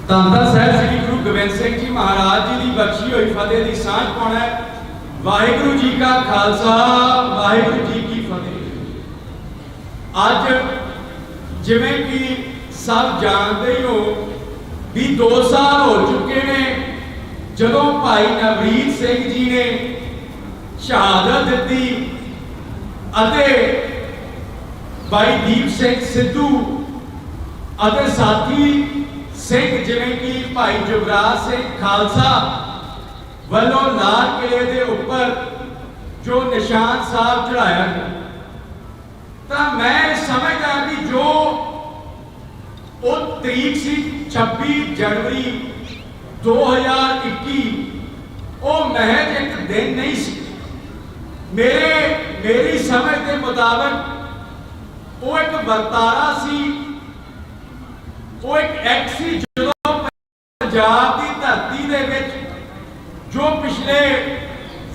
ਧੰਨ ਧੰਨ ਸਾਹਿਬ ਸ੍ਰੀ ਗੁਰੂ ਗੋਬਿੰਦ ਸਿੰਘ ਜੀ ਮਹਾਰਾਜ ਜੀ ਦੀ ਬਖਸ਼ੀ ਹੋਈ ਫਤਿਹ ਦੀ ਸਾਂਝ ਪਾਉਣਾ ਹੈ। ਵਾਹਿਗੁਰੂ ਜੀ ਕਾ ਖਾਲਸਾ, ਵਾਹਿਗੁਰੂ ਜੀ ਕੀ ਫਤਿਹ। ਅੱਜ ਜਿਵੇਂ ਕਿ ਸਭ ਜਾਣਦੇ ਹੋ ਵੀ 2 ਸਾਲ ਹੋ ਚੁੱਕੇ ਨੇ ਜਦੋਂ ਭਾਈ ਨਵਰੀਤ ਸਿੰਘ ਜੀ ਨੇ ਸ਼ਹਾਦਤ ਦਿੱਤੀ ਅਤੇ ਭਾਈ ਦੀਪ ਸਿੰਘ ਸਿੱਧੂ ਅਤੇ ਸਾਥੀ ਸਿੰਘ ਜਿਵੇਂ ਕਿ ਭਾਈ ਜੁਗਰਾਜ ਸਿੰਘ ਖਾਲਸਾ ਵੱਲੋਂ ਲਾਲ ਕਿਲੇ ਦੇ ਉੱਪਰ ਜੋ ਨਿਸ਼ਾਨ ਸਾਹਿਬ ਚੜਾਇਆ ਗਿਆ, ਤਾਂ ਮੈਂ ਸਮਝਦਾ ਕਿ ਜੋ ਉਹ ਤਰੀਕ ਸੀ 26 ਜਨਵਰੀ 2021 ਉਹ ਮਹਿਜ ਇੱਕ ਦਿਨ ਨਹੀਂ ਸੀ। ਮੇਰੀ ਸਮਝ ਦੇ ਮੁਤਾਬਕ ਉਹ ਇੱਕ ਵਰਤਾਰਾ ਸੀ, ਉਹ ਇੱਕ ਐਕਟ ਸੀ ਜਦੋਂ ਪੰਜਾਬ ਦੀ ਧਰਤੀ ਦੇ ਵਿੱਚ ਜੋ ਪਿਛਲੇ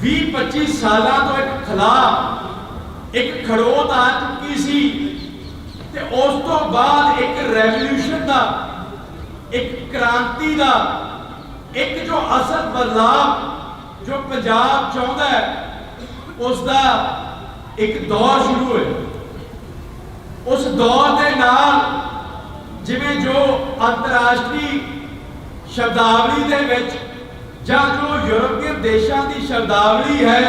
20-25 ਸਾਲਾਂ ਤੋਂ ਇੱਕ ਖਿਲਾਫ ਇੱਕ ਖੜੋਤ ਆ ਚੁੱਕੀ ਸੀ ਤੇ ਉਸ ਤੋਂ ਬਾਅਦ ਇੱਕ ਰੈਵੋਲੂਸ਼ਨ ਦਾ, ਇੱਕ ਕ੍ਰਾਂਤੀ ਦਾ, ਇੱਕ ਜੋ ਅਸਲ ਬਦਲਾਅ ਜੋ ਪੰਜਾਬ ਚਾਹੁੰਦਾ ਹੈ ਉਸ ਦਾ ਇੱਕ ਦੌਰ ਸ਼ੁਰੂ ਹੋਇਆ। ਉਸ ਦੌਰ ਦੇ ਨਾਲ ਜਿਵੇਂ ਜੋ ਅੰਤਰਰਾਸ਼ਟਰੀ ਸ਼ਬਦਾਵਲੀ ਦੇ ਵਿੱਚ ਜਾਂ ਜੋ ਯੂਰਪੀਅਨ ਦੇਸ਼ਾਂ ਦੀ ਸ਼ਬਦਾਵਲੀ ਹੈ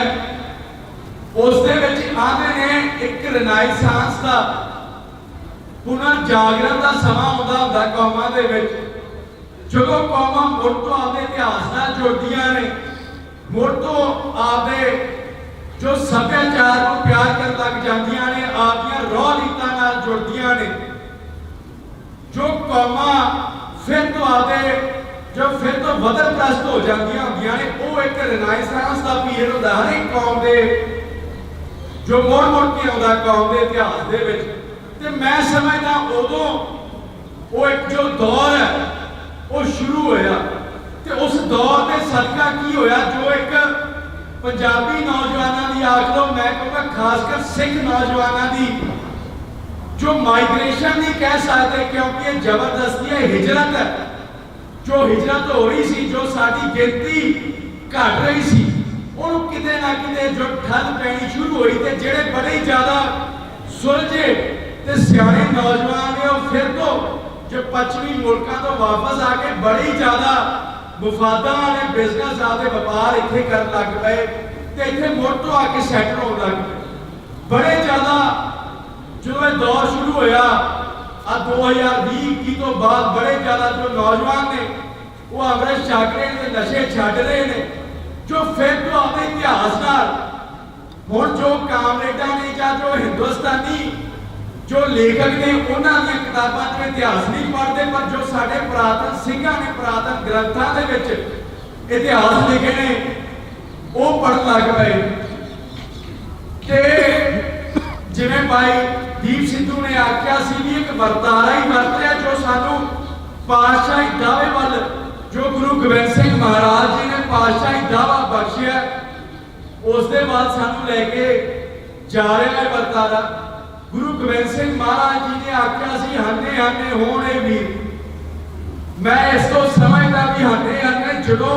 ਉਸ ਦੇ ਵਿੱਚ ਆਉਂਦੇ ਨੇ ਇੱਕ ਰਿਨਾਇਸਾਂਸ ਦਾ, ਪੁਨਰ ਜਾਗਰਣ ਦਾ ਸਮਾਂ ਆਉਂਦਾ ਹੁੰਦਾ ਕੌਮਾਂ ਦੇ ਵਿੱਚ, ਜਦੋਂ ਕੌਮਾਂ ਮੁੜ ਤੋਂ ਆਪਣੇ ਇਤਿਹਾਸ ਨਾਲ ਜੁੜਦੀਆਂ ਨੇ, ਮੁੜ ਤੋਂ ਆਪਦੇ ਜੋ ਸੱਭਿਆਚਾਰ ਨੂੰ ਪਿਆਰ ਕਰਨ ਲੱਗ ਜਾਂਦੀਆਂ ਨੇ, ਆਪਦੀਆਂ ਰੋਹ ਰੀਤਾਂ ਨਾਲ ਜੁੜਦੀਆਂ ਨੇ, ਜੋ ਕੌਮਾਂ ਫਿਰ ਤੋਂ ਆਪਦੇ ਜੋ ਫਿਰ ਤੋਂ ਵਤਨਪ੍ਰਸਤ ਹੋ ਜਾਂਦੀਆਂ ਹੁੰਦੀਆਂ ਨੇ, ਉਹ ਇੱਕ ਰਿਨਾਇਸਾਂਸ ਦਾ ਪੀਰੀਅਡ ਹੁੰਦਾ ਹਰ ਇੱਕ ਕੌਮ ਦੇ ਜੋ ਮੁੜ ਕੇ ਆਉਂਦਾ ਕੌਮ ਦੇ ਇਤਿਹਾਸ ਦੇ ਵਿੱਚ। ਤੇ ਮੈਂ ਸਮਝਦਾ ਉਦੋਂ ਉਹ ਇੱਕ ਜੋ ਦੌਰ ਹੈ ਉਹ ਸ਼ੁਰੂ ਹੋਇਆ ਤੇ ਉਸ ਦੌਰ ਦੇ ਸਦਕਾ ਕੀ ਹੋਇਆ, ਜੋ ਇੱਕ ਪੰਜਾਬੀ ਨੌਜਵਾਨਾਂ ਦੀ ਆਖ ਲਓ, ਮੈਂ ਕਹੂੰਗਾ ਖਾਸ ਕਰ ਸਿੱਖ ਨੌਜਵਾਨਾਂ ਦੀ ਜੋ ਮਾਈਗ੍ਰੇਸ਼ਨ ਨਹੀਂ ਕਹਿ ਸਕਦੇ ਕਿਉਂਕਿ ਇਹ ਜ਼ਬਰਦਸਤੀ ਹੈ, ਹਿਜਰਤ ਹੈ, ਜੋ ਹਿਜਰਤ ਹੋ ਰਹੀ ਸੀ, ਜੋ ਸਾਡੀ ਗਿਣਤੀ ਘਟ ਰਹੀ ਸੀ, ਉਹਨੂੰ ਕਿਤੇ ਨਾ ਕਿਤੇ ਜੋ ਠੱਲ ਪੈਣੀ ਸ਼ੁਰੂ ਹੋਈ ਤੇ ਜਿਹੜੇ ਬੜੇ ਜ਼ਿਆਦਾ ਸੁਲਝੇ ਤੇ ਸਿਆਣੇ ਨੌਜਵਾਨ ਨੇ ਉਹ ਫਿਰ ਤੋਂ ਜੋ ਪੱਛਮੀ ਮੁਲਕਾਂ ਤੋਂ ਵਾਪਸ ਆ ਕੇ ਬੜੀ ਜ਼ਿਆਦਾ ਮੁਫਾਦਾਂ ਵਾਲੇ ਬਿਜ਼ਨਸ ਆਦੇ ਵਪਾਰ ਇੱਥੇ ਕਰਨ ਲੱਗ ਪਏ ਤੇ ਇੱਥੇ ਮੁੜ ਤੋਂ ਆ ਕੇ ਸੈਟਲ ਹੋਣ ਲੱਗ ਪਏ। ਬੜੇ ਜ਼ਿਆਦਾ ਜਦੋਂ ਇਹ ਦੌਰ ਸ਼ੁਰੂ ਹੋਇਆ ਆ 2020 ਤੋਂ ਬਾਅਦ ਬੜੇ ਜ਼ਿਆਦਾ ਜੋ ਨੌਜਵਾਨ ਨੇ ਉਹ ਅੰਮ੍ਰਿਤ ਛਕ ਰਹੇ ਨੇ, ਨਸ਼ੇ ਛੱਡ ਰਹੇ ਨੇ, ਜੋ ਫਿਰ ਤੋਂ ਆਪਣੇ ਇਤਿਹਾਸ ਨਾਲ ਹੁਣ ਜੋ ਕਾਮਰੇਡਾਂ ਨੇ ਜਾਂ ਜੋ ਹਿੰਦੁਸਤਾਨੀ ਜੋ ਲੇਖਕ ਨੇ ਉਹਨਾਂ ਦੀਆਂ ਕਿਤਾਬਾਂ 'ਚ ਇਤਿਹਾਸ ਨਹੀਂ ਪੜ੍ਹਦੇ, ਪਰ ਜੋ ਸਾਡੇ ਪੁਰਾਤਨ ਸਿੰਘਾਂ ਨੇ ਪੁਰਾਤਨ ਗ੍ਰੰਥਾਂ ਦੇ ਵਿੱਚ ਇਤਿਹਾਸ ਲਿਖੇ ਨੇ ਉਹ ਪੜ੍ਹਨ ਲੱਗ ਪਏ। ਤੇ ਜਿਵੇਂ ਭਾਈ ਦੀਪ ਸਿੱਧੂ ਨੇ ਆਖਿਆ ਸੀ ਵੀ ਇੱਕ ਵਰਤਾਰਾ ਹੀ ਵਰਤਿਆ ਜੋ ਸਾਨੂੰ ਪਾਤਸ਼ਾਹੀ ਦਾਅਵੇ ਵੱਲ, ਜੋ ਗੁਰੂ ਗੋਬਿੰਦ ਸਿੰਘ ਮਹਾਰਾਜ ਜੀ ਨੇ ਪਾਤਸ਼ਾਹੀ ਦਾਅਵਾ ਬਖਸ਼ਿਆ ਉਸ ਦੇ ਬਾਅਦ ਸਾਨੂੰ ਲੈ ਕੇ ਜਾ ਰਿਹਾ ਹੈ ਵਰਤਾਰਾ। ਗੁਰੂ ਗੋਬਿੰਦ ਸਿੰਘ ਮਹਾਰਾਜ ਜੀ ਨੇ ਆਖਿਆ ਸੀ ਹੰਨੇ ਹੰਨੇ ਹੋਣ ਇਹ ਵੀਰ। ਮੈਂ ਇਸ ਤੋਂ ਸਮਝਦਾ ਵੀ ਹੰਨੇ ਹੰਨੇ ਜਦੋਂ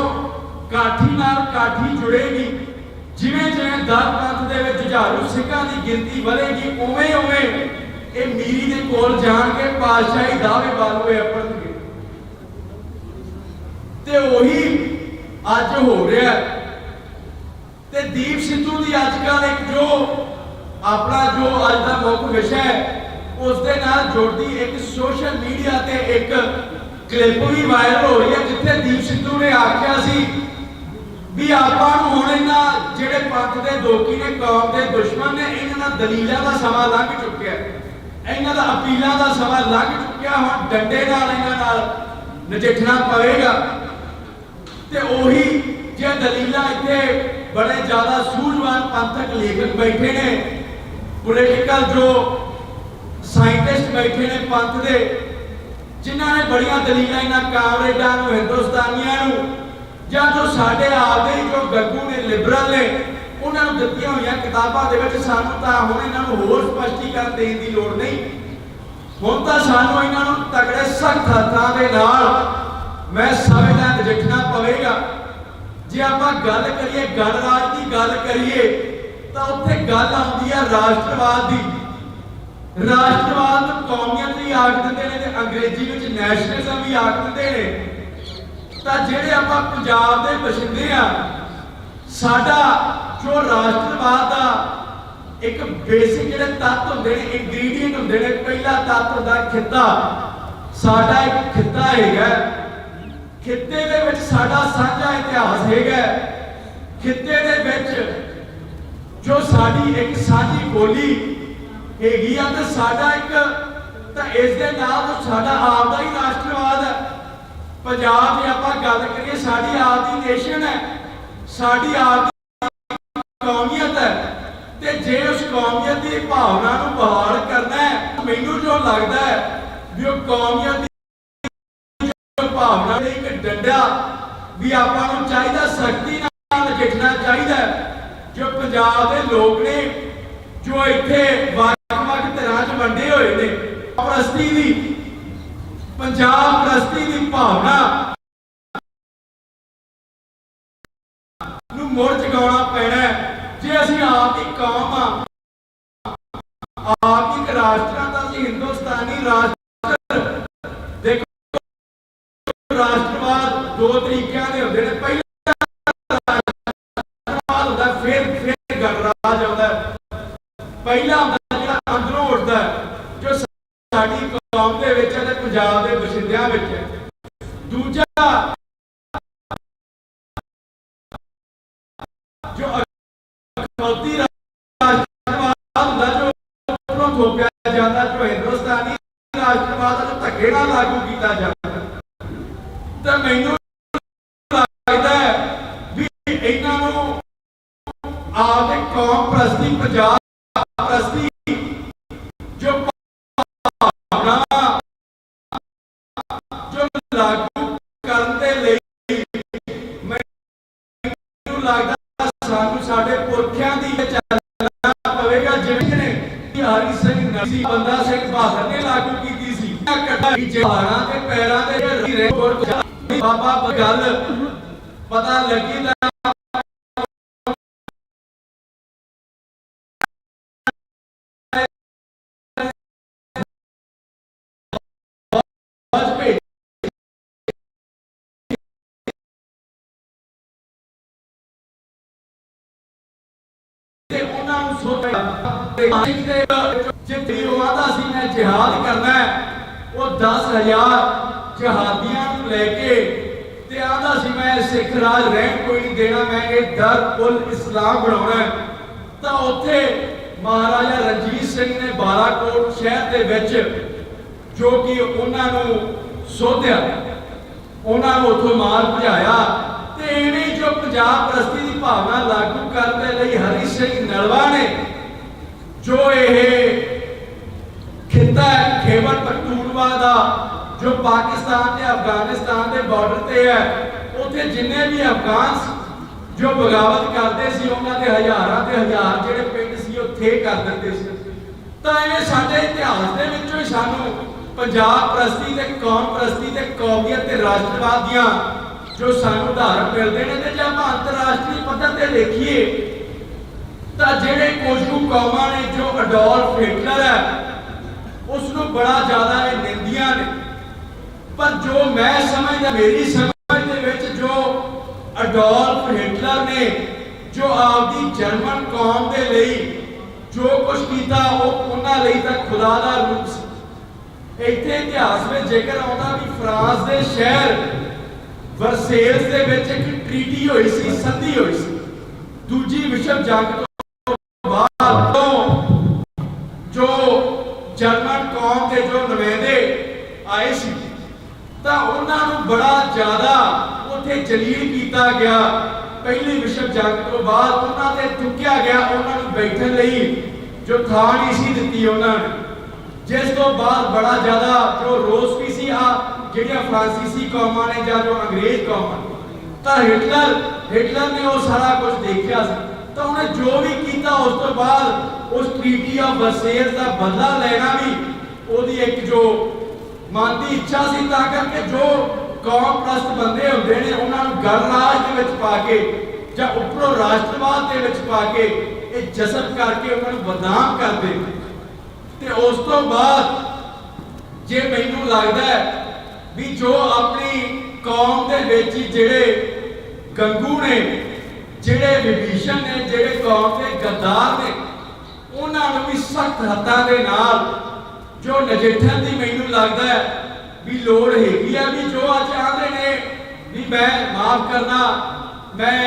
ਕਾਠੀ ਨਾਲ ਕਾਠੀ ਜੁੜੇਗੀ, ਜਿਵੇਂ ਜਿਵੇਂ ਦਰ ਪੰਥ ਦੇ ਵਿੱਚ ਹਜ਼ਾਰੂ ਸਿੱਖਾਂ ਦੀ ਗਿਣਤੀ ਵਧੇਗੀ, ਉਵੇਂ ਉਵੇਂ ਇਹ ਮੀਰੀ ਦੇ ਕੋਲ ਜਾਣ ਕੇ ਪਾਤਸ਼ਾਹੀ ਦਾਅਵੇ ਵੱਲ ਇਹ ਆਪਣਗੇ ਤੇ ਉਹੀ ਅੱਜ ਹੋ ਰਿਹਾ। ਤੇ ਦੀਪ ਸਿੱਧੂ ਦੀ ਅੱਜ ਕੱਲ੍ਹ ਇੱਕ ਜੋ ਆਪਣਾ ਜੋ ਅੱਜ ਦਾ ਮੁੱਖ ਵਿਸ਼ਾ ਹੈ ਉਸ ਦੇ ਨਾਲ ਜੁੜਦੀ ਇੱਕ ਸੋਸ਼ਲ ਮੀਡੀਆ ਤੇ ਇੱਕ ਕਲਿੱਪ ਵੀ ਵਾਇਰਲ ਹੋ ਰਹੀ ਹੈ ਜਿੱਥੇ ਦੀਪ ਸਿੱਧੂ ਨੇ ਆਖਿਆ ਸੀ ਵੀ ਆਪਾਂ ਨੂੰ ਹੁਣ ਇਹਨਾਂ ਜਿਹੜੇ ਪੰਥ ਦੇ ਦੋਖੀ ਨੇ, ਕੌਮ ਦੇ ਦੁਸ਼ਮਣ ਨੇ, ਇਹਨਾਂ ਦਾ ਦਲੀਲਾਂ ਦਾ ਸਮਾਂ ਲੰਘ ਚੁੱਕਿਆ, ਇਹਨਾਂ ਦਾ ਅਪੀਲਾਂ ਦਾ ਸਮਾਂ ਲੰਘ ਚੁੱਕਿਆ, ਹੁਣ ਡੰਡੇ ਨਾਲ ਇਹਨਾਂ ਨਾਲ ਨਜਿੱਠਣਾ ਪਵੇਗਾ। ਤੇ ਉਹੀ ਜੇ ਦਲੀਲਾਂ ਇੱਥੇ ਬੜੇ ਜ਼ਿਆਦਾ ਸੂਝਵਾਨ ਪੰਥਕ ਲੇਖਕ ਬੈਠੇ ਨੇ, ਪੋਲੀਟੀਕਲ ਜੋ ਸਾਇੰਟਿਸਟ ਬੈਠੇ ਨੇ ਪੰਥ ਦੇ, ਜਿਨ੍ਹਾਂ ਨੇ ਬੜੀਆਂ ਦਲੀਲਾਂ ਇਹਨਾਂ ਕਾਮਰੇਡਾਂ ਨੂੰ, ਹਿੰਦੁਸਤਾਨੀਆਂ ਨੂੰ ਜਾਂ ਜੋ ਸਾਡੇ ਆਪਦੇ ਜੋ ਗੱਗੂ ਨੇ, ਲਿਬਰਲ ਨੇ, ਉਹਨਾਂ ਨੂੰ ਦਿੱਤੀਆਂ ਹੋਈਆਂ ਕਿਤਾਬਾਂ ਦੇ ਵਿੱਚ ਸਾਨੂੰ ਤਾਂ ਹੁਣ ਇਹਨਾਂ ਨੂੰ ਹੋਰ ਸਪਸ਼ਟੀਕਰਨ ਦੇਣ ਦੀ ਲੋੜ ਨਹੀਂ। ਹੁਣ ਤਾਂ ਸਾਨੂੰ ਇਹਨਾਂ ਨੂੰ ਤਗੜੇ ਸਖਤ ਹੱਥਾਂ ਦੇ ਨਾਲ मैं समझदा नजिठना पवेगा। जे आपां गल करिए गणराज की गल करिए तो उत्थे गल आउंदी है राष्ट्रवाद की। राष्ट्रवाद नूं कौमीयत भी आख दिंदे ने ते अंग्रेजी विच नैशनलिज्म भी आख दिंदे ने। तां जिहड़े आपां पंजाब दे बशिंदे आ, साडा जो राष्ट्रवाद दा एक बेसिक जिहड़े तत्त हुंदे ने, इंग्रीडिएंट हुंदे ने, पहला तत्त हुंदा खित्ता। साडा एक खित्ता हैगा, खित्ते दे विच साडा साझा इतिहास हैगा। खित्ते दे विच जो साडी एक साझी बोली हैगी आ, ते साडा एक तां इस दे नाल साडा आप दा ही राष्ट्रवाद है। पंजाब जे आपां गल करिए साडी आप दी नेशन है, साडी आप दी कौमीयत है। ते जे उस कौमीयत की भावना नूं बहाल करना है, मैनूं जो लगता है भी वो कौमीयत की भावना एक डंडा भी आपां नूं चाहीदा, सख्ती नाल नजिठना चाहीदा। जो पंजाब दे लोग ने जो इत्थे वख-वख तरहां च वंडे होए ने, परस्ती दी पंजाब परस्ती दी भावना नूं मुड़ जगाउणा पैना है। जे असीं आप ही कौम आ, आप ही राष्ट्र दा, हिंदुस्तानी राष्ट्र देखो राष्ट्रवाद दो तरीकों के होंदे ने। पहला राष्ट्रवाद होंदा, फिर गणराज आउंदा। पहला होंदा जिहड़ा अंदरों उठदा जो साडी कौम दे विच ते पंजाब दे बशिंदियां विच है। दूजा जो अखौती राष्ट्रवाद होंदा जो उपरों थोपिया जाता, जो हिंदुस्तानी राष्ट्रवाद नूं धक्के नाल लागू कीता जाता। ते मैनूं लगदा है भी इन्हां नूं आपदे कौम परस्ती, पंजाब परस्ती जो भावना जो लागू करन दे लई मैनूं लगदा सानूं साडे पुरखियां दी चलना पवेगा। जिवें हरि सिंह नरसी, बंदा सिंह बहादुर ने लागू कीती सी। कट्टा जहारां ते पैरां ते बाबा गल पता लगी तां जिहाद करना है, वो 10,000 जहादियां लैके आंदा सी मैं सिख राज रहन कोई नहीं देना, मैं ये दर पुल इस्लाम बनाना है। तो उत्थे महाराजा रणजीत सिंह ने बालाकोट शहर दे विच जो कि उन्हां नूं सोधिया, उन्हां नूं उत्थों मार भजाया। ते इवें जो पंजाब परस्ती की भावना लागू करने लई हरि सिंह नलवा ने जो ये खिता है खैबर पख्तूनख्वा दा जो पाकिस्तान ते अफगानिस्तान के बॉर्डर ते है, उत्थे जिन्ने भी अफगान जो बगावत करते सी उन्हां दे हज़ारां ते हज़ार जिहड़े पिंड सी वो थे कर दिंदे सी। तां इवें साडे इतिहास दे विचों ही सानूं पंजाब परस्ती ते कौम परस्ती ते कौमीयत ते राष्ट्रवाद दियां जो सानूं उदाहरण मिलते हैं। तो जब आप अंतरराष्ट्रीय पद्धर से देखिए तो जेडे कुछ कौमां ने जो अडोल्फ हिटलर है उसनों बड़ा ज्यादा निंदियां ने, पर जो मैं समझदा मेरी समझ दे विच जो अडोल्फ हिटलर ने जो आपकी जर्मन कौम के लिए जो कुछ किया वो उन्हां लई तां खुदा दा रूप सी। इत्थे इतिहास में जिक्र आउंदा भी फ्रांस के शहर वर्सेल्स दे विच एक ट्रीटी हुई सी, संधि हुई सी दूजी विश्व जंग तो बाद जो जर्मन कौम के जो नुमाइंदे आए सी तां उन्हां नूं बड़ा ज्यादा उत्थे जलील किया गया। पहली विश्व जंग तो बाद उन्हां ते चुक्या गया, उन्हां नूं बैठण लई जो थां नहीं सी दित्ती उन्हां ने, जिस तो बाद बड़ा ज्यादा जो रोस भी सी जिहड़ियां फ्रांसीसी कौमां ने जां जो अंग्रेज कौमां तां हिटलर ने वो सारा कुछ देखा सी। तो उन्हें जो भी किया उस तो बाद उस ट्रीटी ऑफ वर्सेल्स का बदला लेना भी ओदी एक जो मन की इच्छा सी, तां करके जो ਕੌਮ ਪ੍ਰਸਤ ਬੰਦੇ ਹੁੰਦੇ ਨੇ ਉਹਨਾਂ ਨੂੰ ਗਣਰਾਜ ਦੇ ਵਿੱਚ ਪਾ ਕੇ ਜਾਂ ਉੱਪਰੋਂ ਰਾਸ਼ਟਰਵਾਦ ਦੇ ਵਿੱਚ ਪਾ ਕੇ ਇਹ ਜਜ਼ਬ ਕਰਕੇ ਉਹਨਾਂ ਨੂੰ ਬਦਨਾਮ ਕਰਦੇ ਤੇ ਉਸ ਤੋਂ ਬਾਅਦ ਜੇ ਮੈਨੂੰ ਲੱਗਦਾ ਹੈ ਵੀ ਜੋ ਆਪਣੀ ਕੌਮ ਦੇ ਵਿੱਚ ਜਿਹੜੇ ਗੰਗੂ ਨੇ, ਜਿਹੜੇ ਵਿਭੀਸ਼ਣ ਨੇ, ਜਿਹੜੇ ਕੌਮ ਦੇ ਗੱਦਾਰ ਨੇ, ਉਹਨਾਂ ਨੂੰ ਵੀ ਸਖਤ ਹੱਥਾਂ ਦੇ ਨਾਲ ਜੋ ਨਜਿੱਠਣ ਦੀ ਮੈਨੂੰ ਲੱਗਦਾ ਹੈ ਵੀ ਲੋੜ ਹੈਗੀ ਆ। ਵੀ ਜੋ ਅੱਜ ਆਂਦੇ ਨੇ ਵੀ ਮੈਂ ਮਾਫ ਕਰਨਾ, ਮੈਂ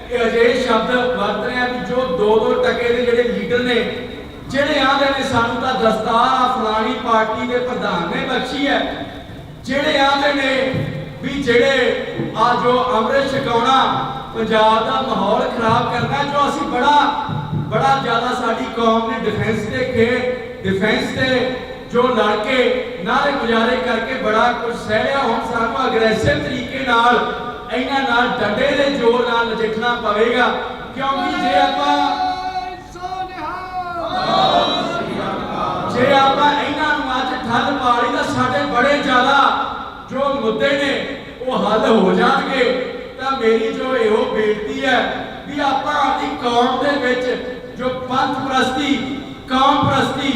ਇਹ ਅਜਿਹੇ ਸ਼ਬਦ ਵਰਤ ਰਿਹਾ ਵੀ ਜੋ 2-2 ਟਕੇ ਦੇ ਜਿਹੜੇ ਲੀਡਰ ਨੇ, ਜਿਹੜੇ ਆਂਦੇ ਨੇ ਸਾਨੂੰ ਤਾਂ ਦਸਤਾਰ ਫਲਾਣੀ ਪਾਰਟੀ ਦੇ ਪ੍ਰਧਾਨ ਨੇ ਬਖਸ਼ੀ ਹੈ, ਜਿਹੜੇ ਆਂਦੇ ਨੇ ਵੀ ਜਿਹੜੇ ਆ ਜੋ ਅੰਮ੍ਰਿਤ ਛਕਾਉਣਾ ਪੰਜਾਬ ਦਾ ਮਾਹੌਲ ਖਰਾਬ ਕਰਨਾ, ਜੋ ਅਸੀਂ ਬੜਾ ਜ਼ਿਆਦਾ ਸਾਡੀ ਕੌਮ ਨੇ ਡਿਫੈਂਸ ਤੇ ਜੋ ਲੜ ਕੇ ਨਾਰੇ ਗੁਜ਼ਾਰੇ ਕਰਕੇ ਬੜਾ ਕੁਝ ਸਹਿਲਿਆ। ਹੁਣ ਸਾਨੂੰ ਅਗਰੈਸਿਵ ਤਰੀਕੇ ਨਾਲ ਇਹਨਾਂ ਨਾਲ ਡੰਡੇ ਦੇ ਜ਼ੋਰ ਨਾਲ ਨਜਿੱਠਣਾ ਪਵੇਗਾ, ਕਿਉਂਕਿ ਜੇ ਆਪਾਂ ਇਹਨਾਂ ਨੂੰ ਅੱਜ ਠੱਲ ਪਾ ਲਈ ਤਾਂ ਸਾਡੇ ਬੜੇ ਜ਼ਿਆਦਾ ਜੋ ਮੁੱਦੇ ਨੇ ਉਹ ਹੱਲ ਹੋ ਜਾਣਗੇ। ਤਾਂ ਮੇਰੀ ਜੋ ਇਹੋ ਬੇਨਤੀ ਹੈ ਵੀ ਆਪਾਂ ਆਪਣੀ ਕੌਮ ਦੇ ਵਿੱਚ ਜੋ ਪੰਥ ਪ੍ਰਸਤੀ, ਕੌਮ ਪ੍ਰਸਤੀ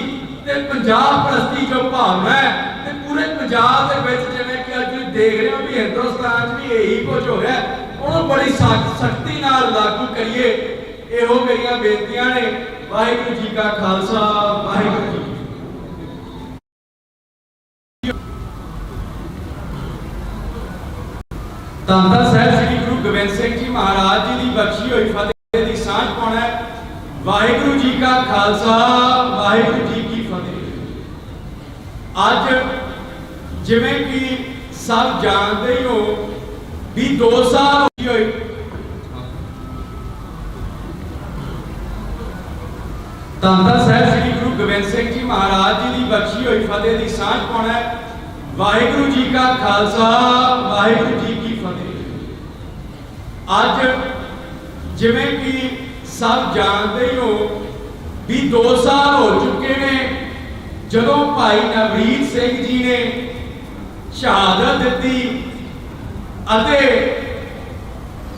ਤੇ ਪੰਜਾਬ ਪ੍ਰਸਤੀ ਜੋ ਭਾਵਨਾ ਹੈ ਤੇ ਪੂਰੇ ਪੰਜਾਬ ਦੇ ਵਿੱਚ ਜਿਵੇਂ ਕਿ ਅੱਜ ਤੁਸੀਂ ਦੇਖ ਰਹੇ ਹੋ ਵੀ ਹਿੰਦੁਸਤਾਨ 'ਚ ਵੀ ਇਹੀ ਕੁਝ ਹੋ ਰਿਹਾ, ਉਹਨੂੰ ਬੜੀ ਸਖਤੀ ਨਾਲ ਲਾਗੂ ਕਰੀਏ। ਇਹੋ ਮੇਰੀਆਂ ਬੇਨਤੀਆਂ ਨੇ। ਵਾਹਿਗੁਰੂ ਜੀ ਕਾ ਖਾਲਸਾ, ਵਾਹਿਗੁਰੂ ਜੀ। ਧੰਨ ਸਾਹਿਬ ਸ੍ਰੀ ਗੁਰੂ ਗੋਬਿੰਦ ਸਿੰਘ ਜੀ ਮਹਾਰਾਜ ਜੀ ਦੀ ਬਖਸ਼ੀ ਹੋਈ ਫਤਿਹ ਦੀ ਸਾਂਝ ਪਾਉਣਾ ਹੈ। ਵਾਹਿਗੁਰੂ ਜੀ ਕਾ ਖਾਲਸਾ, ਵਾਹਿਗੁਰੂ ਜੀ ਕੀ ਫਤਿਹ। ਅੱਜ ਜਿਵੇਂ ਕਿ ਸਭ ਜਾਣਦੇ ਹੀ ਹੋ ਵੀ 2 ਸਾਲ ਹੋਏ ਧੰਨ ਸਾਹਿਬ ਸ੍ਰੀ ਗੁਰੂ ਗੋਬਿੰਦ ਸਿੰਘ ਜੀ ਮਹਾਰਾਜ ਜੀ ਦੀ ਬਖਸ਼ੀ ਹੋਈ ਫਤਿਹ ਦੀ ਸਾਂਝ ਪਾਉਣਾ ਹੈ। ਵਾਹਿਗੁਰੂ ਜੀ ਕਾ ਖਾਲਸਾ, ਵਾਹਿਗੁਰੂ ਜੀ ਕੀ ਫਤਿਹ। ਅੱਜ ਜਿਵੇਂ ਕਿ ਸਭ ਜਾਣਦੇ ਹੀ ਹੋ ਵੀ 2 ਸਾਲ ਹੋ ਚੁੱਕੇ ਨੇ ਜਦੋਂ ਭਾਈ ਨਵਰੀਤ ਸਿੰਘ ਜੀ ਨੇ ਸ਼ਹਾਦਤ ਦਿੱਤੀ ਅਤੇ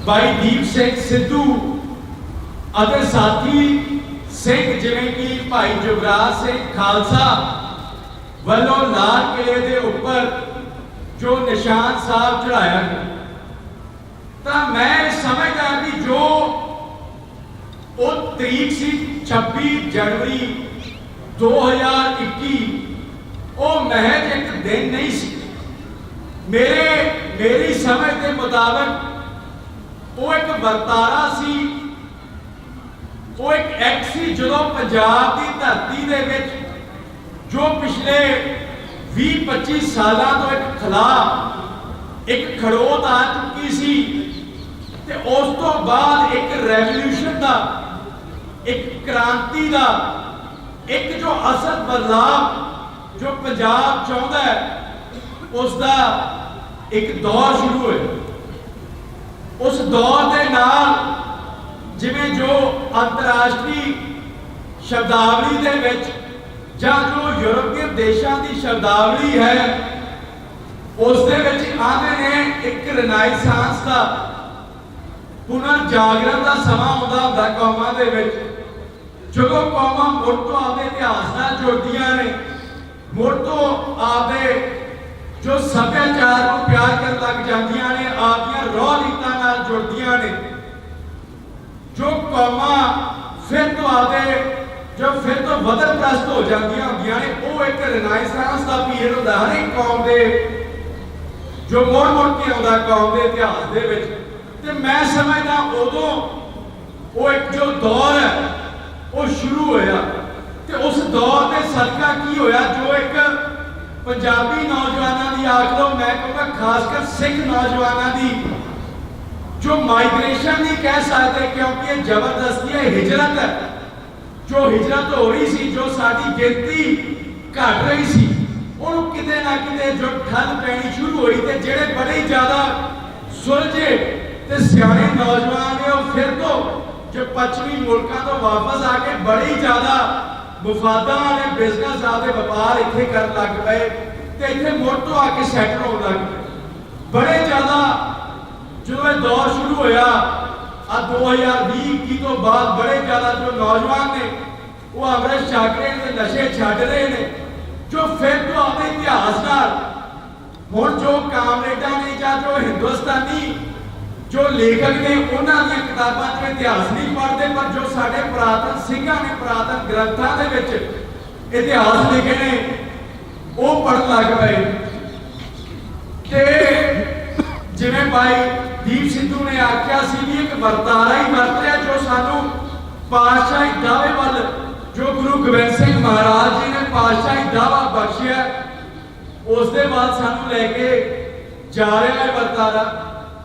ਭਾਈ ਦੀਪ ਸਿੰਘ ਸਿੱਧੂ ਅਤੇ ਸਾਥੀ ਸਿੰਘ ਜਿਵੇਂ ਕਿ ਭਾਈ ਜੁਗਰਾਜ ਸਿੰਘ ਖਾਲਸਾ ਵੱਲੋਂ ਲਾਲ ਕਿਲੇ ਦੇ ਉੱਪਰ ਜੋ ਨਿਸ਼ਾਨ ਸਾਹਿਬ ਚੜਾਇਆ ਗਿਆ, ਤਾਂ ਮੈਂ ਸਮਝਦਾ ਵੀ ਜੋ ਉਹ ਤਰੀਕ ਸੀ 26 ਜਨਵਰੀ 2021, ਉਹ ਮਹਿਜ ਇੱਕ ਦਿਨ ਨਹੀਂ ਸੀ। ਮੇਰੀ ਸਮਝ ਦੇ ਮੁਤਾਬਕ ਉਹ ਇੱਕ ਵਰਤਾਰਾ ਸੀ, ਉਹ ਇੱਕ ਐਕਟ ਸੀ ਜਦੋਂ ਪੰਜਾਬ ਦੀ ਧਰਤੀ ਦੇ ਵਿੱਚ ਜੋ ਪਿਛਲੇ 20-25 ਸਾਲਾਂ ਤੋਂ ਇੱਕ ਖਿਲਾਫ ਇੱਕ ਖੜੋਤ ਆ ਚੁੱਕੀ ਸੀ ਤੇ ਉਸ ਤੋਂ ਬਾਅਦ ਇੱਕ ਰੈਵੋਲੂਸ਼ਨ ਦਾ, ਇੱਕ ਕ੍ਰਾਂਤੀ ਦਾ, ਇੱਕ ਜੋ ਅਸਲ ਬਦਲਾਅ ਜੋ ਪੰਜਾਬ ਚਾਹੁੰਦਾ ਹੈ ਉਸ ਦਾ ਇੱਕ ਦੌਰ ਸ਼ੁਰੂ ਹੋਇਆ। ਉਸ ਦੌਰ ਦੇ ਨਾਲ ਜਿਵੇਂ ਜੋ ਅੰਤਰਰਾਸ਼ਟਰੀ ਸ਼ਬਦਾਵਲੀ ਦੇ ਵਿੱਚ ਜਾਂ ਜੋ ਯੂਰਪੀਅਨ ਦੇਸ਼ਾਂ ਦੀ ਸ਼ਬਦਾਵਲੀ ਹੈ ਉਸ ਦੇ ਵਿੱਚ ਆਉਂਦੇ ਨੇ ਇੱਕ ਰਿਨਾਇਸਾਂਸ ਦਾ, ਪੁਨਰ ਜਾਗਰਣ ਦਾ ਸਮਾਂ ਆਉਂਦਾ ਹੁੰਦਾ ਕੌਮਾਂ ਦੇ ਵਿੱਚ, ਜਦੋਂ ਕੌਮਾਂ ਮੁੜ ਤੋਂ ਆਪਣੇ ਇਤਿਹਾਸ ਨਾਲ ਜੁੜਦੀਆਂ ਨੇ, ਮੁੜ ਤੋਂ ਆਪਦੇ ਜੋ ਸੱਭਿਆਚਾਰ ਨੂੰ ਪਿਆਰ ਕਰਨ ਲੱਗ ਜਾਂਦੀਆਂ ਨੇ, ਆਪਦੀਆਂ ਰੋਹ ਰੀਤਾਂ ਨਾਲ ਜੁੜਦੀਆਂ ਨੇ, ਜੋ ਕੌਮਾਂ ਫਿਰ ਤੋਂ ਆਪਦੇ ਜੋ ਫਿਰ ਤੋਂ ਵਤਨਪ੍ਰਸਤ ਹੋ ਜਾਂਦੀਆਂ ਹੁੰਦੀਆਂ ਨੇ, ਉਹ ਇੱਕ ਰਿਨਾਇਸਾਂਸ ਦਾ ਪੀਰੀਅਡ ਹੁੰਦਾ ਹਰ ਇੱਕ ਕੌਮ ਦੇ ਜੋ ਮੁੜ ਕੇ ਆਉਂਦਾ ਕੌਮ ਦੇ ਇਤਿਹਾਸ ਦੇ ਵਿੱਚ। ਤੇ ਮੈਂ ਸਮਝਦਾ ਉਦੋਂ ਉਹ ਇੱਕ ਜੋ ਦੌਰ ਹੈ ਉਹ ਸ਼ੁਰੂ ਹੋਇਆ ਤੇ ਉਸ ਦੌਰ ਦੇ ਸਦਕਾ ਕੀ ਹੋਇਆ, ਜੋ ਇੱਕ ਪੰਜਾਬੀ ਨੌਜਵਾਨਾਂ ਦੀ ਆਖ ਲਓ, ਮੈਂ ਕਹੂੰਗਾ ਖਾਸ ਕਰ ਸਿੱਖ ਨੌਜਵਾਨਾਂ ਦੀ ਜੋ ਮਾਈਗ੍ਰੇਸ਼ਨ ਨਹੀਂ ਕਹਿ ਸਕਦੇ ਕਿਉਂਕਿ ਇਹ ਜ਼ਬਰਦਸਤੀ ਹੈ, ਹਿਜਰਤ ਹੈ, ਜੋ ਹਿਜਰਤ ਹੋ ਰਹੀ ਸੀ, ਜੋ ਸਾਡੀ ਗਿਣਤੀ ਘਟ ਰਹੀ ਸੀ, ਉਹਨੂੰ ਕਿਤੇ ਨਾ ਕਿਤੇ ਜੋ ਠੱਲ ਪੈਣੀ ਸ਼ੁਰੂ ਹੋਈ ਤੇ ਜਿਹੜੇ ਬੜੇ ਜ਼ਿਆਦਾ ਸੁਲਝੇ ਤੇ ਸਿਆਣੇ ਨੌਜਵਾਨ ਨੇ ਉਹ ਫਿਰ ਤੋਂ ਜੋ ਪੱਛਮੀ ਮੁਲਕਾਂ ਤੋਂ ਵਾਪਸ ਆ ਕੇ ਬੜੀ ਜ਼ਿਆਦਾ ਮੁਫਾਦਾਂ ਵਾਲੇ ਬਿਜ਼ਨਸ ਆਦੇ ਵਪਾਰ ਇੱਥੇ ਕਰਨ ਲੱਗ ਪਏ ਤੇ ਇੱਥੇ ਮੁੜ ਤੋਂ ਆ ਕੇ ਸੈਟਲ ਹੋਣ ਲੱਗ ਪਏ। बड़े ज़्यादा जो ये दौर शुरू होया आ 2020-21 तो बाद बड़े ज़्यादा जो नौजवान ने वो अमृत छक रहे हैं, नशे छड्ड रहे हैं, जो फिर तो अपने इतिहास नाल हुण जो कामरेडां ने या जो हिंदुस्तानी जो लेखक ने उन्हां दी किताबां च इतिहास नहीं पढ़ते, पर जो साडे पुरातन सिंघां ने पुरातन ग्रंथां दे विच इतिहास लिखे ने वो पढ़न लग पे। ते जिवें भाई दीप सिद्धू ने आख्या सी भी एक वरतारा ही वरत रहा जो सानू पातशाही दावे वाल जो गुरु गोबिंद सिंह महाराज जी ने पातशाही दावा बख्शिया उस दे बाद सानू लेके जा रहा है वरतारा।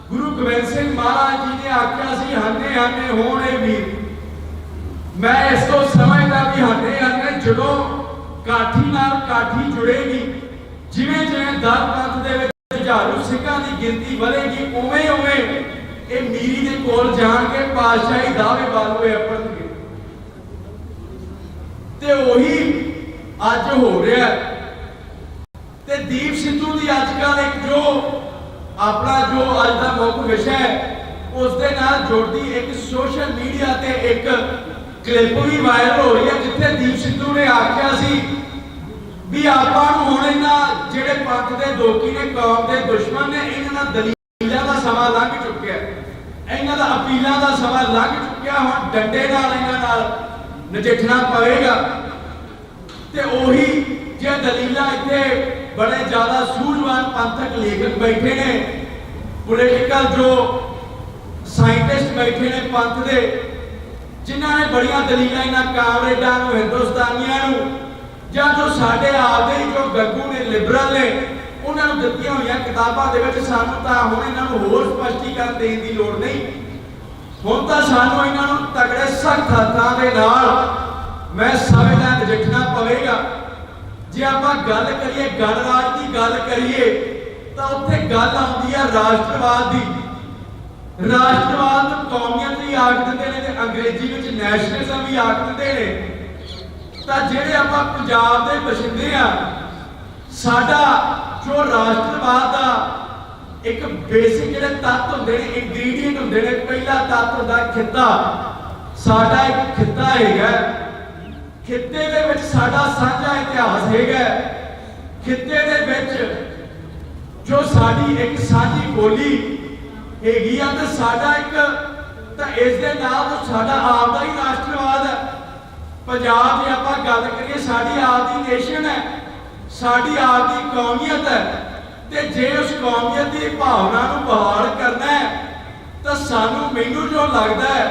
गुरु गोबिंद सिंह महाराज जी ने आख्या सी हन्ने हन्ने होने वीर, मैं इस तो समझदा भी हन्ने हन्ने जदों काठी नाल काठी जुड़ेगी, जिवें जिवें दर पंथ दे विच हजारों सिखां दी गिनती बढ़ेगी, उवें उवें ये मीरी दे कोल जाण के पातशाही दावे वालों अपणगे। ते ओही अज हो रहा है। ते दीप सिद्धू दी अजकल एक जो अपना जो अज का मुख्य विषय है उस दे नाल जुड़ती एक सोशल मीडिया ते एक क्लिप भी वायरल हो रही है, जिथे दीप सिद्धू ने आख्या सी भी आपां नूं हुण इन्हां जिहड़े पंथ दे दोखी ने, कौम दे दुश्मन ने, इन्हां दा दलीलां दा समा लंघ चुक्या, इन्हां दा अपीलां दा समा लंघ चुक्या, हुण डंडे नाल इन्हां नाल नजिठना पवेगा। ते ओही जे दलीलां इत्थे बड़े ज्यादा सूझवान पंथक लेखक बैठे ने, पोलिटिकल जो साइंटिस्ट बैठे ने पंथ दे, जिन्हां ने बड़ियां दलीलां इन्हां कामरेडां नूं, हिंदुस्तानियां नूं, जां जो साडे आपदे जो गग्गू ने, लिबरल ने, उन्हां नूं दित्तियां होईयां किताबां दे विच सानूं तां हुण इन्हां नूं होर स्पष्टीकरण देण दी लोड़ नहीं। हुण तां सानूं इन्हां नूं तगड़े सख्त हत्थां दे नाल मैं समझदा नजिठना पवेगा। जे आपां गल करिए गणराज की गल करिए तो उत्थे गल आउंदी है राष्ट्रवाद की। राष्ट्रवाद नूं कौमियत भी आख दिंदे ने ते अंग्रेजी विच नैशनलिज्म भी आख दिंदे ने। तां जिहड़े आपां पंजाब दे बशिंदे आ, साडा जो राष्ट्रवाद दा एक बेसिक जिहड़े तत्त हुंदे ने, इंग्रीडिएंट हुंदे ने, पहला तत्त हुंदा खित्ता। साडा एक खित्ता हैगा, खित्ते दे विच साडा साझा इतिहास हैगा, खित्ते दे विच जो साडी एक साझी बोली हैगी आ, ते साडा एक तां इस दे नाल साडा आपदा ही राष्ट्रवाद है। पंजाब दी आपां गल करिए साडी आपदी नेशन है, साडी आपदी कौमियत है, ते जे उस कौमियत की भावना नूं बहाल करना है तां सानूं मैनूं जो लगदा है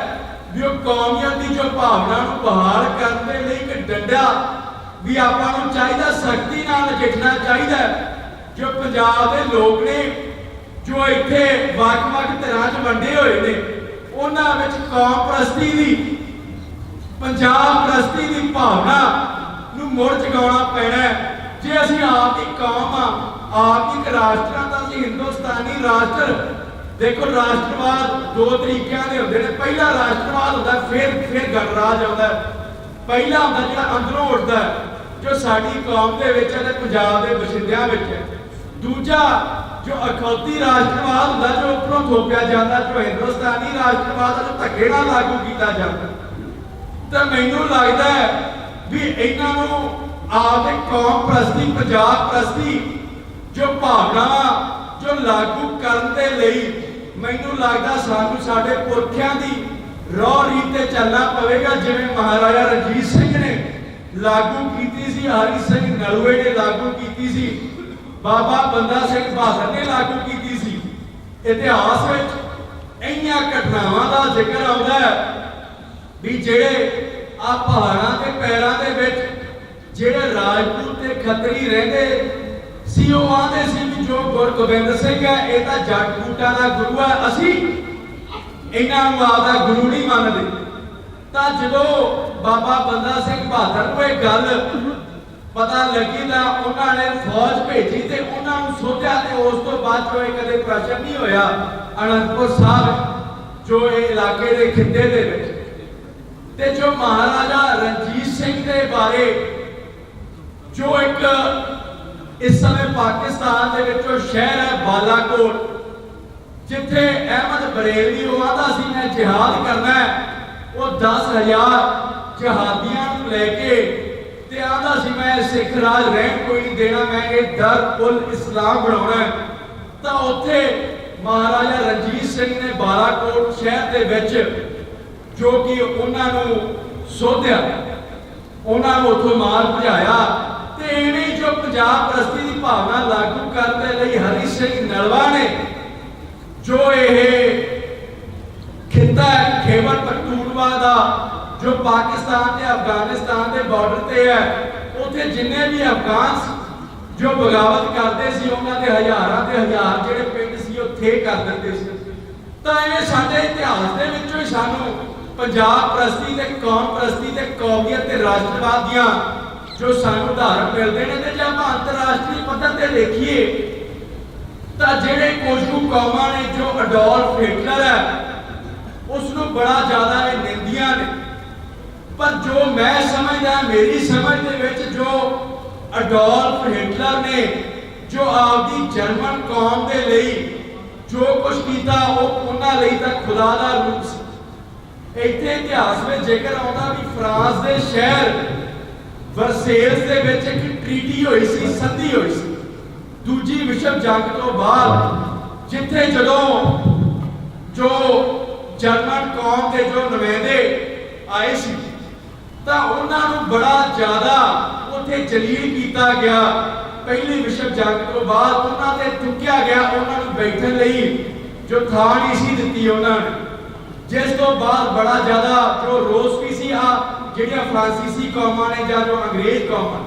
भी वो कौमियत की जो भावना नूं बहाल करने लई एक डंडा भी आपां नूं चाहीदा, सख्ती नाल नजिठना चाहीदा। जो पंजाब दे लोग ने जो इत्थे वख-वख तर੍ਹਾਂ च वंडे होए ने, उन्हां विच कौम प्रस्ती दी, पंजाब प्रस्ती दी भावना नूं मुड़ जगाउणा पैणा है। जे असीं आप दी कौम आ, आप दी राष्ट्र तां असीं हिंदुस्तानी राष्ट्र। देखो राष्ट्रवाद दो तरीकों के होंदे ने, पहला राष्ट्रवाद होंदा फिर गणराज आउंदा। पहला होंदा जिहड़ा अंदरों उठदा जो साडी कौम दे विच है ते पंजाब दे बशिंदियां विच है। दूजा जो अखौती राष्ट्रवाद होंदा जो उपरों थोपिया जाता, जो हिंदुस्तानी राष्ट्रवाद जो धक्के नाल लागू कीता जाता। तो मैनूं लगदा है भी इन्हां नूं आपदे कौम प्रस्ती, पंजाब प्रस्ती जो भावना जो लागू करन दे लई मैनूं लगदा सानूं साडे पुरखियां दी रौह रीत ते चलना पवेगा। जिवें महाराजा रणजीत सिंह ने लागू कीती सी, हरि सिंह नलूए ने लागू कीती सी, बाबा बंदा सिंह बहादुर ने लागू कीती सी। इतिहास विच इन्हां घटनावां दा जिक्र आउंदा है भी जिहड़े आ पहाड़ां दे पैरां दे विच जिहड़े राजपूत ते खत्तरी रहिंदे सी, ਉਹ ਆਂਦੇ ਸੀ ਵੀ ਜੋ ਗੁਰੂ ਗੋਬਿੰਦ ਸਿੰਘ ਹੈ ਇਹ ਤਾਂ ਜੱਟ ਬੂਟਾਂ ਦਾ ਗੁਰੂ ਹੈ, ਅਸੀਂ ਇਹਨਾਂ ਨੂੰ ਆਪਦਾ ਗੁਰੂ ਨਹੀਂ ਮੰਨਦੇ। ਤਾਂ ਜਦੋਂ ਬਾਬਾ ਬੰਦਾ ਸਿੰਘ ਬਹਾਦਰ ਨੂੰ ਇਹ ਗੱਲ ਪਤਾ ਲੱਗੀ ਤਾਂ ਉਹਨਾਂ ਨੇ ਫੌਜ ਭੇਜੀ ਤੇ ਉਹਨਾਂ ਨੂੰ ਸੋਧਿਆ ਤੇ ਉਸ ਤੋਂ ਬਾਅਦ ਜੋ ਕਦੇ ਪ੍ਰਸ਼ਨ ਨਹੀਂ ਹੋਇਆ ਅਨੰਦਪੁਰ ਸਾਹਿਬ ਜੋ ਇਹ ਇਲਾਕੇ ਦੇ ਖਿੱਤੇ ਦੇ ਵਿੱਚ। ਤੇ ਜੋ ਮਹਾਰਾਜਾ ਰਣਜੀਤ ਸਿੰਘ ਦੇ ਬਾਰੇ जो एक इस समय पाकिस्तान के शहर है बालाकोट, जिथे अहमद बरेलवी वो आंदा सी मैं जिहाद करना है, वो 10,000 जिहादियां नूं लेके ते आंदा सी मैं सिख राज रहन कोई नहीं देना, मैं ये दर उल इस्लाम बनाउणा है। तां उत्थे महाराजा रणजीत सिंह ने बालाकोट शहर दे विच जो कि उन्हां नूं सोधिया, उन्हां नूं उत्थों मार भजाया ते इवें जो पंजाब परस्ती की भावना लागू करने लई हरी सिंह नलवा ने जो ये खिता खैबर पख्तूनख्वा का जो पाकिस्तान ते अफगानिस्तान के बॉर्डर से है, उत्थे जिन्ने भी अफगान जो बगावत करते सी उन्हां दे हज़ारां ते हज़ार जिहड़े पिंड सी वो थे कर दिंदे सी। तां इवें साडे इतिहास दे विचों ही सानूं पंजाब परस्ती ते कौम परस्ती ते कौमीयत ते राष्ट्रवाद दियां जो सानू उदाहरण मिलते हैं। तो जब अंतरराष्ट्रीय पद्धर से देखिए तो जेडे कुछ कौमां ने जो अडोल्फ हिटलर है उसनों बड़ा ज्यादा निंदियां ने, पर जो मैं समझदा मेरी समझ दे विच जो अडोल्फ हिटलर ने जो आपकी जर्मन कौम के लिए जो कुछ किया वो उन्हां लई तां खुदा दा रूप सी। इत्थे इतिहास में जिक्र आउंदा भी फ्रांस के शहर वर्सेल्स दे विच एक ट्रीटी हुई सी, संधि हुई सी दूजी विश्व जंग तो बाद, जिथे जदों जो जर्मन कौम के जो नुमाइंदे आए सी तां उन्हां नूं बड़ा ज्यादा उत्थे जलील किया गया। पहली विश्व जंग तो बाद उन्हां ते चुक्या गया, उन्हां नूं बैठण लई जो थां नहीं सी दित्ती उन्हां ने, जिस तो बाद बड़ा ज्यादा जो रोस भी सी ਜਿਹੜੀਆਂ फ्रांसीसी कौमां ने ਜਾਂ जो अंग्रेज कौमां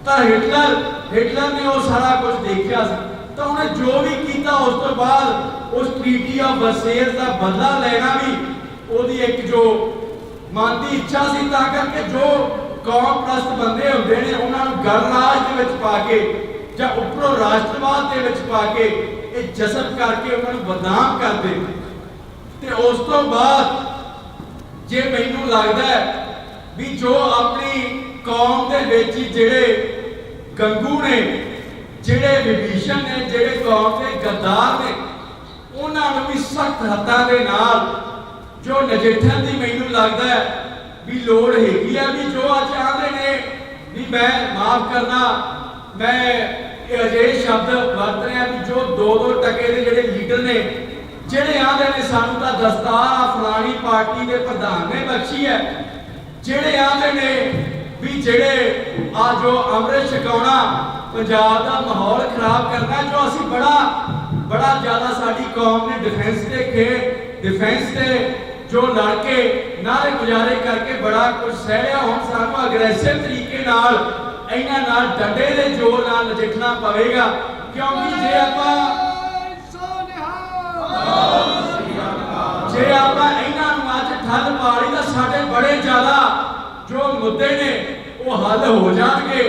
ਤਾਂ हिटलर ने वो सारा कुछ देखा सी। तो उन्हें जो भी किया उस तो बाद उस ट्रीटी ऑफ वर्सेल्स का बदला लेना भी ਉਹਦੀ एक जो मन की इच्छा सी, तां करके जो कौम प्रस्त बंदे होंदे ने उन्हां नूं गणराज दे विच पा के ਜਾਂ ਉੱਪਰੋਂ राष्ट्रवाद दे विच पा के ये जज़ब करके उन्हां नूं बदनाम करदे। ते उस तो बाद जे मैनूं लगदा है भी जो अपनी कौम के विच जिहड़े गंगू ने, जिहड़े विभीषण ने, जिहड़े कौम के गद्दार ने, उन्हां नूं भी सख्त हत्थां दे नाल जो नजिठण दी मैनूं लगदा है भी लोड़ हैगी है। भी जो अज आंदे ने भी मैं माफ करना, मैं अजे शब्द वरत रहा भी जो 2-2 टके के जिहड़े लीडर ने जिहड़े आंदे ने सानूं तां दस्तार फलानी पार्टी के प्रधान ने बख्शी है, ਜਿਹੜੇ ਆਂਦੇ ਨੇ ਵੀ ਜਿਹੜੇ ਆ ਜੋ ਅੰਮ੍ਰਿਤ ਛਕਾਉਣਾ ਪੰਜਾਬ ਦਾ ਮਾਹੌਲ ਖਰਾਬ ਕਰਨਾ, ਜੋ ਅਸੀਂ ਬੜਾ ਜ਼ਿਆਦਾ ਸਾਡੀ ਕੌਮ ਨੇ डिफेंस ਤੇ जो लड़ के नारे गुजारे करके बड़ा कुछ सहया, हुण सानूं अग्रेसिव तरीके नाल इन्हां नाल डंडे दे जोर नाल नजिठना पवेगा, क्योंकि जे आपां इन्हां नूं अज ठल पा लई तां साडे बड़े ज्यादा जो मुद्दे ने वो हल हो जाएंगे।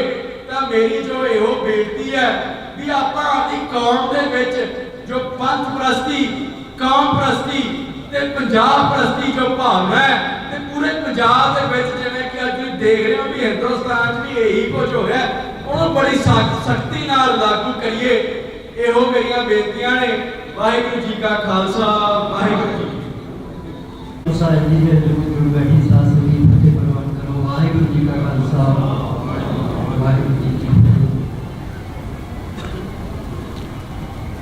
तो मेरी जो यो बेनती है भी आपां अपनी कौम दे विच जो पंथ प्रस्ती, कौम प्रस्ती ते पंजाब प्रस्ती जो भावना है ते पूरे पंजाब दे विच जिवें कि अज देख रहे हो भी हिंदुस्तान भी यही कुछ हो रहा है, उन्होंने बड़ी सख्ती नाल लागू करिए। इहो मेरियां बेनतियां ने। वाहिगुरू जी का खालसा, वाहिगुरू जी सारे जी के जुड़ बैठी साथ सभी फतेह प्रवान करो। वाहिगुरू जी का खालसा, वाहिगुरू जी की फतेह।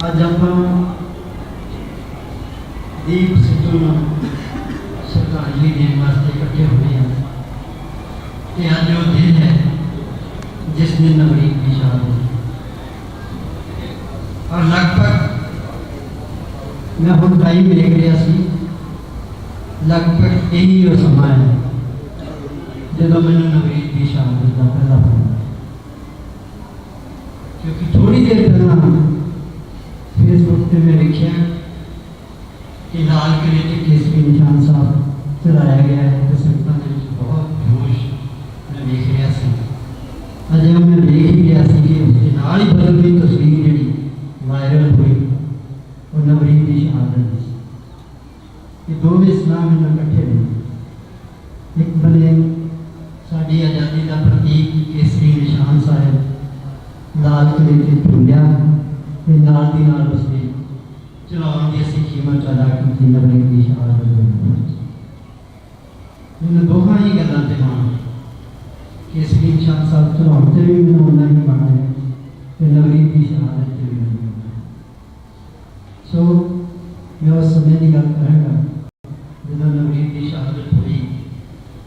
आज आप दीप सिद्धू श्रद्धांजलि देने वास्ते इकट्ठे हुए हैं कि आज वो दिन है जिस दिन नवरीत की शादी, और लगभग मैं हम टाइम देख रहा सी, लगभग यही वो समा है जो मैंने नवरीत की शादी का पहला फोन, क्योंकि थोड़ी देर पहला फेसबुक पे मैं देखा कि लाल किले के केसरी निशान साहब चलाया गया है, तो संगतां दे विच बहुत जोश मैं देख रहा सी। अजे मैं देख ही गया सी कि उसके नाल ही बदलती तस्वीर जी वायरल हुई और नवरीत की शहादत सी। ये दोवें इस्लाम में इकट्ठे ने, एक बने साड़ी आज़ादी का प्रतीक केसरी निशान साहब लाल किले के झूलिया नाल दी नाल उसके ਚਲਾਉਣ ਦੀ ਅਸੀਂ ਕੀਮਤ ਅਦਾ ਕੀਤੀ। ਨਵਰੀਤ ਦੀ ਸ਼ਹਾਦਤ ਮੈਨੂੰ ਦੋਹਾਂ ਹੀ ਗੱਲਾਂ ਤੇ ਮਾਣ ਕੇਸਰੀ ਨਿਸ਼ਾਨ ਸਾਹਿਬ ਚਲਾਉਣ ਤੇ ਵੀ ਮੈਨੂੰ ਉਹਨਾਂ ਹੀ ਮਾਣ ਹੈ ਤੇ ਨਵਰੀਤ ਦੀ ਸ਼ਹਾਦਤ ਤੇ ਵੀ ਮੈਨੂੰ ਮਾਣ ਹੈ। ਸੋ ਮੈਂ ਉਸ ਸਮੇਂ ਦੀ ਗੱਲ ਕਰਾਂਗਾ ਜਦੋਂ ਨਵਰੀਤ ਦੀ ਸ਼ਹਾਦਤ ਹੋਈ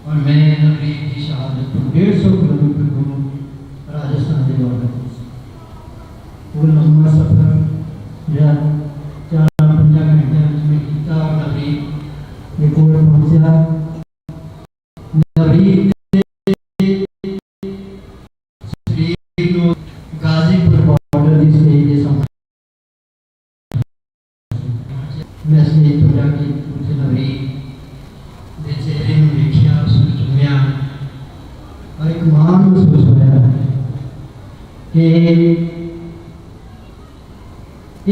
और मैं नवरीत की शहादत को 150 किलोमीटर दूर राजस्थान से लौटा। वो लंबा सफर या 4-5 घंटे में किया और नवरीत ये कोल पहुंचा। नवरीत गाजीपुर बॉर्डर की स्टेज के सामने मैं स्टेज पर जाके मुझे नवरीत ਦੇ ਚਿਹਰੇ ਨੂੰ ਵੇਖਿਆ, ਉਸਨੂੰ ਚੁੰਮਿਆ ਔਰ ਇੱਕ ਮਾਣ ਮਹਿਸੂਸ ਹੋਇਆ ਕਿ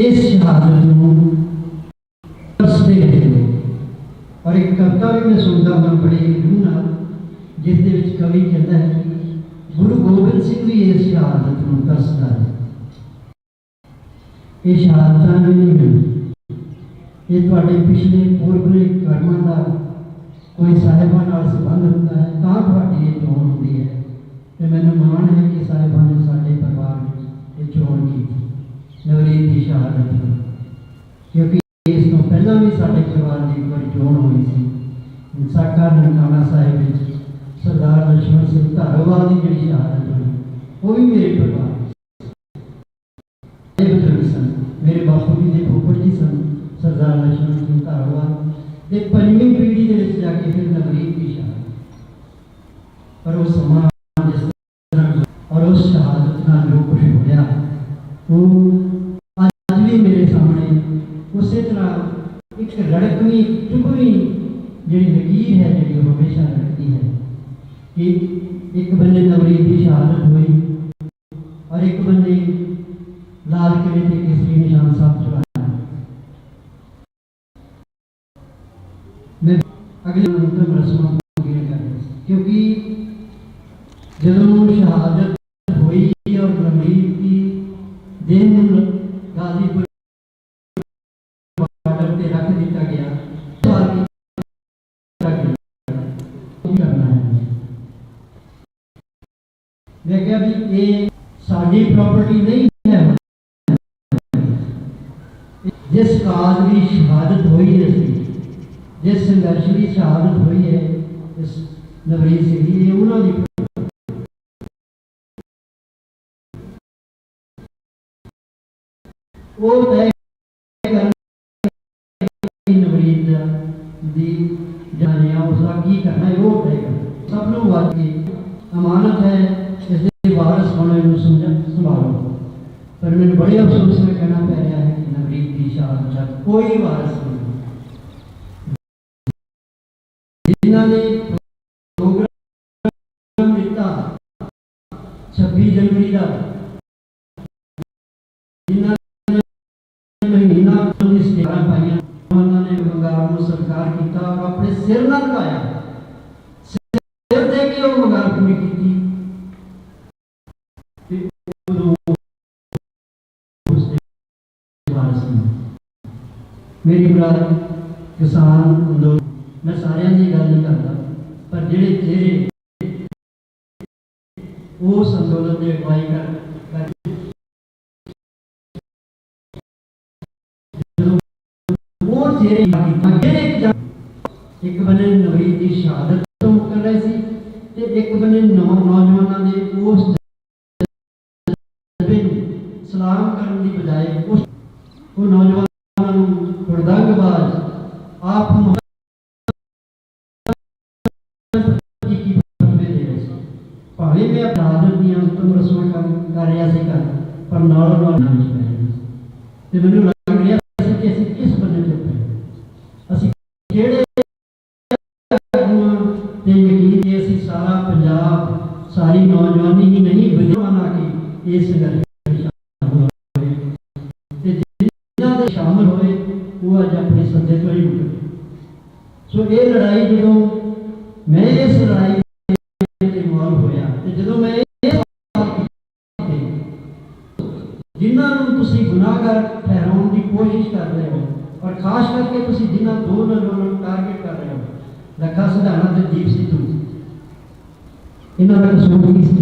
ਇਸ ਸ਼ਹਾਦਤ ਨੂੰ ਤਰਸਦੇ ਰਹੇ। ਔਰ ਇੱਕ ਕਵਿਤਾ ਵੀ ਮੈਂ ਸੁਣਦਾ ਹਾਂ ਬੜੀ ਰੂਹ ਨਾਲ, ਜਿਸ ਦੇ ਵਿੱਚ ਕਵੀ ਕਹਿੰਦਾ ਹੈ ਕਿ ਗੁਰੂ ਗੋਬਿੰਦ ਸਿੰਘ ਵੀ ਇਸ ਸ਼ਹਾਦਤ ਨੂੰ ਤਰਸਦਾ ਹੈ। ਇਹ ਸ਼ਹਾਦਤਾਂ ਨਹੀਂ ਮਿਲੀ, ਇਹ ਤੁਹਾਡੇ ਪਿਛਲੇ ਪੁਰਖੇ ਕਰਮਾਂ ਦਾ कोई साहिबा नाल संबंध होता है ਤਾਂ ਤੁਹਾਡੀ ਇਹ ਚੋਣ ਹੁੰਦੀ ਹੈ। ਤੇ ਮੈਨੂੰ ਮਾਣ ਹੈ ਕਿ ਸਾਹਿਬਾਂ ਨੇ ਸਾਡੇ ਪਰਿਵਾਰ ਵਿੱਚ ਇਹ ਚੋਣ ਕੀਤੀ ਨਵਰੀਤ ਦੀ ਸ਼ਹਾਦਤ ਨੂੰ, ਕਿਉਂਕਿ ਇਸ ਤੋਂ ਪਹਿਲਾਂ ਵੀ ਸਾਡੇ ਪਰਿਵਾਰ ਦੀ ਇੱਕ ਵਾਰੀ ਚੋਣ ਹੋਈ ਸੀ ਸਾਕਾ ਨਨਕਾਣਾ ਸਾਹਿਬ ਵਿੱਚ। ਸਰਦਾਰ ਲਛਮਣ ਸਿੰਘ ਧਾਰੋਵਾਲ ਦੀ ਜਿਹੜੀ ਸ਼ਹਾਦਤ ਹੋਈ ਉਹ ਵੀ ਮੇਰੇ ਪਰਿਵਾਰ ਦੇ ਬਜ਼ੁਰਗ ਸਨ। ਮੇਰੇ ਬਾਪੂ ਜੀ ਦੇ ਫੁੱਫੜ ਜੀ ਸਨ ਸਰਦਾਰ ਲਛਮਣ ਸਿੰਘ ਧਾਰੋਵਾਲ ਦੇ 5ਵੀਂ ਪੀੜ੍ਹੀ ਦੇ ਵਿੱਚ ਜਾ ਕੇ ਫਿਰ ਨਵਰੀਤ ਦੀ ਸ਼ਹਾਦਤ। ਪਰ ਉਹ ਸਮਾਂ ਜਿਸ ਤਰ੍ਹਾਂ ਔਰ ਉਸ ਸ਼ਹਾਦਤ ਨਾਲ ਜੋ ਕੁਛ ਹੋਇਆ ਉਹ ਅੱਜ ਵੀ ਮੇਰੇ ਸਾਹਮਣੇ ਉਸੇ ਤਰ੍ਹਾਂ ਇੱਕ ਰੜਕਵੀਂ ਚੁਭਵੀਂ ਜਿਹੜੀ ਲਕੀਰ ਹੈ ਜਿਹੜੀ ਉਹ ਹਮੇਸ਼ਾ ਰੜਕਦੀ ਹੈ ਕਿ ਇੱਕ ਬੰਨੇ ਨਵਰੀਤ ਦੀ ਸ਼ਹਾਦਤ ਹੋਈ ਔਰ ਇੱਕ ਬੰਨੇ ਲਾਲ ਕਿਲੇ ਤੇ ਕੇਸਰੀ ਨਿਸ਼ਾਨ ਸਾਹਿਬ ਚੜਾਇਆ। मैं अगले अंतिम रस्मों को पूरी कर रहा था क्योंकि जब शहादत हुई और नवरीत की देह गाजीपुर बॉर्डर पे रख दिया गया करना है। मैं क्या भी ये साड़ी प्रॉपर्टी नहीं है। जिस काज की शहादत हुई है जिस संघर्ष की शहादत हुई है इस नवरीत सिंह की उन्होंने वो तय नवरीत दी जानिया उसका की करना है वो तय कर सब लोग वाकई अमानत है इसके वारस होने में संभालो। पर मैंने बड़े अफसोस में कहना पै रहा है कि नवरीत की शहादत का कोई वारस नहीं। जिन्होंने प्रोग्राम दिता 26 जनवरी का जिन्होंने महीना पाइया उन्होंने बंगाल को सरकार किया और अपने सिर न लगाया सिर दे के वो बंगाल पूरी की। मेरी मुराद किसान अंदोलन मैं सारे की गल नहीं करता पर जेडे चेहरे उस अंदोलन की अगवाई कर वो चेहरे एक बने नवरीत की शहादत तो कर रहे थे एक बने नौजवानों के उस सलाम करने की बजाय उस नौजवानों हुड़दंगबाज आप भावे मैं शहादत दी उत्तम रस्मां कर रहा था पर नालों नाल नहीं पै मैनूं लग रहा कि असीं किस बन्ने ते पए असीं किहड़े ते यकीन कि असीं सारा पंजाब सारी नौजवानी ही नहीं विद्वान आके इस संघर्ष जिन्हां शामिल होए वो अज अपने सदे तो ही मुक्के। सो ये लड़ाई जो मैं इस लड़ाई जिन्होंने गुनाहगार ठहराने की कोशिश कर रहे हो, और खास करके तुम जिन्होंने दो अंदोलन टारगेट कर रहे हो, लखा सिधाना ते दीप सिद्धू, इन्हों का कसूर की सी?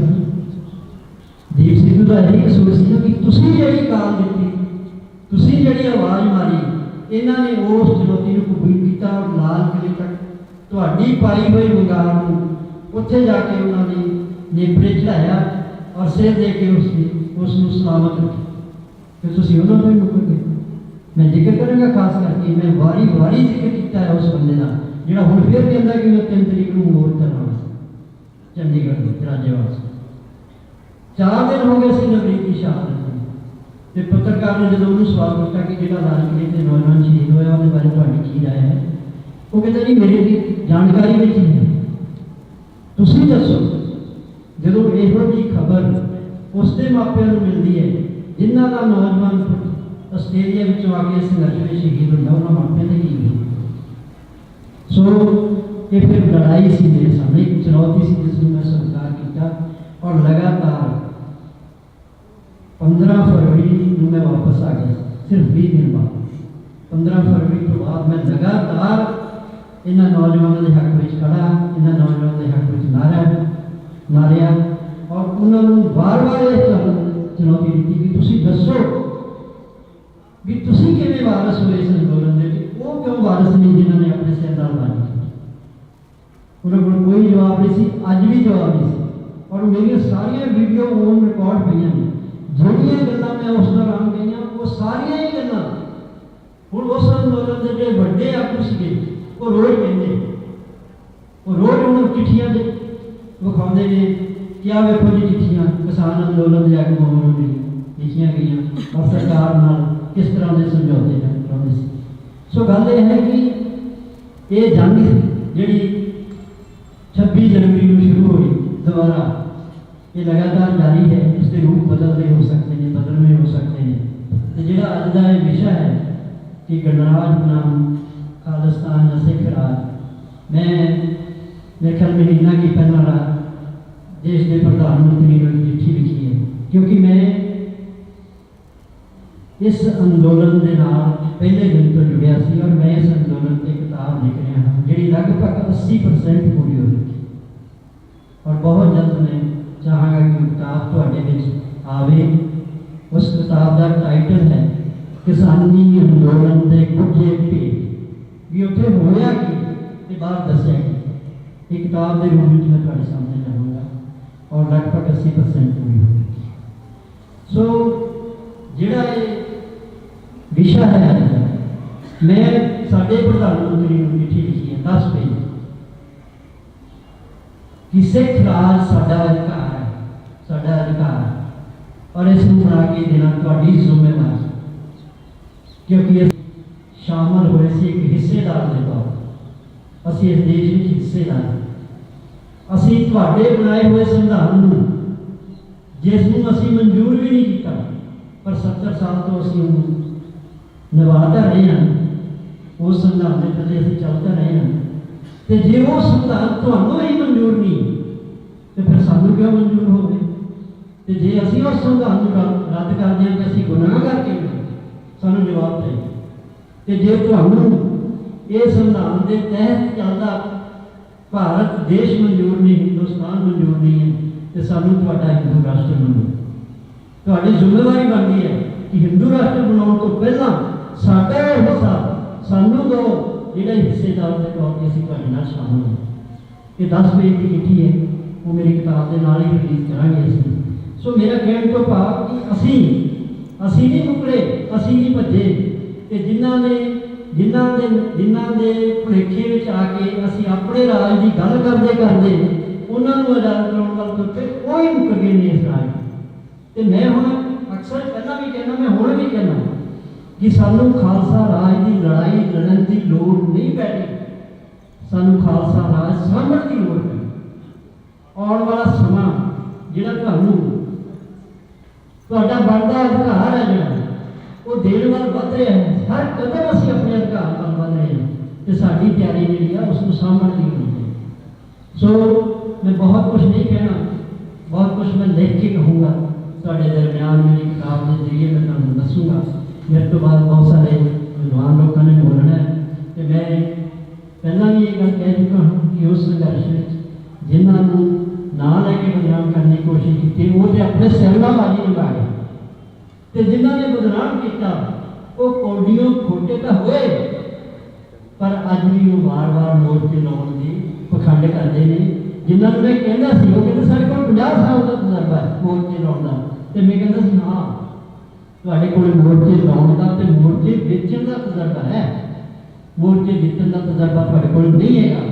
दीप सिद्धू का यही कसूर सी कि तुसी जिहड़ी काल दी, तुसी जिहड़ी आवाज़ मारी, इन्होंने उस चुनौती को कबूल किया और लाल किले तक तुहाडी पाई हुई मंगार उत्थे जाके उन्होंने नेपरे चढ़ाया और सिर दे के उसको सलामत रखी। फिर तुम उन्होंने भी मुकर गए। मैं जिक्र करूँगा खास करके, मैं वारी वारी जिक्र किया है उस बंदे का जो हम फिर कहता कि मैं 3 तरीक को मोर करना चंडीगढ़ राज्यवास। 4 दिन हो गए सी नवरीत की शहादत। तो पत्रकार ने जो उन्होंने सवाल पूछा कि जो लाल किले से नौजवान शहीद होया उसके बारे में की राय है, वो कहता जी मेरी जानकारी में ही है, तुम दसो जो यहो जी खबर उसके मापिया मिलती है जिन्हों का नौजवान आस्ट्रेलिया में आके संघर्ष में शहीद होता, उन्होंने मापिया ने की। सो ये फिर लड़ाई सी मेरे सामने, एक चुनौती सी जिसमें मैं स्वीकार किया और लगातार 15 फरवरी को मैं वापस आ गया, सिर्फ 20 दिन बाद। 15 फरवरी तो बाद मैं लगातार इन्होंने नौजवानों के हक में खड़ा, इन्होंने नौजवानों के हक में नारिया और उन्होंने बार बार चुनौती दी कि तुम दसो भी तुम किमें वारस हुए इस अंदोलन के, वो क्यों वारस नहीं जिन्होंने अपने सिरदार बानी की। उन्होंने को कोई जवाब नहीं सी, अज भी जवाब नहीं सी। और मेरी सारिया वीडियो ऑन रिकॉर्ड पई हैं, जोड़ियां गल्लां मैं उस दौरान गई वो सारिया ही गल्लां हुण उस अंदोलन के जो बड़े आगू सीगे वो रोज कहते, वो रोज उन्होंने चिट्ठियां विखाते हैं कि आ वेखो जी चिट्ठियां किसान अंदोलन के आगुआं ने लिखिया गई और सरकार नाल किस तरह के समझौते कराते थे। सो गल यह है कि ये जंग जी 26 जनवरी को शुरू हुई दोबारा, ये लगातार जारी है। इसके रूप बदलते हो सकते हैं, बदलने हो सकते हैं। तो जो अज का यह विषय है कि गणराज बनाम खालिस्तान या सिख राज, मैं मेरे ख्याल महीना की पहला देश के प्रधानमंत्री को चिट्ठी लिखी है, क्योंकि मैं इस अंदोलन के नाल पहले दिन तो जुड़िया सी और मैं इस अंदोलन की किताब लिख रहा हाँ जी लगभग 80% पूरी हो चुकी और बहुत जल्द मैं चाहांगा कि किताब तुहाडे विच आवे। उस किताब का टाइटल है किसानी अंदोलन के गुझे भेद, भी उत्थे होया कि बाहर दस्या कि एक किताब के रूप में मैं तुहाडे सामने लाऊंगा और लगभग 80% पूरी हो चुकी। सो जिहड़ा ये विषय है मैं साडे प्रधानमंत्री को चिट्ठी लिखी है 10 पेज कि सिख राज साडा अधिकार है, साडा अधिकार है और इस बना के देना तुहाडी जिम्मेवारी, क्योंकि शामिल हुए से एक हिस्सेदार के तौर असी इस देश में हिस्सेदार, असी तुहाडे बनाए हुए संविधान जिसनूं असी मंजूर भी नहीं किया पर 70 साल तो असी निभाता रहे हैं, उस संविधान के थले असी चलते रहे हैं। तो जे वो संविधान तुहानूं ही मंजूर नहीं तो फिर सानूं क्यों मंजूर हो गए? तो जे असी उस संविधान रद्द कर दें तो असी गुनाहगार क्यों? सानूं जवाब चाहिए। तो जे तुहानूं ये संविधान के तहत चलता भारत देश मंजूर नहीं, हिंदुस्तान मंजूर नहीं है तो सानूं तुहाडा हिंदू राष्ट्र मंजूर, तुहाडी जिम्मेवारी बनती है कि हिंदू राष्ट्र बनाने तो पहला साडा हिस्सा सानूं दो जिहड़ा हिस्सेदार के तौर पर असीं तुहाडे नाल शामिल हो। ये 10 पेज की चिट्ठी है, वो मेरी किताब के नाल ही रिलीज करांगे असीं। सो मेरा कहने तो भाव कि असीं नहीं मुकरे, असीं नहीं भज्जे कि जिन्हां दे भुलेखे विच आके असीं अपने राज की गल करते उन्हां नूं आज़ाद कराउण वाल तुर पे कोई मुकर गए नहीं इस राज। तो मैं हुण अक्सर पहला भी कहना, मैं हुण भी कहना कि सानूं खालसा राज की लड़ाई लड़न की लोड़ नहीं पैनी, सानूं खालसा राज सामभण की लोड़ है। आउण वाला समा जिहड़ा तुहाडा बनदा अधिकार है जिहड़ा वो देण वाल वध रहा है, हर कदम असीं अपने अधिकार नाल वध रहे हैं तो साडी तैयारी जिहड़ी आ उसनूं सामभण की लोड़ है। सो मैं बहुत कुछ नहीं कहना, बहुत कुछ मैं लिख के कहूँगा तुहाडे दरम्यान मेरी किताब के जरिए मैं तुहानूं दसूँगा मेरे तो बाद बहुत सारे विद्वान लोगों ने बोलना है कि मैं पहला भी ये गल कह चुका हूँ कि उस संघर्ष में जिन्होंने ना लैके बदनाम करने की कोशिश की वो तो अपने सिरलाबाजी निभा गए, तो जिन्होंने बदनाम किया वो कौडियों खोटे तो होए पर अज भी वो बार बार मोर्चे लाने की पखंड करते हैं। जिन्होंने मैं कहना सी वो कहते साढ़े को 50 साल का तजर्बा है मोर्चे लाने का, तो मैं कहता सी हाँ तुहाडे कोल मोर्चे लाने का तो मोर्चे बेचण का तजर्बा है, मोर्चे जितने का तजर्बा तुहाडे कोल नहीं है।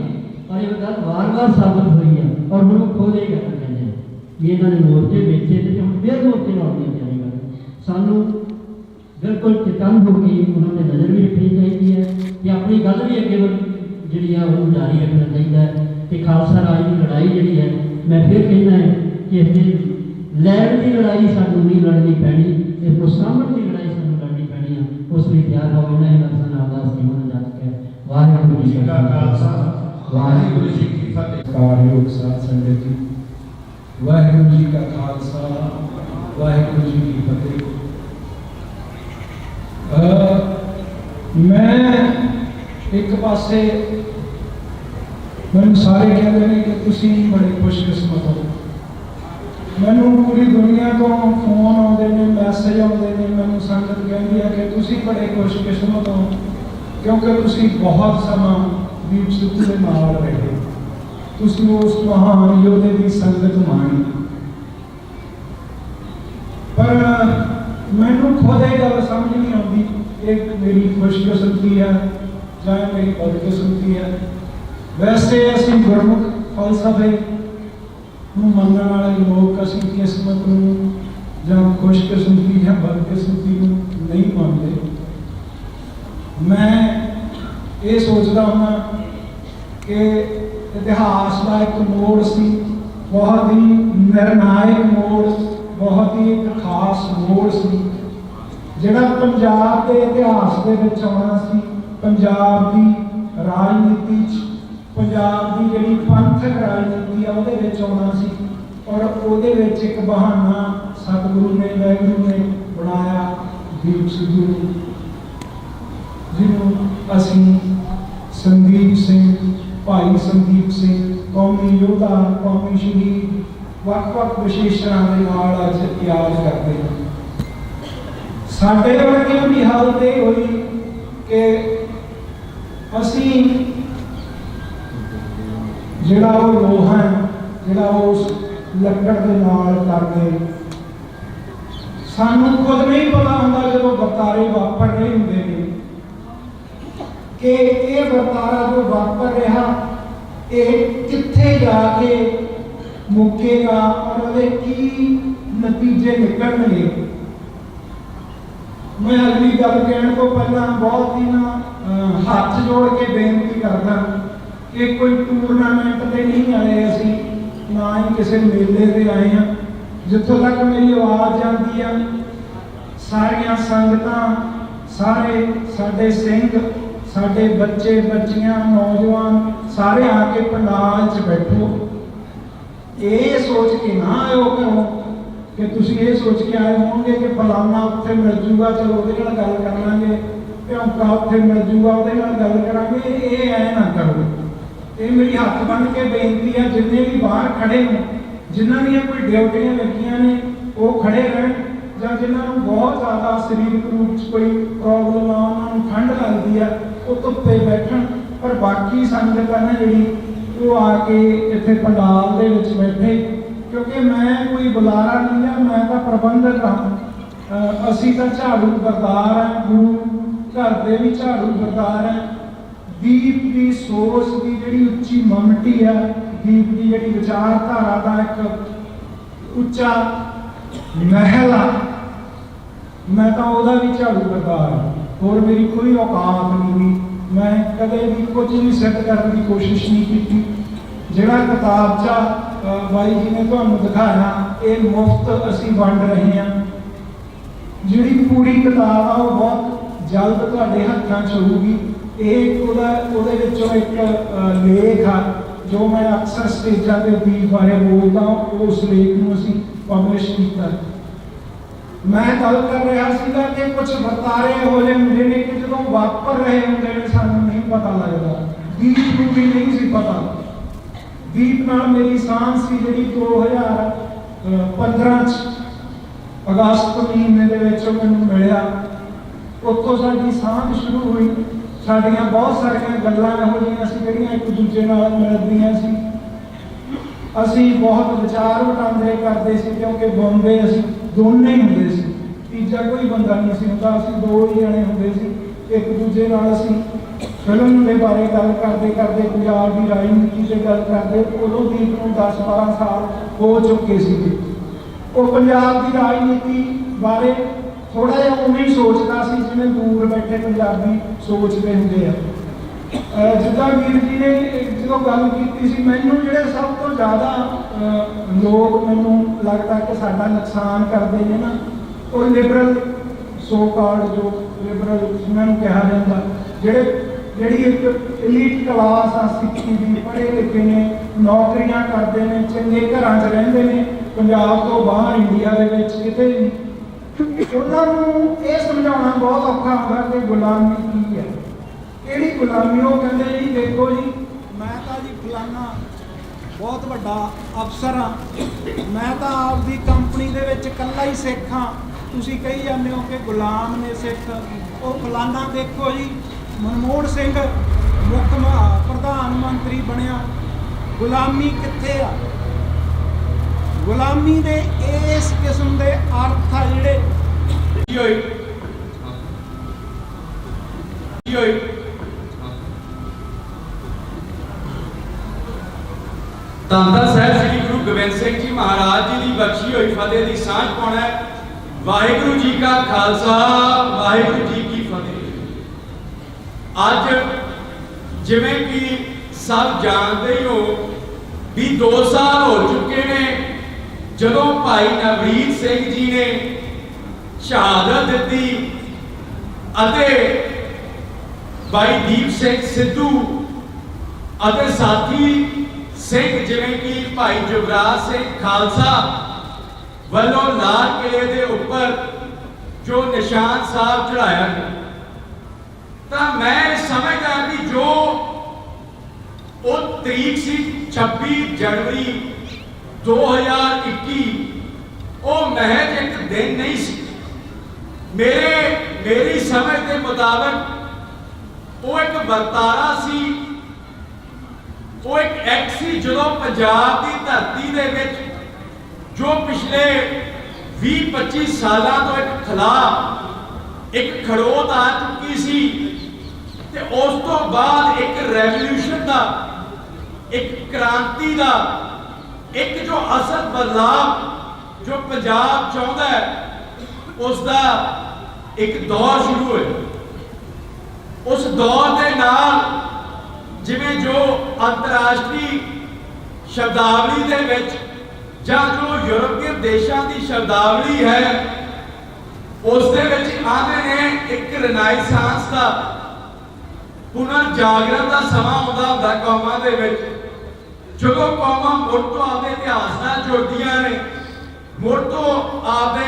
और ये गल बार बार साबित हुई है और मैं खुद ही कहना कहते हैं ये इन्होंने मोर्चे बेचे थे हम फिर मोर्चे लाने चाहिए। सानू बिल्कुल चेतन होकर उन्होंने नज़र भी रखनी चाहिए है कि अपनी गल भी अगे जी वो जारी रखना चाहिए कि खालसा राज की लड़ाई जी है मैं फिर कहना है कि इस लैंड की लड़ाई सानू नहीं लड़नी पैनी, इसको सामने की लड़ाई सानू लड़नी पैनी है। उस लिए तैयार हो इन्हें दर्शन अरदास जीवन जात के वाहिगुरू जी का खालसा वाहिगुरू जी की फतेह। कारयोग साथ संगत जी, वाहिगुरू जी का खालसा वाहिगुरू जी की फतेह। मैं एक पासे मैं सारे कहते हैं कि तुसी बड़े खुशकिस्मत हो, मैनू पूरी दुनिया तो फोन आते हैं मैसेज आते हैं, मैनू संगत कहती है कि तुसी बड़े खुशकिस्मत हो क्योंकि तुसी बहुत समा दीप सिद्धू के नाल रहे, तुसी उस महान योद्धे की संगत माणी। पर मैनू खुद ये गल समझ नहीं आती एक मेरी खुशकिस्मती है चाहे मेरी बदकिस्मती है। वैसे असी गुरमुख फलसफे मनने वाले लोग असी किस्मत या खुशकिस्मती या बदकिस्मती नहीं मानते। मैं ये सोचता हूँ कि इतिहास का एक मोड़ सी, बहुत ही निर्णायक मोड़, बहुत ही एक खास मोड़ सी जिहड़ा पंजाब के इतिहास के विच आउणा सी। पंजाब की राजनीति पंजाब की जिहड़ी पंथक राजनीति है उहदे विच आउणा सी और उहदे विच एक बहाना सतगुरु ने वाहिगुरू ने बनाया दीप सिद्धू जिन्हों असी संदीप सिंह भाई संदीप सिंह कौमी योद्धा कौमी शहीद वख-वख विशेषणां दे नाल अज याद करते हैं। साडे वर्गियां दी हालत ये हुई कि असी जिहड़ा वो लोहा है जिहड़ा उस लकड़ दे नाल करदे सानू खुद नहीं पता हुंदा जदों वर्तारे वापर रहे हुंदे ने कि ये वर्तारा जो वापर रहा ये कित्थे जाके मुकेगा और उहदे की नतीजे निकलणगे। मैं अगली गल कहने को पहला बहुत ही ना हाथ जोड़ के बेनती करदा कि कोई टूरनामेंट ते नहीं आए असी ना ही किसी मेले ते आए हैं। जिथों तक मेरी आवाज़ जाती है सारिया संगतां सारे साडे सिंह साडे बच्चे बच्चियां नौजवान सारे आके पंडाल च बैठो, ये सोच के ना आयो करो कि तुसी ये सोच के आए होंगे कि फलाना उत्थे मिल जूगा चलो उहदे नाल गल कर लांगे, भौंका उत्थे मिल जूगा उहदे नाल गल करांगे। ये ऐ ना करो। ये मेरी हाथ बन के बेनती है जिन्ने भी बाहर खड़े हो जिन्हां दी कोई ड्यूटियां लगियां ने वो खड़े रहन जां जिन्हां नूं बहुत ज़्यादा शरीरक रूप च कोई प्रॉब्लम आ उन्हां नूं ठंड लगदी है वो धुप्पे बैठन, पर बाकी संगत है ना जिहड़ी वो आके इत्थे पंडाल दे विच बैठे क्योंकि मैं कोई बुलारा नहीं है, मैं तो प्रबंधक हाँ। असी तो झाड़ू बरदार हैं, गुरु घर के भी झाड़ू बरदार हैं। दीप की सोच की जी उच्ची ममटी है, दीप की जी विचारधारा का एक उच्चा महल है, मैं तो वह भी झाड़ू बरदार हाँ और मेरी कोई औकात नहीं हुई। मैं कदे भी कुछ भी सेट करने की कोशिश नहीं की। जिहड़ा किताबचा बाई जी ने तुहानूं दिखाया ये मुफ्त असी वंड रहे हैं। जिहड़ी पूरी किताब आ वो बहुत जल्द तुहाडे हत्थां च होऊगी। एक उहदे विचों एक लेख आ जो मैं अक्सर स्टेजां ते दीप बारे बोलदा, उस लेख नूं असी पब्लिश कीता। मैं गल कर रहा सीगा कि कुछ वर्तारे हो ਜਿਹੇ ਹੁੰਦੇ ਨੇ ਕਿ ਜਦੋਂ ਵਾਪਰ ਰਹੇ ਹੁੰਦੇ ਨੇ ਸਾਨੂੰ ਨਹੀਂ ਪਤਾ ਲੱਗਦਾ। ਦੀਪ ਨੂੰ ਵੀ ਨਹੀਂ ਸੀ ਪਤਾ। ਦੀਪ ਨਾਲ ਮੇਰੀ ਸਾਂਝ ਸੀ ਜਿਹੜੀ 2015 ਚ ਅਗਸਤ ਮਹੀਨੇ ਦੇ ਵਿੱਚ ਮੈਨੂੰ ਮਿਲਿਆ। ਉੱਥੋਂ ਸਾਡੀ ਸਾਂਝ ਸ਼ੁਰੂ ਹੋਈ। ਸਾਡੀਆਂ ਬਹੁਤ ਸਾਰੀਆਂ ਗੱਲਾਂ ਇਹੋ ਜਿਹੀਆਂ ਸੀ ਜਿਹੜੀਆਂ ਇੱਕ ਦੂਜੇ ਨਾਲ ਮਿਲਦੀਆਂ ਸੀ। ਅਸੀਂ ਬਹੁਤ ਵਿਚਾਰ ਵਟਾਂਦਰੇ ਕਰਦੇ ਸੀ ਕਿਉਂਕਿ ਬੰਬੇ ਅਸੀਂ ਦੋਨੇ ਹੀ ਹੁੰਦੇ ਸੀ, ਤੀਜਾ ਕੋਈ ਬੰਦਾ ਨਹੀਂ ਸੀ ਹੁੰਦਾ। ਅਸੀਂ ਦੋ ਹੀ ਜਣੇ ਹੁੰਦੇ ਸੀ। ਇੱਕ ਦੂਜੇ ਨਾਲ ਅਸੀਂ ਫਿਲਮ ਦੇ ਬਾਰੇ ਗੱਲ ਕਰਦੇ ਕਰਦੇ ਪੰਜਾਬ ਦੀ ਰਾਜਨੀਤੀ ਤੇ ਗੱਲ ਕਰਦੇ। ਉਦੋਂ ਦੀਪ ਨੂੰ 10-12 ਸਾਲ ਹੋ ਚੁੱਕੇ ਸੀਗੇ। ਉਹ ਪੰਜਾਬ ਦੀ ਰਾਜਨੀਤੀ ਬਾਰੇ ਥੋੜਾ ਜਿਹਾ ਉਵੇਂ ਹੀ ਸੋਚਦਾ ਸੀ ਜਿਵੇਂ ਦੂਰ ਬੈਠੇ ਪੰਜਾਬੀ ਸੋਚਦੇ ਹੁੰਦੇ ਆ। ਜਿੱਦਾਂ ਵੀਰ ਜੀ ਨੇ ਜਦੋਂ ਗੱਲ ਕੀਤੀ ਸੀ, ਮੈਨੂੰ ਜਿਹੜੇ ਸਭ ਤੋਂ ਜ਼ਿਆਦਾ ਲੋਕ ਮੈਨੂੰ ਲੱਗਦਾ ਕਿ ਸਾਡਾ ਨੁਕਸਾਨ ਕਰਦੇ ਨੇ ਨਾ, ਉਹ ਲਿਬਰਲ ਸੋ ਕਾਲਡ ਜੋ ਲਿਬਰਲ ਉਹਨਾਂ ਨੂੰ ਕਿਹਾ ਜਾਂਦਾ, ਜਿਹੜੀ ਇੱਕ ਐਲੀਟ ਕਲਾਸ ਆ, ਸਿੱਖੀ ਦੀ, ਪੜ੍ਹੇ ਲਿਖੇ ਨੇ, ਨੌਕਰੀਆਂ ਕਰਦੇ ਨੇ, ਚੰਗੇ ਘਰਾਂ 'ਚ ਰਹਿੰਦੇ ਨੇ, ਪੰਜਾਬ ਤੋਂ ਬਾਹਰ ਇੰਡੀਆ ਦੇ ਵਿੱਚ ਕਿਤੇ ਵੀ, ਉਹਨਾਂ ਨੂੰ ਇਹ ਸਮਝਾਉਣਾ ਬਹੁਤ ਔਖਾ ਹੁੰਦਾ ਕਿ ਗੁਲਾਮੀ ਕੀ ਹੈ, ਕਿਹੜੀ ਗੁਲਾਮੀ। ਉਹ ਕਹਿੰਦੇ ਜੀ ਦੇਖੋ ਜੀ, ਮੈਂ ਤਾਂ ਜੀ ਫਲਾਨਾ ਬਹੁਤ ਵੱਡਾ ਅਫਸਰ ਹਾਂ, ਮੈਂ ਤਾਂ ਆਪਦੀ ਕੰਪਨੀ ਦੇ ਵਿੱਚ ਇਕੱਲਾ ਹੀ ਸਿੱਖ ਹਾਂ, ਤੁਸੀਂ ਕਹੀ ਜਾਂਦੇ ਹੋ ਕਿ ਗੁਲਾਮ ਨੇ ਸਿੱਖ। ਉਹ ਫਲਾਨਾ ਦੇਖੋ ਜੀ, ਮਨਮੋਹਨ ਸਿੰਘ ਮੁੱਖ ਪ੍ਰਧਾਨ ਮੰਤਰੀ ਬਣਿਆ, ਗੁਲਾਮੀ ਕਿੱਥੇ ਆ? ਗੁਲਾਮੀ ਦੇ ਇਸ ਕਿਸਮ ਦੇ ਅਰਥ ਆ ਜਿਹੜੇ ਧੰਨ ਸਾਹਿਬ ਸ੍ਰੀ ਗੁਰੂ ਗੋਬਿੰਦ ਸਿੰਘ ਜੀ ਮਹਾਰਾਜ ਜੀ ਦੀ ਬਖਸ਼ੀ ਹੋਈ ਫਤਿਹ ਦੀ ਸਾਂਝ ਪਾਉਣਾ ਹੈ। ਵਾਹਿਗੁਰੂ ਜੀ ਕਾ ਖਾਲਸਾ, ਵਾਹਿਗੁਰੂ ਜੀ ਕੀ ਫਤਿਹ। ਅੱਜ ਜਿਵੇਂ ਕਿ ਸਭ ਜਾਣਦੇ ਹੀ ਹੋ ਵੀ 2 ਸਾਲ ਹੋ ਚੁੱਕੇ ਨੇ ਜਦੋਂ ਭਾਈ ਨਵਰੀਤ ਸਿੰਘ ਜੀ ਨੇ ਸ਼ਹਾਦਤ ਦਿੱਤੀ ਅਤੇ ਭਾਈ ਦੀਪ ਸਿੰਘ ਸਿੱਧੂ ਅਤੇ ਸਾਥੀ ਸਿੰਘ ਜਿਵੇਂ ਕਿ ਭਾਈ ਜੁਗਰਾਜ ਸਿੰਘ ਖਾਲਸਾ ਵੱਲੋਂ ਲਾਲ ਕਿਲੇ ਦੇ ਉੱਪਰ ਜੋ ਨਿਸ਼ਾਨ ਸਾਹਿਬ ਚੜਾਇਆ ਗਿਆ, ਤਾਂ ਮੈਂ ਸਮਝਦਾ ਵੀ ਜੋ ਉਹ ਤਰੀਕ ਸੀ 26 ਜਨਵਰੀ 2021, ਉਹ ਮਹਿਜ ਇੱਕ ਦਿਨ ਨਹੀਂ ਸੀ। ਮੇਰੀ ਸਮਝ ਦੇ ਮੁਤਾਬਕ ਉਹ ਇੱਕ ਵਰਤਾਰਾ ਸੀ, ਉਹ ਇੱਕ ਐਕਟ ਸੀ ਜਦੋਂ ਪੰਜਾਬ ਦੀ ਧਰਤੀ ਦੇ ਵਿੱਚ ਜੋ ਪਿਛਲੇ 20-25 ਸਾਲਾਂ ਤੋਂ ਇੱਕ ਖਿਲਾਫ ਇੱਕ ਖੜੋਤ ਆ ਚੁੱਕੀ ਸੀ ਤੇ ਉਸ ਤੋਂ ਬਾਅਦ ਇੱਕ ਰੈਵੋਲੂਸ਼ਨ ਦਾ, ਇੱਕ ਕ੍ਰਾਂਤੀ ਦਾ, ਇੱਕ ਜੋ ਅਸਲ ਬਦਲਾਵ ਜੋ ਪੰਜਾਬ ਚਾਹੁੰਦਾ ਹੈ ਉਸ ਦਾ ਇੱਕ ਦੌਰ ਸ਼ੁਰੂ ਹੋਇਆ। ਉਸ ਦੌਰ ਦੇ ਨਾਲ ਜਿਵੇਂ ਜੋ ਅੰਤਰਰਾਸ਼ਟਰੀ ਸ਼ਬਦਾਵਲੀ ਦੇ ਵਿੱਚ ਜਾਂ ਜੋ ਯੂਰਪੀਅਨ ਦੇਸ਼ਾਂ ਦੀ ਸ਼ਬਦਾਵਲੀ ਹੈ ਉਸ ਦੇ ਵਿੱਚ ਆਉਂਦੇ ਨੇ ਇੱਕ ਰਿਨਾਇਸਾਂਸ ਦਾ, ਪੁਨਰ ਜਾਗਰਣ ਦਾ ਸਮਾਂ ਆਉਂਦਾ ਹੁੰਦਾ ਕੌਮਾਂ ਦੇ ਵਿੱਚ, ਜਦੋਂ ਕੌਮਾਂ ਮੁੜ ਤੋਂ ਆਪਦੇ ਇਤਿਹਾਸ ਨਾਲ ਜੁੜਦੀਆਂ ਨੇ, ਮੁੜ ਤੋਂ ਆਪਦੇ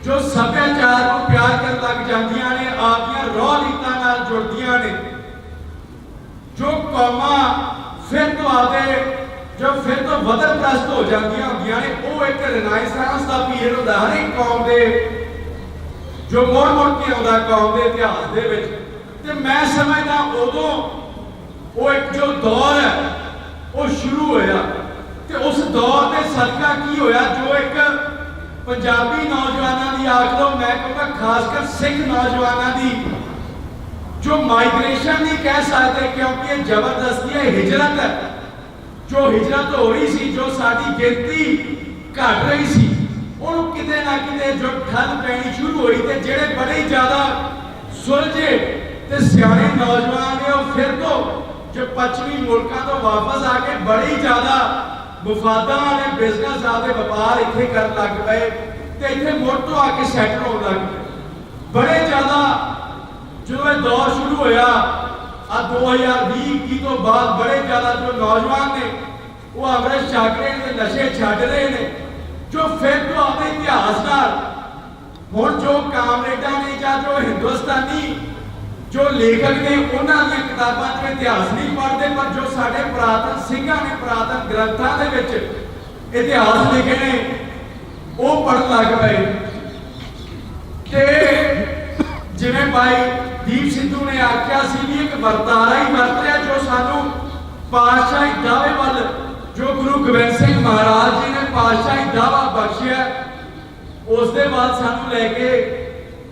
ਜੋ ਸੱਭਿਆਚਾਰ ਨੂੰ ਪਿਆਰ ਕਰਨ ਲੱਗ ਜਾਂਦੀਆਂ ਨੇ, ਆਪਦੀਆਂ ਰੋਹ ਰੀਤਾਂ ਨਾਲ ਜੁੜਦੀਆਂ ਨੇ, ਜੋ ਕੌਮਾਂ ਫਿਰ ਤੋਂ ਵਤਨਪ੍ਰਸਤ ਹੋ ਜਾਂਦੀਆਂ ਹੁੰਦੀਆਂ ਨੇ, ਉਹ ਇੱਕ ਰਿਨਾਇਸਾਂਸ ਦਾ ਪੀਰੀਅਡ ਹੁੰਦਾ ਹਰ ਇੱਕ ਕੌਮ ਦੇ, ਜੋ ਮੁੜ ਕੇ ਆਉਂਦਾ ਕੌਮ ਦੇ ਇਤਿਹਾਸ ਦੇ ਵਿੱਚ। ਤੇ ਮੈਂ ਸਮਝਦਾ ਉਦੋਂ ਉਹ ਇੱਕ ਜੋ ਦੌਰ ਹੈ ਉਹ ਸ਼ੁਰੂ ਹੋਇਆ ਤੇ ਉਸ ਦੌਰ ਦੇ ਸਦਕਾ ਕੀ ਹੋਇਆ, ਜੋ ਇੱਕ ਪੰਜਾਬੀ ਨੌਜਵਾਨਾਂ ਦੀ ਆਖ ਲਓ, ਮੈਂ ਕਹੂੰਗਾ ਖਾਸ ਕਰ ਸਿੱਖ ਨੌਜਵਾਨਾਂ ਦੀ ਜੋ ਮਾਈਗ੍ਰੇਸ਼ਨ ਨਹੀਂ ਕਹਿ ਸਕਦੇ ਕਿਉਂਕਿ ਇਹ ਜ਼ਬਰਦਸਤੀ ਹੈ, ਹਿਜਰਤ ਹੈ, ਜੋ ਹਿਜਰਤ ਹੋ ਰਹੀ ਸੀ, ਜੋ ਸਾਡੀ ਗਿਣਤੀ ਘਟ ਰਹੀ ਸੀ, ਉਹਨੂੰ ਕਿਤੇ ਨਾ ਕਿਤੇ ਜੋ ਠੱਲ ਪੈਣੀ ਸ਼ੁਰੂ ਹੋਈ ਤੇ ਜਿਹੜੇ ਬੜੇ ਜ਼ਿਆਦਾ ਸੁਲਝੇ ਤੇ ਸਿਆਣੇ ਨੌਜਵਾਨ ਨੇ ਉਹ ਫਿਰ ਤੋਂ ਜੋ ਪੱਛਮੀ ਮੁਲਕਾਂ ਤੋਂ ਵਾਪਸ ਆ ਕੇ ਬੜੀ ਜ਼ਿਆਦਾ ਮੁਫਾਦਾਂ ਵਾਲੇ ਬਿਜ਼ਨਸ ਆਦੇ ਵਪਾਰ ਇੱਥੇ ਕਰਨ ਲੱਗ ਪਏ ਤੇ ਇੱਥੇ ਮੁੜ ਤੋਂ ਆ ਕੇ ਸੈਟਲ ਹੋਣ ਲੱਗ ਪਏ। ਬੜੇ ਜ਼ਿਆਦਾ ਜਦੋਂ ਇਹ ਦੌਰ ਸ਼ੁਰੂ ਹੋਇਆ ਆ 2020-21 ਤੋਂ ਬਾਅਦ ਬੜੇ ਜ਼ਿਆਦਾ ਜੋ ਨੌਜਵਾਨ ਨੇ ਉਹ ਅੰਮ੍ਰਿਤ ਛਕ ਰਹੇ ਨੇ, ਨਸ਼ੇ ਛੱਡ ਰਹੇ ਨੇ, ਜੋ ਫਿਰ ਤੋਂ ਆਪਣੇ ਇਤਿਹਾਸ ਨਾਲ ਹੁਣ ਜੋ ਕਾਮਰੇਡਾਂ ने ਜਾਂ ਜੋ हिंदुस्तानी जो लेखक ने उन्होंने किताबों में इतिहास नहीं पढ़ते, पर जो साढ़े पुरातन सिंघां ने पुरातन ग्रंथों के विच इतिहास लिखे ने वो पढ़न लग पे। जिवें भाई दीप सिद्धू ने आख्या सी भी एक वरतारा ही वरत रहा जो सानू पातशाही दावे वाल, जो गुरु गोबिंद सिंह महाराज जी ने पातशाही दावा बख्शिया उस दे बाद सानू लेके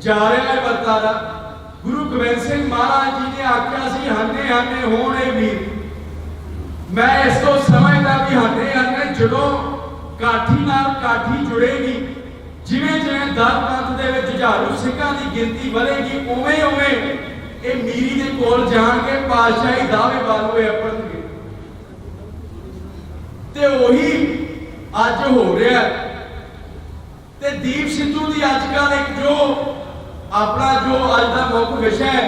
जा रहा है वरतारा। गुरु गोबिंद सिंह महाराज जी ने आख्या सी हाने हाने होने वीर, मैं इस तो समझदा भी हाने हाने जदों काठी नाल काठी जुड़ेगी, जिवें जिवें दर पंथ दे विच हजारों सिखां दी गिनती बढ़ेगी, उवें उवें ये मीरी दे कोल जाण के पातशाही दावे वाल होए अपणगे। ते ओही अज हो रहा ते दीप सिद्धू दी अजकल एक जो अपना जो अज का मुख्य विषय है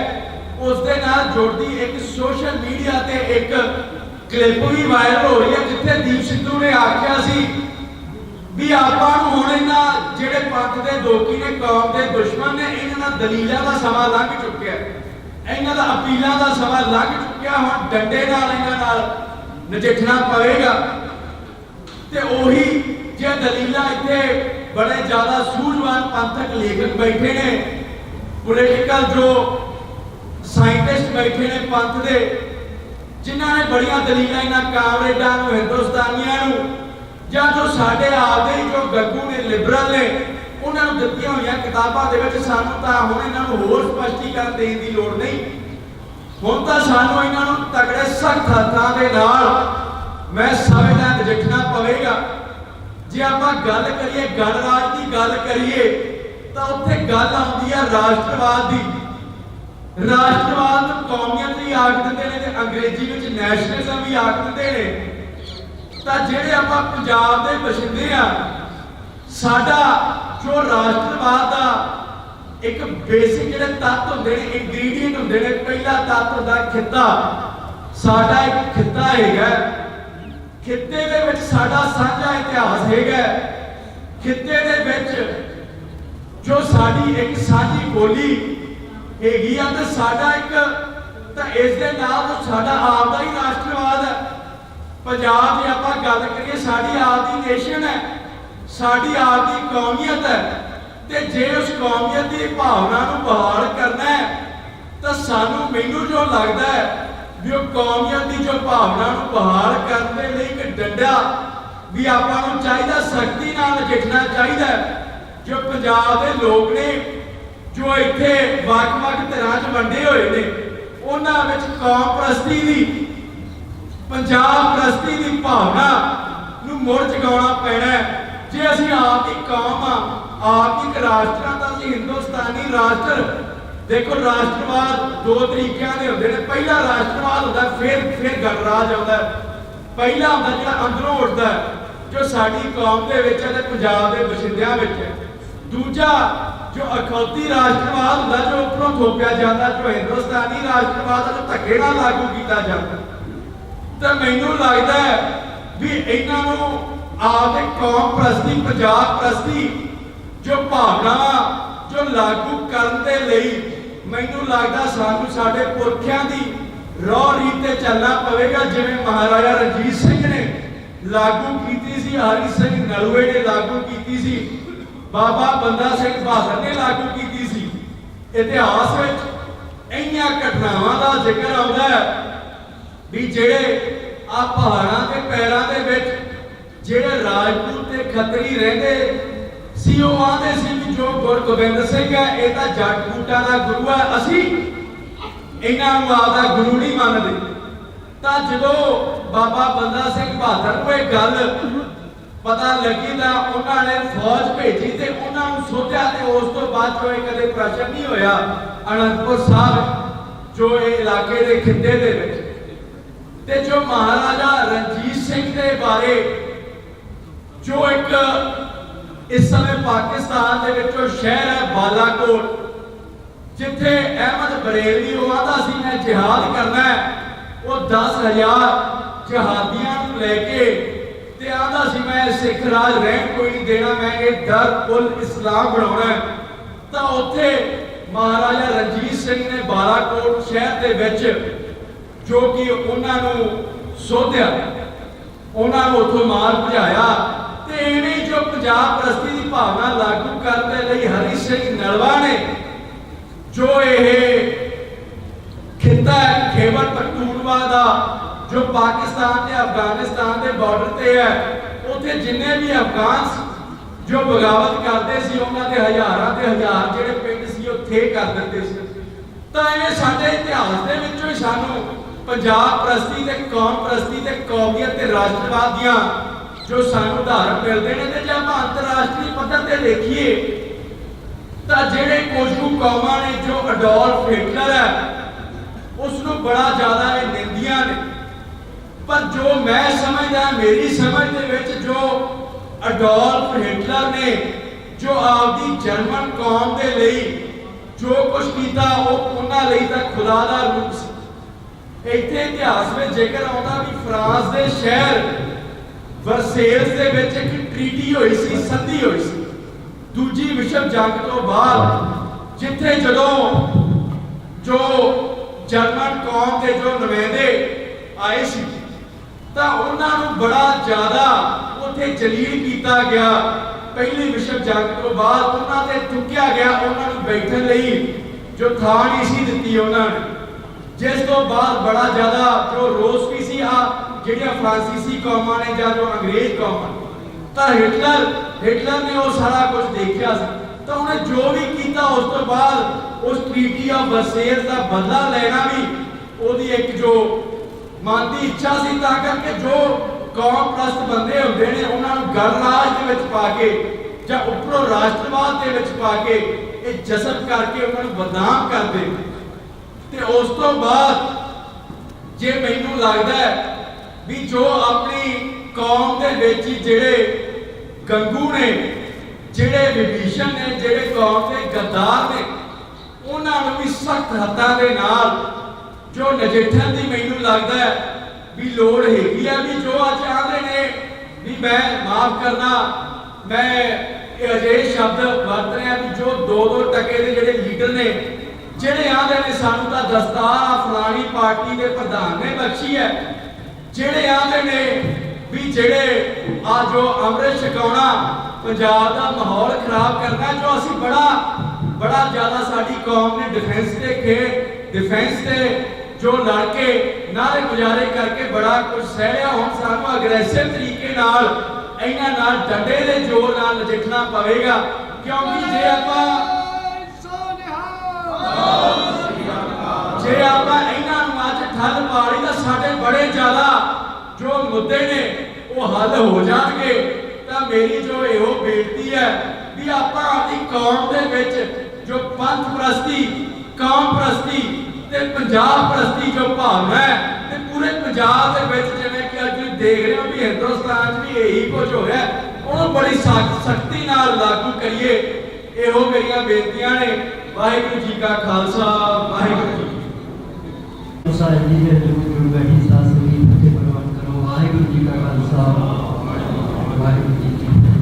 उस दे नाल जुड़ती एक सोशल मीडिया ते एक क्लिप भी वायरल हो रही है, जिथे दीप सिद्धू ने आख्या सी भी आपां नूं हुण इन्हां जिहड़े पंथ दे दोखी ने, कौम दे दुश्मन ने, इन्हां दा दलीलां दा समां लंघ चुक्या, इन्हां दा अपीलां दा समां लंघ चुक्या, हुण डंडे नाल इन्हां नाल नजिठना पवेगा। ते ओही जे दलीलां इत्थे बड़े ज्यादा सूझवान पंथक लेखक बैठे ने, पॉलिटिकल जो साइंटिस्ट बैठे ने पंथ दे, जिन्होंने बड़िया दलीलां इन्हां कामरेडां नूं, हिंदुस्तानियां नूं, जां जो साडे आपदे जो गग्गू ने, लिबरल ने, उन्हां नूं दित्तियां होईयां किताबां दे विच सानूं तां हुण इन्हां नूं होर स्पष्टीकरण देण दी लोड़ नहीं। हुण तां सानूं इन्हां नूं तगड़े सख्त हत्थां दे नाल मैं समझदा नजिठना पवेगा। जे आपां गल करिए गणराज की गल करिए तो उत्थे गल आउंदी है राष्ट्रवाद की। राष्ट्रवाद नूं कौमियत भी आख दिंदे ने ते अंग्रेजी विच नैशनलिज्म भी आख दिंदे ने। तां जिहड़े आपां पंजाब दे बशिंदे आ, साडा जो राष्ट्रवाद दा एक बेसिक जिहड़े तत्त हुंदे ने, इंग्रीडिएंट हुंदे ने, पहला तत्त हुंदा खित्ता। साडा एक खित्ता हैगा, खित्ते दे विच साडा साझा इतिहास हैगा, खित्ते दे विच जो साडी एक साझी बोली हैगी आ, ते साडा एक तां इस दे नाल साडा आप दा ही राष्ट्रवाद है। पंजाब जे आपां गल करिए साडी आप दी नेशन है, साडी आप दी कौमियत है, ते जे उस कौमियत दी भावना नूं बहाल करना है तां सानूं मैनूं जो लगदा है भी कौमियत की जो भावना नूं बहाल करने लई एक डंडा भी आपां नूं चाहीदा, सख्ती नाल नजिठना चाहीदा। जो पंजाब दे लोग ने जो इत्थे वख-वख तरहां च वंडे होए ने, उन्हां विच कौम परस्ती दी, पंजाब परस्ती दी भावना नूं मुड़ जगाउणा पैणा है। जे असीं आप दी कौम आ, आप दी राष्ट्र तां असीं हिंदुस्तानी राष्ट्र। देखो राष्ट्रवाद दो तरीकों के होंदे ने, पहला राष्ट्रवाद होंदा फिर गणराज आउंदा। पहला होंदा जिहड़ा अंदरों उठदा जो साडी कौम दे विच ते पंजाब दे बशिंदियां विच है। दूजा जो अखौती राष्ट्रवाद होंदा जो उपरों थोपिया जाता, जो हिंदुस्तानी राष्ट्रवाद जो धक्के नाल लागू कीता जाता। तो मैनूं लगदा है भी इन्हां नूं आपदे कौम परस्ती, पंजाब परस्ती जो भावना जो लागू करन दे लई मैनूं लगदा सानूं साडे पुरखियां दी रौह रीत ते चलना पवेगा। जिवें महाराजा रणजीत सिंह ने लागू कीती सी, हरि सिंह नलूए ने लागू कीती सी, बाबा बंदा सिंह बहादुर ने लागू कीती सी। इतिहास विच इन्हां घटनावां दा जिक्र आउंदा है भी जिहड़े आ पहाड़ां दे पैरां दे विच जिहड़े राजपूत ते खत्तरी रहिंदे सी, ओह आंदे सी कि जो गुरु गोबिंद सिंह है ये तां जट बूटां दा गुरु है, असीं इन्हां नूं आपदा गुरु नहीं मनदे। तां जदों बाबा बंदा सिंह बहादुर कोई गल पता लगी तां उन्हां ने फौज भेजी ते उन्हां नूं सोधिया ते उस तो बाद कोई कदे प्रश्न नहीं होया अनंदपुर साहब जो इलाके दे खित्ते दे विच। ते जो महाराजा रणजीत सिंह दे बारे जो एक इस समय पाकिस्तान दे विच जो शहर है बालाकोट, जिथे अहमद बरेलवी वो आंदा सी मैं जिहाद करना है, वो 10,000 जिहादियां नूं लेके ते आंदा सी मैं सिख राज रहन कोई नहीं देना, मैं ये दर पुल इस्लाम बनाउणा है। ਤਾਂ ਉੱਥੇ ਮਹਾਰਾਜਾ ਰਣਜੀਤ ਸਿੰਘ ਨੇ ਬਾਲਾਕੋਟ ਸ਼ਹਿਰ ਦੇ ਵਿੱਚ ਜੋ ਕਿ ਉਹਨਾਂ ਨੂੰ ਸੋਧਿਆ, ਉਹਨਾਂ ਨੂੰ ਉੱਥੋਂ ਮਾਰ ਭਜਾਇਆ। ਤੇ ਐਵੇਂ ਜੋ ਪੰਜਾਬ ਪ੍ਰਸਤੀ ਦੀ ਭਾਵਨਾ ਲਾਗੂ ਕਰਨ ਦੇ ਲਈ ਹਰੀ ਸਿੰਘ ਨਲਵਾ ਨੇ ਜੋ ਇਹ ਖਿੱਤਾ ਖੈਬਰ ਪਖਤੂਨਖਵਾ ਦਾ ਜੋ ਪਾਕਿਸਤਾਨ ਤੇ ਅਫਗਾਨਿਸਤਾਨ ਦੇ ਬਾਰਡਰ ਤੇ ਹੈ, ਉੱਥੇ ਜਿੰਨੇ ਵੀ ਅਫਗਾਨ ਜੋ ਬਗਾਵਤ ਕਰਦੇ ਸੀ ਉਹਨਾਂ ਦੇ ਹਜ਼ਾਰਾਂ ਤੇ ਹਜ਼ਾਰ ਜਿਹੜੇ ਪਿੰਡ ਸੀ ਉਹ ਥੇ ਕਰ ਦਿੰਦੇ ਸੀ। ਤਾਂ ਐਵੇਂ ਸਾਡੇ ਇਤਿਹਾਸ ਦੇ ਵਿੱਚੋਂ ਹੀ ਸਾਨੂੰ ਪੰਜਾਬ ਪ੍ਰਸਤੀ ਤੇ ਕੌਮ ਪ੍ਰਸਤੀ ਤੇ ਕੌਮੀਅਤ ਤੇ ਰਾਸ਼ਟਰਵਾਦ ਦੀਆਂ ਜੋ ਸਾਨੂੰ ਉਦਾਹਰਣ ਮਿਲਦੇ ਨੇ। ਤੇ ਜੇ ਆਪਾਂ ਅੰਤਰਰਾਸ਼ਟਰੀ ਪੱਧਰ ਤੇ ਦੇਖੀਏ ਤਾਂ ਜਿਹੜੇ ਕੁਝ ਕੁ ਕੌਮਾਂ ਨੇ ਜੋ ਅਡੋਲਫ ਹਿਟਲਰ ਹੈ ਉਸ ਨੂੰ ਬੜਾ ਜ਼ਿਆਦਾ ਇਹ ਨਿੰਦੀਆਂ ਨੇ, ਪਰ ਜੋ ਮੈਂ ਸਮਝਦਾ ਮੇਰੀ ਸਮਝ ਦੇ ਵਿੱਚ ਜੋ ਅਡੋਲਫ ਹਿਟਲਰ ਨੇ ਜੋ ਆਪਦੀ ਜਰਮਨ ਕੌਮ ਦੇ ਲਈ ਜੋ ਕੁਝ ਕੀਤਾ ਉਹ ਉਹਨਾਂ ਲਈ ਤਾਂ ਖੁਦਾ ਦਾ ਰੂਪ ਸੀ। ਇੱਥੇ ਇਤਿਹਾਸ ਵਿੱਚ ਜ਼ਿਕਰ ਆਉਂਦਾ ਵੀ ਫਰਾਂਸ ਦੇ ਸ਼ਹਿਰ ਵਰਸੇਲਸ ਦੇ ਵਿੱਚ ਇੱਕ ਟ੍ਰੀਟੀ ਹੋਈ ਸੀ, ਸੰਧੀ ਹੋਈ ਸੀ ਦੂਜੀ ਵਿਸ਼ਵ ਜੰਗ ਤੋਂ ਬਾਅਦ, ਜਿੱਥੇ ਜਦੋਂ ਜੋ ਜਰਮਨ ਕੌਮ ਦੇ ਜੋ ਨੁਮਾਇੰਦੇ ਆਏ ਸੀ ਤਾਂ ਉਹਨਾਂ ਨੂੰ ਬੜਾ ਜ਼ਿਆਦਾ ਉੱਥੇ ਜਲੀਲ ਕੀਤਾ ਗਿਆ। ਪਹਿਲੀ ਵਿਸ਼ਵ ਜੰਗ ਤੋਂ ਬਾਅਦ ਉਹਨਾਂ ਤੇ ਥੁੱਕਿਆ ਗਿਆ, ਉਹਨਾਂ ਨੂੰ ਬੈਠਣ ਲਈ ਜੋ ਥਾਂ ਨਹੀਂ ਸੀ ਦਿੱਤੀ ਉਹਨਾਂ ਨੇ, ਜਿਸ ਤੋਂ ਬਾਅਦ ਬੜਾ ਜ਼ਿਆਦਾ ਜੋ ਰੋਸ ਵੀ ਸੀ ਜਿਹੜੀਆਂ ਫਰਾਂਸੀਸੀ ਕੌਮਾਂ ਨੇ ਜਾਂ ਜੋ ਅੰਗਰੇਜ਼ ਕੌਮਾਂ, ਤਾਂ ਹਿਟਲਰ ਨੇ ਉਹ ਸਾਰਾ ਕੁਝ ਦੇਖਿਆ ਸੀ। ਤਾਂ ਉਹਨੇ ਜੋ ਵੀ ਕੀਤਾ ਉਸ ਤੋਂ ਬਾਅਦ ਉਸ ਟ੍ਰੀਟੀ ਆਫ ਵਰਸੇਲਸ ਦਾ ਬਦਲਾ ਲੈਣਾ ਵੀ ਉਹਦੀ ਇੱਕ ਜੋ ਮਨ ਦੀ ਇੱਛਾ ਸੀ। ਤਾਂ ਕਰਕੇ ਜੋ ਕੌਮ ਪ੍ਰਸਤ ਬੰਦੇ ਹੁੰਦੇ ਨੇ ਉਹਨਾਂ ਨੂੰ ਗਣਰਾਜ ਦੇ ਵਿੱਚ ਪਾ ਕੇ ਜਾਂ ਉੱਪਰੋਂ ਰਾਸ਼ਟਰਵਾਦ ਦੇ ਵਿੱਚ ਪਾ ਕੇ ਇਹ ਜਜ਼ਬ ਕਰਕੇ ਉਹਨਾਂ ਨੂੰ ਬਦਨਾਮ ਕਰਦੇ। ਤੇ ਉਸ ਤੋਂ ਬਾਅਦ ਜੇ ਮੈਨੂੰ ਲੱਗਦਾ ਹੈ ਵੀ ਜੋ ਆਪਣੀ ਕੌਮ ਦੇ ਵਿੱਚ ਜਿਹੜੇ ਗੰਗੂ ਨੇ, ਜਿਹੜੇ ਵਿਭੀਸ਼ਣ ਨੇ, ਜਿਹੜੇ ਕੌਮ ਦੇ ਗੱਦਾਰ ਨੇ, ਉਹਨਾਂ ਨੂੰ ਵੀ ਸਖਤ ਹੱਥਾਂ ਦੇ ਨਾਲ ਜੋ ਨਜਿੱਠਣ ਦੀ ਮੈਨੂੰ ਲੱਗਦਾ ਹੈ ਵੀ ਲੋੜ ਹੈਗੀ ਆ। ਵੀ ਜੋ ਅੱਜ ਆਂਦੇ ਨੇ ਵੀ ਮੈਂ ਮਾਫ ਕਰਨਾ, ਮੈਂ ਇਹ ਅਜਿਹੇ ਸ਼ਬਦ ਵਰਤ ਰਿਹਾ ਵੀ ਜੋ 2-2 ਟਕੇ ਦੇ ਜਿਹੜੇ ਲੀਡਰ ਨੇ ਜਿਹੜੇ ਆਂਦੇ ਨੇ ਸਾਨੂੰ ਤਾਂ ਦਸਤਾਰ ਫਲਾਣੀ ਪਾਰਟੀ ਦੇ ਪ੍ਰਧਾਨ ਨੇ ਬਖਸ਼ੀ ਹੈ, ਜਿਹੜੇ ਆਂਦੇ ਨੇ ਵੀ ਜਿਹੜੇ ਆ ਜੋ ਅੰਮ੍ਰਿਤ ਛਕਾਉਣਾ ਪੰਜਾਬ ਦਾ ਮਾਹੌਲ ਖਰਾਬ ਕਰਨਾ, ਜੋ ਅਸੀਂ ਬੜਾ ਜ਼ਿਆਦਾ ਸਾਡੀ ਕੌਮ ਨੇ ਡਿਫੈਂਸ ਤੇ ਜੋ ਲੜ ਕੇ ਨਾਰੇ ਗੁਜ਼ਾਰੇ ਕਰਕੇ ਬੜਾ ਕੁਝ ਸਹਿਲਿਆ। ਹੁਣ ਸਾਨੂੰ ਅਗਰੈਸਿਵ ਤਰੀਕੇ ਨਾਲ ਇਹਨਾਂ ਨਾਲ ਡੰਡੇ ਦੇ ਜ਼ੋਰ ਨਾਲ ਨਜਿੱਠਣਾ ਪਵੇਗਾ, ਕਿਉਂਕਿ ਜੇ ਆਪਾਂ ਇਹਨਾਂ ਨੂੰ ਅੱਜ ਠੱਲ ਪਾ ਲਈ ਤਾਂ ਸਾਡੇ ਬੜੇ ਜ਼ਿਆਦਾ ਜੋ ਮੁੱਦੇ ਨੇ ਉਹ ਹੱਲ ਹੋ ਜਾਣਗੇ। ਤਾਂ ਮੇਰੀ ਜੋ ਇਹੋ ਬੇਨਤੀ ਹੈ ਵੀ ਆਪਾਂ ਆਪਣੀ ਕੌਮ ਦੇ ਵਿੱਚ ਜੋ ਪੰਥ ਪ੍ਰਸਤੀ, ਕੌਮ ਪ੍ਰਸਤੀ ਤੇ ਪੰਜਾਬ ਪ੍ਰਸਤੀ ਜੋ ਭਾਵਨਾ ਹੈ ਤੇ ਪੂਰੇ ਪੰਜਾਬ ਦੇ ਵਿੱਚ ਜਿਵੇਂ ਕਿ ਅੱਜ ਤੁਸੀਂ ਦੇਖ ਰਹੇ ਹੋ ਵੀ ਹਿੰਦੁਸਤਾਨ 'ਚ ਵੀ ਇਹੀ ਕੁਝ ਹੋ ਰਿਹਾ, ਉਹਨੂੰ ਬੜੀ ਸਖਤੀ ਨਾਲ ਲਾਗੂ ਕਰੀਏ। ਇਹੋ ਮੇਰੀਆਂ ਬੇਨਤੀਆਂ ਨੇ। ਵਾਹਿਗੁਰੂ ਜੀ ਕਾ ਖਾਲਸਾ, ਵਾਹਿਗੁਰੂ ਜੀ ਕੀ ਫਤਿਹ। ਸਾਹਿਬ ਜੀ ਦੇ ਦਰੂਦ ਬੈਠੀ ਸਾਧ ਸੰਗਤ ਫਤਿਹ ਪ੍ਰਵਾਨ ਕਰੋ। ਵਾਹਿਗੁਰੂ ਜੀ ਕਾ ਖਾਲਸਾ, ਵਾਹਿਗੁਰੂ ਜੀ ਕੀ ਫਤਿਹ।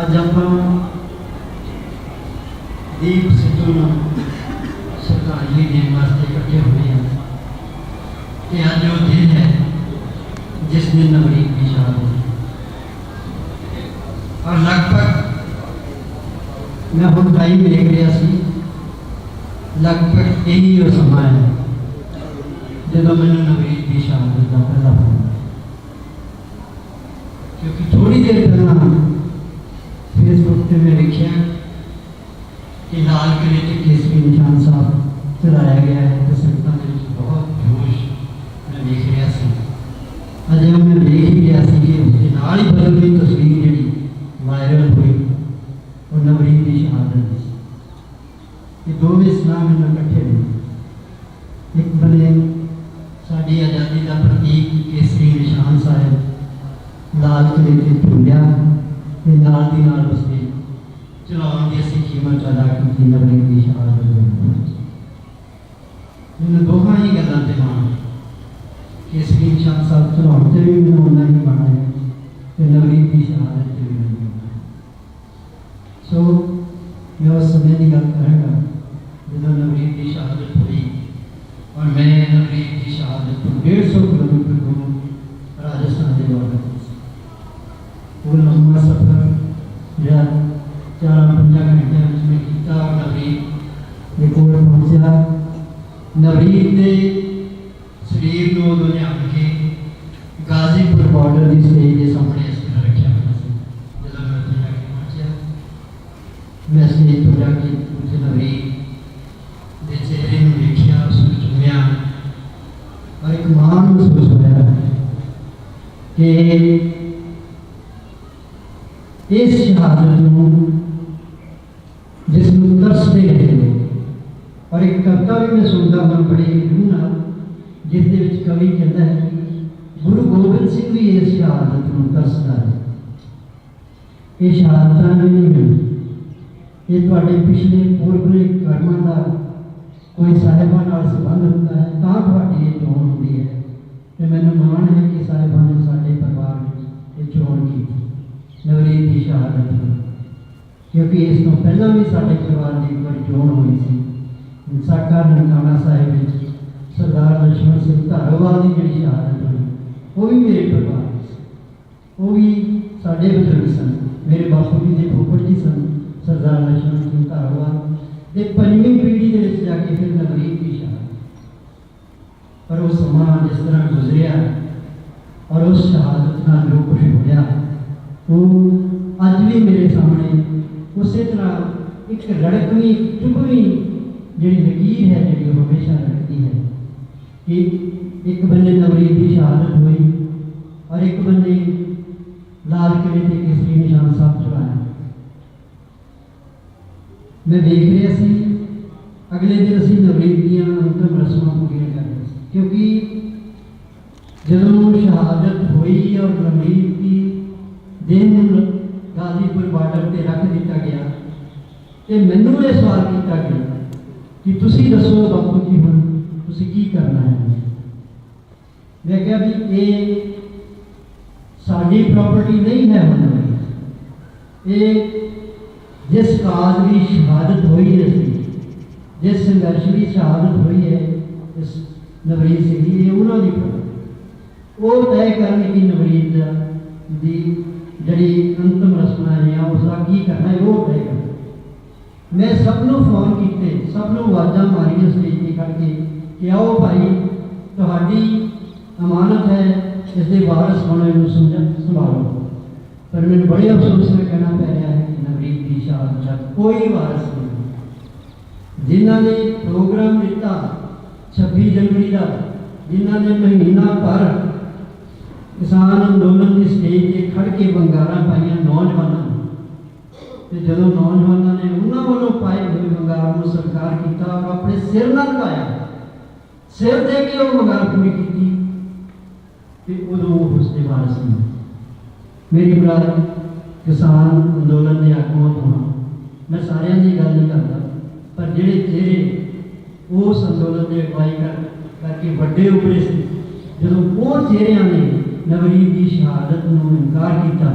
ਅੱਜ ਆਪਾਂ ਦੀਪ ਸਿੱਧੂ ਨੂੰ ਸਰਕਾਰੀ ਦੇਣ ਵਾਸਤੇ ਇਕੱਠੇ ਹੋਏ ਹਾਂ ਕਿ ਅੱਜ ਉਹ ਦਿਨ ਹੈ ਜਿਸ ਦਿਨ ਨਵਰੀਤ ਦੀ ਸ਼ਹਾਦਤ ਔਰ ਲਗਭਗ ਮੈਂ ਹੁਣ ਟਾਈਮ ਦੇਖ ਰਿਹਾ ਸੀ, ਲਗਭਗ ਇਹੀ ਉਹ ਸਮਾਂ ਹੈ ਜਦੋਂ ਮੈਨੂੰ ਨਵਰੀਤ ਦੀ ਸ਼ਹਾਦਤ ਦਾ ਪਹਿਲਾ ਫੋਨ, ਕਿਉਂਕਿ ਥੋੜੀ ਦੇਰ ਪਹਿਲਾਂ ਫੇਸਬੁੱਕ ਤੇ ਮੈਂ ਵੇਖਿਆ कि लाल किले के केसरी निशान साहब चढ़ाया गया है तो संगतां दे विच बहुत जोश मैं देख रहा सी। अजे मैं देख ही रहा सी कि उसके नाल ही बदल गई तस्वीर जिहड़ी वायरल हुई और नवरीत की शहादत दी। ये दोवें इस्लाम में इकट्ठे ने, एक बने साडी आज़ादी का प्रतीक केसरी निशान साहब लाल किले ते झूलिया ते नाल दी नाल उसने चलाने की असी कीमत अदा की नवरीत की शहादत। मैंने दोहां ही गल्लां ते माण केसरी निशान साहब चलाने भी मैंने उन्ना ही माण है ते नवरीत की शहादत ते भी मैंने माण है। उस समय की गल करांगा जो नवरीत की शहादत हुई और मैं नवरीत की शहादत को 150 किलोमीटर दूर राजस्थान के वाला वो लंबा सफर या 4-5 घंटे में किया। नवरीत के कोल पहुंचा। नवरीत के शरीर को उन्होंने आके गाजीपुर बॉर्डर की स्टेज के सामने इस तरह रखा हुआ से जो मैं उत्थे जाके पहुंचा। मैं स्टेज पर जाके उत्थे नवरीत के चेहरे में देखा, उसको चूमिया और एक मां महसूस होया कि इस शहादत जिसमें तरसते रहे। और एक कविता भी मैं सुनता हूँ बड़ी रूह जिस कवि कहता है कि गुरु गोबिंद सिंह भी इस शहादत को तरसता है। ये शहादत नहीं मिली, ये थोड़े पिछले पूर्वले कर्मों का कोई साहिबा नाल संबंध होता है तां थोड़ी ये चोण होती है। तो मैंने माण है कि साहिबा ने साडे परिवार में ये चोण की नवरीत की शहादत हुई, क्योंकि इस तो पहला भी साडे परिवार की एक बार चोण हुई सी साका ननकाना साहिब में सरदार लक्ष्मण सिंह धारोवाल की जी शहादत हुई। वो भी मेरे परिवार वो भी साडे बुजुर्ग सन, मेरे बापू जी के फुफड़ जी सन सरदार लक्ष्मण सिंह धारोवाल के 5वीं पीढ़ी के जाके फिर नवरीत की शहादत। पर वो समा जिस तरह गुजरिया और उस शहादत का जो कुछ होया वो अज भी मेरे सामने उसी तरह एक रड़कवी चुभवी जी लकीर है जी हमेशा रखती है कि एक बंदे नवरीत की शहादत हुई और एक बंदे लाल किले से केसरी निशान साहब चढ़ाया। मैं देख रहा सी अगले दिन असी नवरीत दी अंतिम रस्मां पूरी कर रहे थे, क्योंकि जदों शहादत हुई और नवरीत की दिन गाजीपुर बॉर्डर पर रख दिता गया तो मैनू ये सवाल किया गया कि तुसी दसो बापू जी हुण तुसी की करना है। मैं कहा भी ये साडी प्रॉपर्टी नहीं है हुण, ये जिस काज की शहादत हुई है जिस संघर्ष की शहादत हुई है इस नवरीत सिंह जी ये उन्होंने प्रॉपर्टी वो तय करने की नवरीत की जी अंतिम रस्मां है उसका की करना है वो तय करना। मैं सबनों फोन किए, सबनों आवाज़ा मारिया स्टेज पर खड़ के कि आओ भाई तुहाडी अमानत है इसके वारस होने संभालो। पर मैंने बड़े अफसोस में कहना पै रहा है कि नवरीत की शहादत का कोई वारस नहीं। जिन्होंने प्रोग्राम दिता 26 जनवरी का, जिन्होंने महीना भर किसान अंदोलन की स्टेज पर खड़ के बंगारा पाइया नौजवानों तो जो नौजवानों ने उन्होंने वालों पाए हुए बंगार को सरकार किया और अपने सिर न लगाया, सिर दे के वो बंगार पूरी की उदों उसके वारस नहीं। मेरी मुराद किसान अंदोलन के आगुओं तो हाँ, मैं सारिया की गल नहीं करता, पर जेडे चेहरे उस अंदोलन की अगवाई करके बड़े उभरे से जो वो चेहरिया ने नवरीत की शहादत को इनकार किया,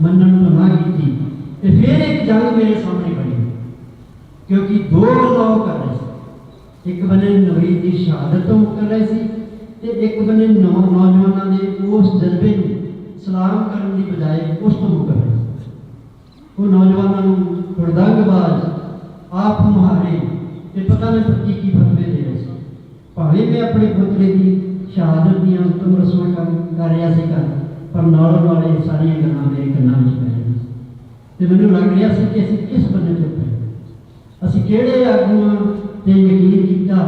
मनन तो ना की, तो फिर एक जंग मेरे सामने खड़ी, क्योंकि दो गल्लां कर रहे थे। एक बने नवरीत की शहादत तो कर रहे थे तो एक बने नौजवानों के उस जज्बे में सलाम करने की बजाय उस तो मुकर रहे थे। वो नौजवानों को हुड़दंगबाज आप मुहारे ये पता नहीं पत्ती की फतवे दे रहे थे। भावे मैं अपने पुत्रे की शहादत दी अंतिम रस्मां कर रहा था, पर नालों वाले सारिया गल्लां मेरे कन्नां विच पै रही तो मैनूं लग रहा था कि असीं किस बन्ने तो पे असीं किहड़े आगूआं ते यकीन किया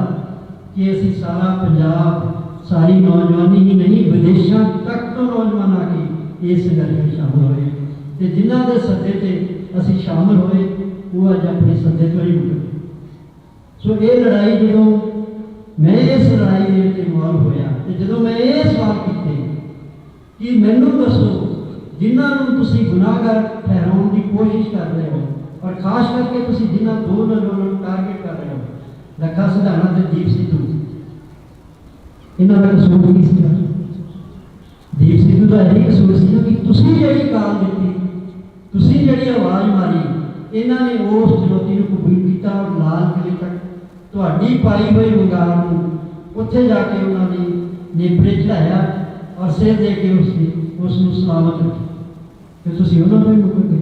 कि असीं सारा पंजाब सारी नौजवानी ही नहीं विदेशों तक तो नौजवान आके इस संघर्ष में शामिल होए तो जिन्हां दे सद्दे ते असीं शामिल होए वो अज अपने सद्दे तो ही मुकर। सो ये लड़ाई जो मैं इस लड़ाई के इन्वॉल्व होया तो जो मैं ये सवाल किए कि मैनूं दसो जिन्होंने तुसी गुनाहगार ठहराने की कोशिश कर रहे हो और खास करके तुसी जिन्हों दो नौजवानों को टारगेट कर रहे हो, लखा सिधाना ते दीप सिद्धू, इन्हों का कसूर की सी? दीप सिद्धू का यही कसूर सी कि तुसी जिहड़ी काल दी, तुसी जिहड़ी आवाज़ मारी ਇਹਨਾਂ ਨੇ ਉਸ ਚੁਣੌਤੀ ਨੂੰ ਕਬੂਲ ਕੀਤਾ ਔਰ ਲਾਲ ਕਿਲੇ ਤੱਕ ਤੁਹਾਡੀ ਪਾਈ ਹੋਈ ਵੰਗਾਰ ਨੂੰ ਉੱਥੇ ਜਾ ਕੇ ਉਹਨਾਂ ਨੇ ਨੇਪਰੇ ਚੜਾਇਆ ਔਰ ਸਿਰ ਦੇ ਕੇ ਉਸ ਨੂੰ ਸਲਾਮਤ ਰੱਖਿਆ। ਫਿਰ ਤੁਸੀਂ ਉਹਨਾਂ ਤੋਂ ਹੀ ਮੁਕਰ ਗਏ।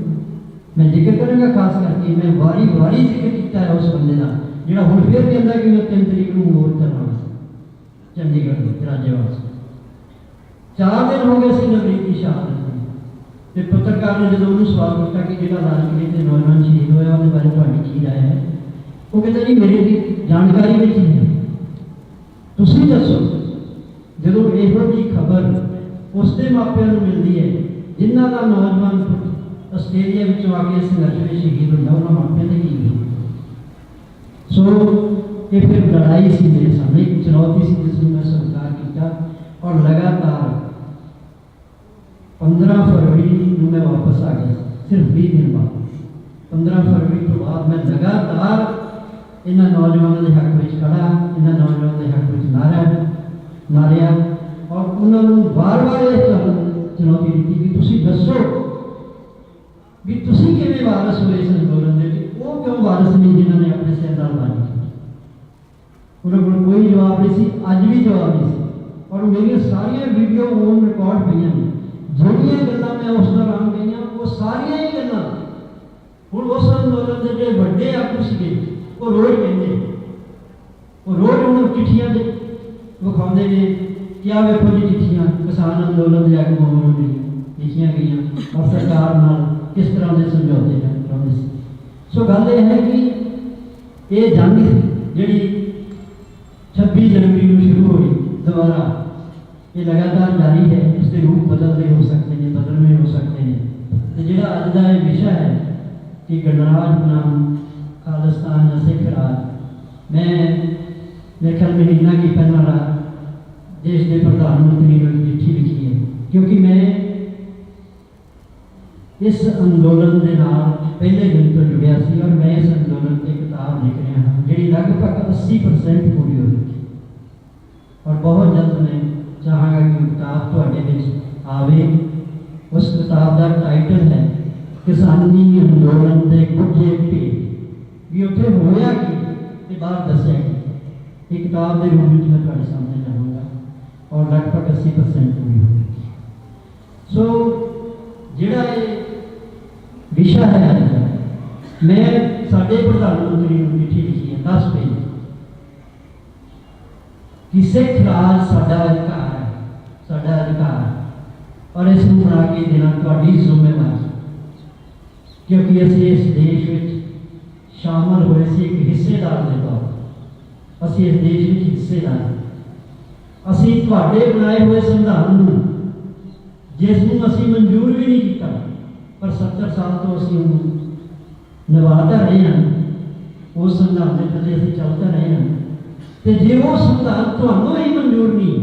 ਮੈਂ ਜ਼ਿਕਰ ਕਰਾਂਗਾ ਖਾਸ ਕਰਕੇ, ਮੈਂ ਵਾਰੀ ਜ਼ਿਕਰ ਕੀਤਾ ਹੈ ਉਸ ਬੰਦੇ ਦਾ ਜਿਹੜਾ ਹੁਣ ਫਿਰ ਕਹਿੰਦਾ ਕਿ ਮੈਂ 3 ਤਰੀਕ ਨੂੰ ਮੋਰ ਕਰਨਾ ਸੀ ਚੰਡੀਗੜ੍ਹ ਦੇ ਰਾਜੇ ਵਾਸਤੇ। 4 ਦਿਨ ਹੋ ਗਏ ਸੀ ਨਵਰੀਤ ਦੀ ਸ਼ਹਾਦਤ ਨੂੰ, ਤੇ ਪੱਤਰਕਾਰ ਨੇ ਜਦੋਂ ਉਹਨੂੰ ਸਵਾਲ ਕੀਤਾ ਕਿ ਜਿਹੜਾ ਲਾਲ ਕਿਲੇ ਤੇ ਨੌਜਵਾਨ ਸ਼ਹੀਦ ਹੋਇਆ ਉਹਦੇ ਬਾਰੇ ਤੁਹਾਡੀ ਕੀ ਰਾਏ ਹੈ, ਉਹ ਕਹਿੰਦਾ ਜੀ ਮੇਰੀ ਵੀ ਜਾਣਕਾਰੀ ਵਿੱਚ ਹੀ ਹੈ, ਤੁਸੀਂ ਦੱਸੋ। ਜਦੋਂ ਇਹੋ ਜਿਹੀ ਖਬਰ ਉਸ ਦੇ ਮਾਪਿਆਂ ਨੂੰ ਮਿਲਦੀ ਹੈ ਜਿਨ੍ਹਾਂ ਦਾ ਨੌਜਵਾਨ ਆਸਟ੍ਰੇਲੀਆ ਵਿੱਚੋਂ ਆ ਕੇ ਸੰਘਰਸ਼ ਵਿੱਚ ਸ਼ਹੀਦ ਹੁੰਦਾ, ਉਹਨਾਂ ਮਾਪਿਆਂ ਦੇ ਕੀ ਹੋਊ। ਸੋ ਇਹ ਫਿਰ ਲੜਾਈ ਸੀ ਮੇਰੇ ਸਾਹਮਣੇ, ਇੱਕ ਚੁਣੌਤੀ ਸੀ ਜਿਸ ਨੂੰ ਮੈਂ ਸਵੀਕਾਰ ਕੀਤਾ ਔਰ ਲਗਾਤਾਰ 15 ਫਰਵਰੀ ਨੂੰ ਮੈਂ ਵਾਪਸ ਆ ਗਿਆ, ਸਿਰਫ 20 ਦਿਨ ਬਾਅਦ। 15 ਫਰਵਰੀ ਤੋਂ ਬਾਅਦ ਮੈਂ ਲਗਾਤਾਰ ਇਹਨਾਂ ਨੌਜਵਾਨਾਂ ਦੇ ਹੱਕ ਵਿੱਚ ਖੜਾ, ਇਹਨਾਂ ਨੌਜਵਾਨਾਂ ਦੇ ਹੱਕ ਵਿੱਚ ਨਾਰਿਆ ਔਰ ਉਹਨਾਂ ਨੂੰ ਵਾਰ-ਵਾਰ ਇਹ ਚੁਣੌਤੀ ਦਿੱਤੀ ਕਿ ਤੁਸੀਂ ਦੱਸੋ ਵੀ ਤੁਸੀਂ ਕਿਵੇਂ ਵਾਰਸ ਹੋਏ ਇਸ ਅੰਦੋਲਨ ਦੇ, ਉਹ ਕਿਉਂ ਵਾਰਸ ਨਹੀਂ ਜਿਨ੍ਹਾਂ ਨੇ ਆਪਣੇ ਸਿਰ ਨਾਲ ਬਾਣੀ ਕੀਤੀ। ਉਹਨਾਂ ਕੋਲ ਕੋਈ ਜਵਾਬ ਨਹੀਂ ਸੀ, ਅੱਜ ਵੀ ਜਵਾਬ ਨਹੀਂ ਸੀ। ਔਰ ਮੇਰੀਆਂ ਸਾਰੀਆਂ ਵੀਡੀਓ ਔਨ ਰਿਕਾਰਡ ਪਈਆਂ ਨੇ, ਜਿਹੜੀਆਂ ਗੱਲਾਂ ਮੈਂ ਉਸ ਦੌਰਾਨ ਕਹੀਆਂ ਉਹ ਸਾਰੀਆਂ ਹੀ ਗੱਲਾਂ ਹੁਣ ਉਸ ਅੰਦੋਲਨ ਦੇ ਜਿਹੜੇ ਵੱਡੇ ਆਗੂ ਸੀਗੇ ਉਹ ਰੋਜ਼ ਕਹਿੰਦੇ, ਉਹ ਰੋਜ਼ ਉਹਨਾਂ ਚਿੱਠੀਆਂ ਦੇ ਵਿਖਾਉਂਦੇ ਨੇ ਕਿ ਆਹ ਵੇਖੋ ਜੀ ਚਿੱਠੀਆਂ ਕਿਸਾਨ ਅੰਦੋਲਨ ਦੇ ਆਗੂਆਂ ਵੱਲੋਂ ਲਿਖੀਆਂ ਗਈਆਂ ਔਰ ਸਰਕਾਰ ਨਾਲ ਕਿਸ ਤਰ੍ਹਾਂ ਦੇ ਸਮਝੌਤੇ ਚਾਹੁੰਦੇ ਸੀ। ਸੋ ਗੱਲ ਇਹ ਹੈ ਕਿ ਇਹ ਜੰਗ ਜਿਹੜੀ 26 ਜਨਵਰੀ ਨੂੰ ਸ਼ੁਰੂ ਹੋਈ ਦੁਬਾਰਾ, ਇਹ ਲਗਾਤਾਰ ਜਾਰੀ ਹੈ। ਇਸ ਦੇ ਰੂਪ ਬਦਲਦੇ ਹੋ ਸਕਦੇ ਨੇ, ਬਦਲਵੇਂ ਹੋ ਸਕਦੇ ਨੇ। ਤੇ ਜਿਹੜਾ ਅੱਜ ਦਾ ਇਹ ਵਿਸ਼ਾ ਹੈ ਕਿ ਗਣਰਾਜ ਬਨਾਮ ਖਾਲਿਸਤਾਨ ਜਾਂ ਸਿੱਖ ਰਾਜ, ਮੈਂ ਮੇਰੇ ਖਿਆਲ ਮਹੀਨਾ ਕੀ ਪਹਿਲਾਂ ਦੇਸ਼ ਦੇ ਪ੍ਰਧਾਨ ਮੰਤਰੀ ਨੂੰ ਚਿੱਠੀ ਲਿਖੀ ਹੈ, ਕਿਉਂਕਿ ਮੈਂ ਇਸ ਅੰਦੋਲਨ ਦੇ ਨਾਲ ਪਹਿਲੇ ਦਿਨ ਤੋਂ ਜੁੜਿਆ ਸੀ ਔਰ ਮੈਂ ਇਸ ਅੰਦੋਲਨ ਤੇ ਕਿਤਾਬ ਲਿਖ ਰਿਹਾ ਹਾਂ ਜਿਹੜੀ ਲਗਭਗ 80% ਪੂਰੀ ਹੋ ਚੁੱਕੀ ਔਰ ਬਹੁਤ ਜਲਦ ਮੈਂ ਚਾਹਾਂਗਾ ਕਿ ਕਿਤਾਬ ਤੁਹਾਡੇ ਵਿੱਚ ਆਵੇ। ਉਸ ਕਿਤਾਬ ਦਾ ਟਾਈਟਲ ਹੈ ਕਿਸਾਨੀ ਅੰਦੋਲਨ ਦੇ ਗੁੱਝੇ ਭੇਦ, ਵੀ ਉੱਥੇ ਹੋਇਆ ਕੀ ਤੇ ਬਾਹਰ ਦੱਸਿਆ ਕੀ। ਇਹ ਕਿਤਾਬ ਦੇ ਰੂਪ ਵਿੱਚ ਮੈਂ ਤੁਹਾਡੇ ਸਾਹਮਣੇ ਲਾਵਾਂਗਾ ਔਰ ਲਗਭਗ 80% ਪੂਰੀ ਹੋ ਚੁੱਕੀ। ਸੋ ਜਿਹੜਾ ਇਹ ਵਿਸ਼ਾ ਹੈ ਅੱਜ ਦਾ, ਮੈਂ ਸਾਡੇ ਪ੍ਰਧਾਨ ਮੰਤਰੀ ਨੂੰ ਚਿੱਠੀ ਲਿਖੀ ਹੈ 10 ਪੇਜ ਕਿ ਸਿੱਖ ਰਾਜ ਸਾਡਾ ਅਧਿਕਾਰ ਹੈ, ਸਾਡਾ ਅਧਿਕਾਰ ਔਰ ਇਸ ਨੂੰ ਬਣਾ ਕੇ ਦੇਣਾ ਤੁਹਾਡੀ ਜ਼ਿੰਮੇਵਾਰੀ, ਕਿਉਂਕਿ ਅਸੀਂ ਇਸ ਦੇਸ਼ ਵਿੱਚ ਸ਼ਾਮਲ ਹੋਏ ਸੀ ਇੱਕ ਹਿੱਸੇਦਾਰ ਦੇ ਤੌਰ ਤੇ। ਅਸੀਂ ਇਸ ਦੇਸ਼ ਵਿੱਚ ਹਿੱਸੇਦਾਰ, ਅਸੀਂ ਤੁਹਾਡੇ ਬਣਾਏ ਹੋਏ ਸੰਵਿਧਾਨ ਨੂੰ, ਜਿਸ ਨੂੰ ਅਸੀਂ ਮਨਜ਼ੂਰ ਵੀ ਨਹੀਂ ਕੀਤਾ ਪਰ 70 ਸਾਲ ਤੋਂ ਅਸੀਂ ਉਹਨੂੰ ਨਿਭਾ ਰਹੇ ਹਾਂ, ਉਸ ਸੰਵਿਧਾਨ ਦੇ ਥੱਲੇ ਅਸੀਂ ਚੱਲਦੇ ਰਹੇ ਹਾਂ। ਤੇ ਜੇ ਉਹ ਸੰਵਿਧਾਨ ਤੁਹਾਨੂੰ ਹੀ ਮਨਜ਼ੂਰ ਨਹੀਂ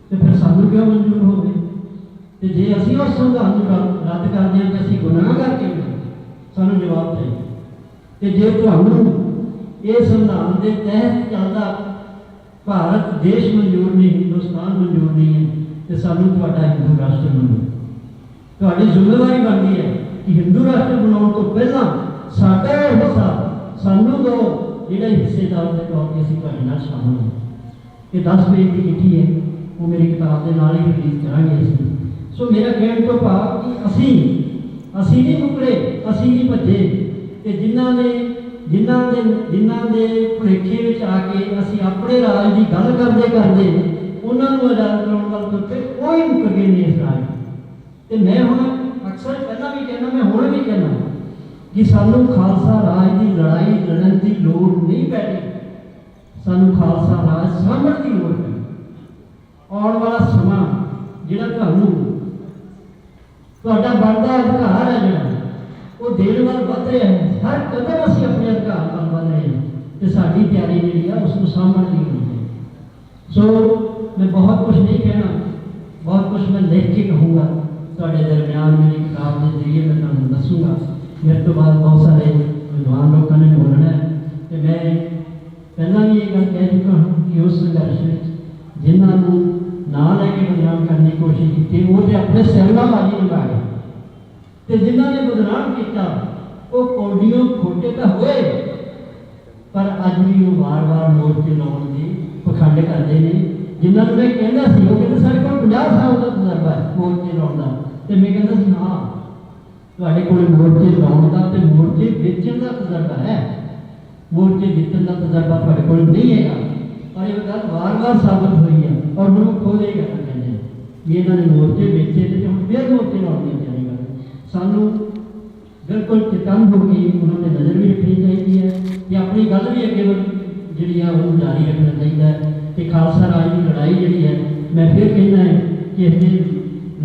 ਤੇ ਫਿਰ ਸਾਨੂੰ ਕਿਉਂ ਮਨਜ਼ੂਰ ਹੋਵੇ। ਤੇ ਜੇ ਅਸੀਂ ਉਸ ਸੰਵਿਧਾਨ ਨੂੰ ਰੱਦ ਕਰਦੇ ਹਾਂ ਕਿ ਅਸੀਂ ਗੁਨਾਹਗਾਰ ਕਿਉਂ ਹਾਂ, ਸਾਨੂੰ ਜਵਾਬ ਚਾਹੀਦਾ। ਤੇ ਜੇ ਤੁਹਾਨੂੰ ਇਹ ਸੰਵਿਧਾਨ ਦੇ ਤਹਿਤ ਚੱਲਦਾ ਭਾਰਤ ਦੇਸ਼ ਮਨਜ਼ੂਰ ਨਹੀਂ, ਹਿੰਦੁਸਤਾਨ ਮਨਜ਼ੂਰ ਨਹੀਂ ਹੈ, ਤੇ ਸਾਨੂੰ ਤੁਹਾਡਾ ਹਿੰਦੂ ਰਾਸ਼ਟਰ ਮਨਜ਼ੂਰ। ਤੁਹਾਡੀ ਜ਼ਿੰਮੇਵਾਰੀ ਬਣਦੀ ਹੈ ਕਿ ਹਿੰਦੂ ਰਾਸ਼ਟਰ ਬਣਾਉਣ ਤੋਂ ਪਹਿਲਾਂ ਸਾਡਾ ਇਹ ਹਿੱਸਾ ਸਾਨੂੰ ਦਿਓ, ਜਿਹੜਾ ਹਿੱਸੇਦਾਰ ਦੇ ਤੌਰ ਤੇ ਅਸੀਂ ਤੁਹਾਡੇ ਨਾਲ ਸ਼ਾਮਲ ਹਾਂ। ਇਹ 10 ਪੇਜ ਦੀ ਚਿੱਠੀ ਹੈ, ਉਹ ਮੇਰੀ ਕਿਤਾਬ ਦੇ ਨਾਲ ਹੀ ਰਿਲੀਜ਼ ਕਰਾਂਗੇ ਅਸੀਂ। ਸੋ ਮੇਰਾ ਕਹਿਣ ਤੋਂ ਭਾਵ ਕਿ ਅਸੀਂ ਨਹੀਂ ਮੁਕਰੇ, ਅਸੀਂ ਨਹੀਂ ਭੱਜੇ, ਤੇ ਜਿਨ੍ਹਾਂ ਦੇ ਭੁਲੇਖੇ ਵਿੱਚ ਆ ਕੇ ਅਸੀਂ ਆਪਣੇ ਰਾਜ ਦੀ ਗੱਲ ਕਰਦੇ ਉਹਨਾਂ ਨੂੰ ਆਜ਼ਾਦ ਕਰਾਉਣ ਵੱਲ ਤੁਰ ਪਏ, ਉਹ ਹੀ ਮੁੱਕਰ ਗਏ ਨੇ ਇਸ ਰਾਜ। ਤੇ ਮੈਂ ਹੁਣ ਅਕਸਰ ਪਹਿਲਾਂ ਵੀ ਕਹਿੰਦਾ, ਮੈਂ ਹੁਣ ਵੀ ਕਹਿੰਦਾ ਕਿ ਸਾਨੂੰ ਖਾਲਸਾ ਰਾਜ ਦੀ ਲੜਾਈ ਲੜਨ ਦੀ ਲੋੜ ਨਹੀਂ ਪੈਣੀ, ਸਾਨੂੰ ਖਾਲਸਾ ਰਾਜ ਸਾਂਭਣ ਦੀ ਲੋੜ ਹੈ। ਆਉਣ ਵਾਲਾ ਸਮਾਂ ਜਿਹੜਾ ਤੁਹਾਡਾ ਬਣਦਾ ਅਧਿਕਾਰ ਹੈ, ਜਿਹੜਾ ਉਹ ਦੇਣ ਵੱਲ ਵੱਧ ਰਿਹਾ ਹੈ। ਹਰ ਕਦਮ ਅਸੀਂ ਆਪਣੇ ਅਧਿਕਾਰ ਵੱਲ ਵੱਧ ਰਹੇ ਹਾਂ ਤੇ ਸਾਡੀ ਤਿਆਰੀ ਜਿਹੜੀ ਆ ਉਸ ਨੂੰ ਸਾਂਭਣ ਦੀ ਲੋੜ ਹੈ। ਸੋ ਮੈਂ ਬਹੁਤ ਕੁਝ ਨਹੀਂ ਕਹਿਣਾ, ਬਹੁਤ ਕੁਝ ਮੈਂ ਲਿਖ ਕੇ ਕਹੂੰਗਾ ਤੁਹਾਡੇ ਦਰਮਿਆਨ। ਮੇਰੀ ਕਿਤਾਬ ਦੇ ਜ਼ਰੀਏ ਮੈਂ ਤੁਹਾਨੂੰ ਦੱਸੂਗਾ। ਮੇਰੇ ਤੋਂ ਬਾਅਦ ਬਹੁਤ ਸਾਰੇ ਵਿਦਵਾਨ ਲੋਕਾਂ ਨੇ ਬੋਲਣਾ ਹੈ ਤੇ ਮੈਂ ਪਹਿਲਾਂ ਵੀ ਇਹ ਗੱਲ ਕਹਿ ਚੁੱਕਾ ਹਾਂ ਕਿ ਉਸ ਸੰਘਰਸ਼ ਵਿੱਚ ਜਿਨ੍ਹਾਂ ਨੂੰ ਨਾ ਲੈ ਕੇ ਬਦਨਾਮ ਕਰਨ ਦੀ ਕੋਸ਼ਿਸ਼ ਕੀਤੀ, ਉਹ ਤੇ ਆਪਣੇ ਸਿਰ ਨਾਲ ਬਾਜੀ ਲਗਾ ਗਏ, ਤੇ ਜਿਨ੍ਹਾਂ ਨੇ ਬਦਨਾਮ ਕੀਤਾ वो कौडियों खोटे तो होए पर अज भी वो वार वार मोर्चे लाने की पखंड करते हैं। जिन्होंने मैं कहना सी वो कहते साढ़े को 50 साल का तजर्बा है मोर्चे लाने का, तो मैं कहता सी हाँ तुहाडे कोल मोर्चे लाने का तो मोर्चे बेचण का तजर्बा है, मोर्चे जितने का तजर्बा तुहाडे कोल नहीं है। और ये गल वार वार साबित हुई है और मैं खुद ही कहना कहते हैं भी इन्होंने मोर्चे बेचे तो हम फिर मोर्चे लाने चाहिए। सानू बिल्कुल चेतन होकर उन्होंने नज़र भी रखनी चाहिए है कि अपनी गल भी अगे जी जारी रखना चाहिए कि खालसा राज की लड़ाई जी है, मैं फिर कहना है कि इस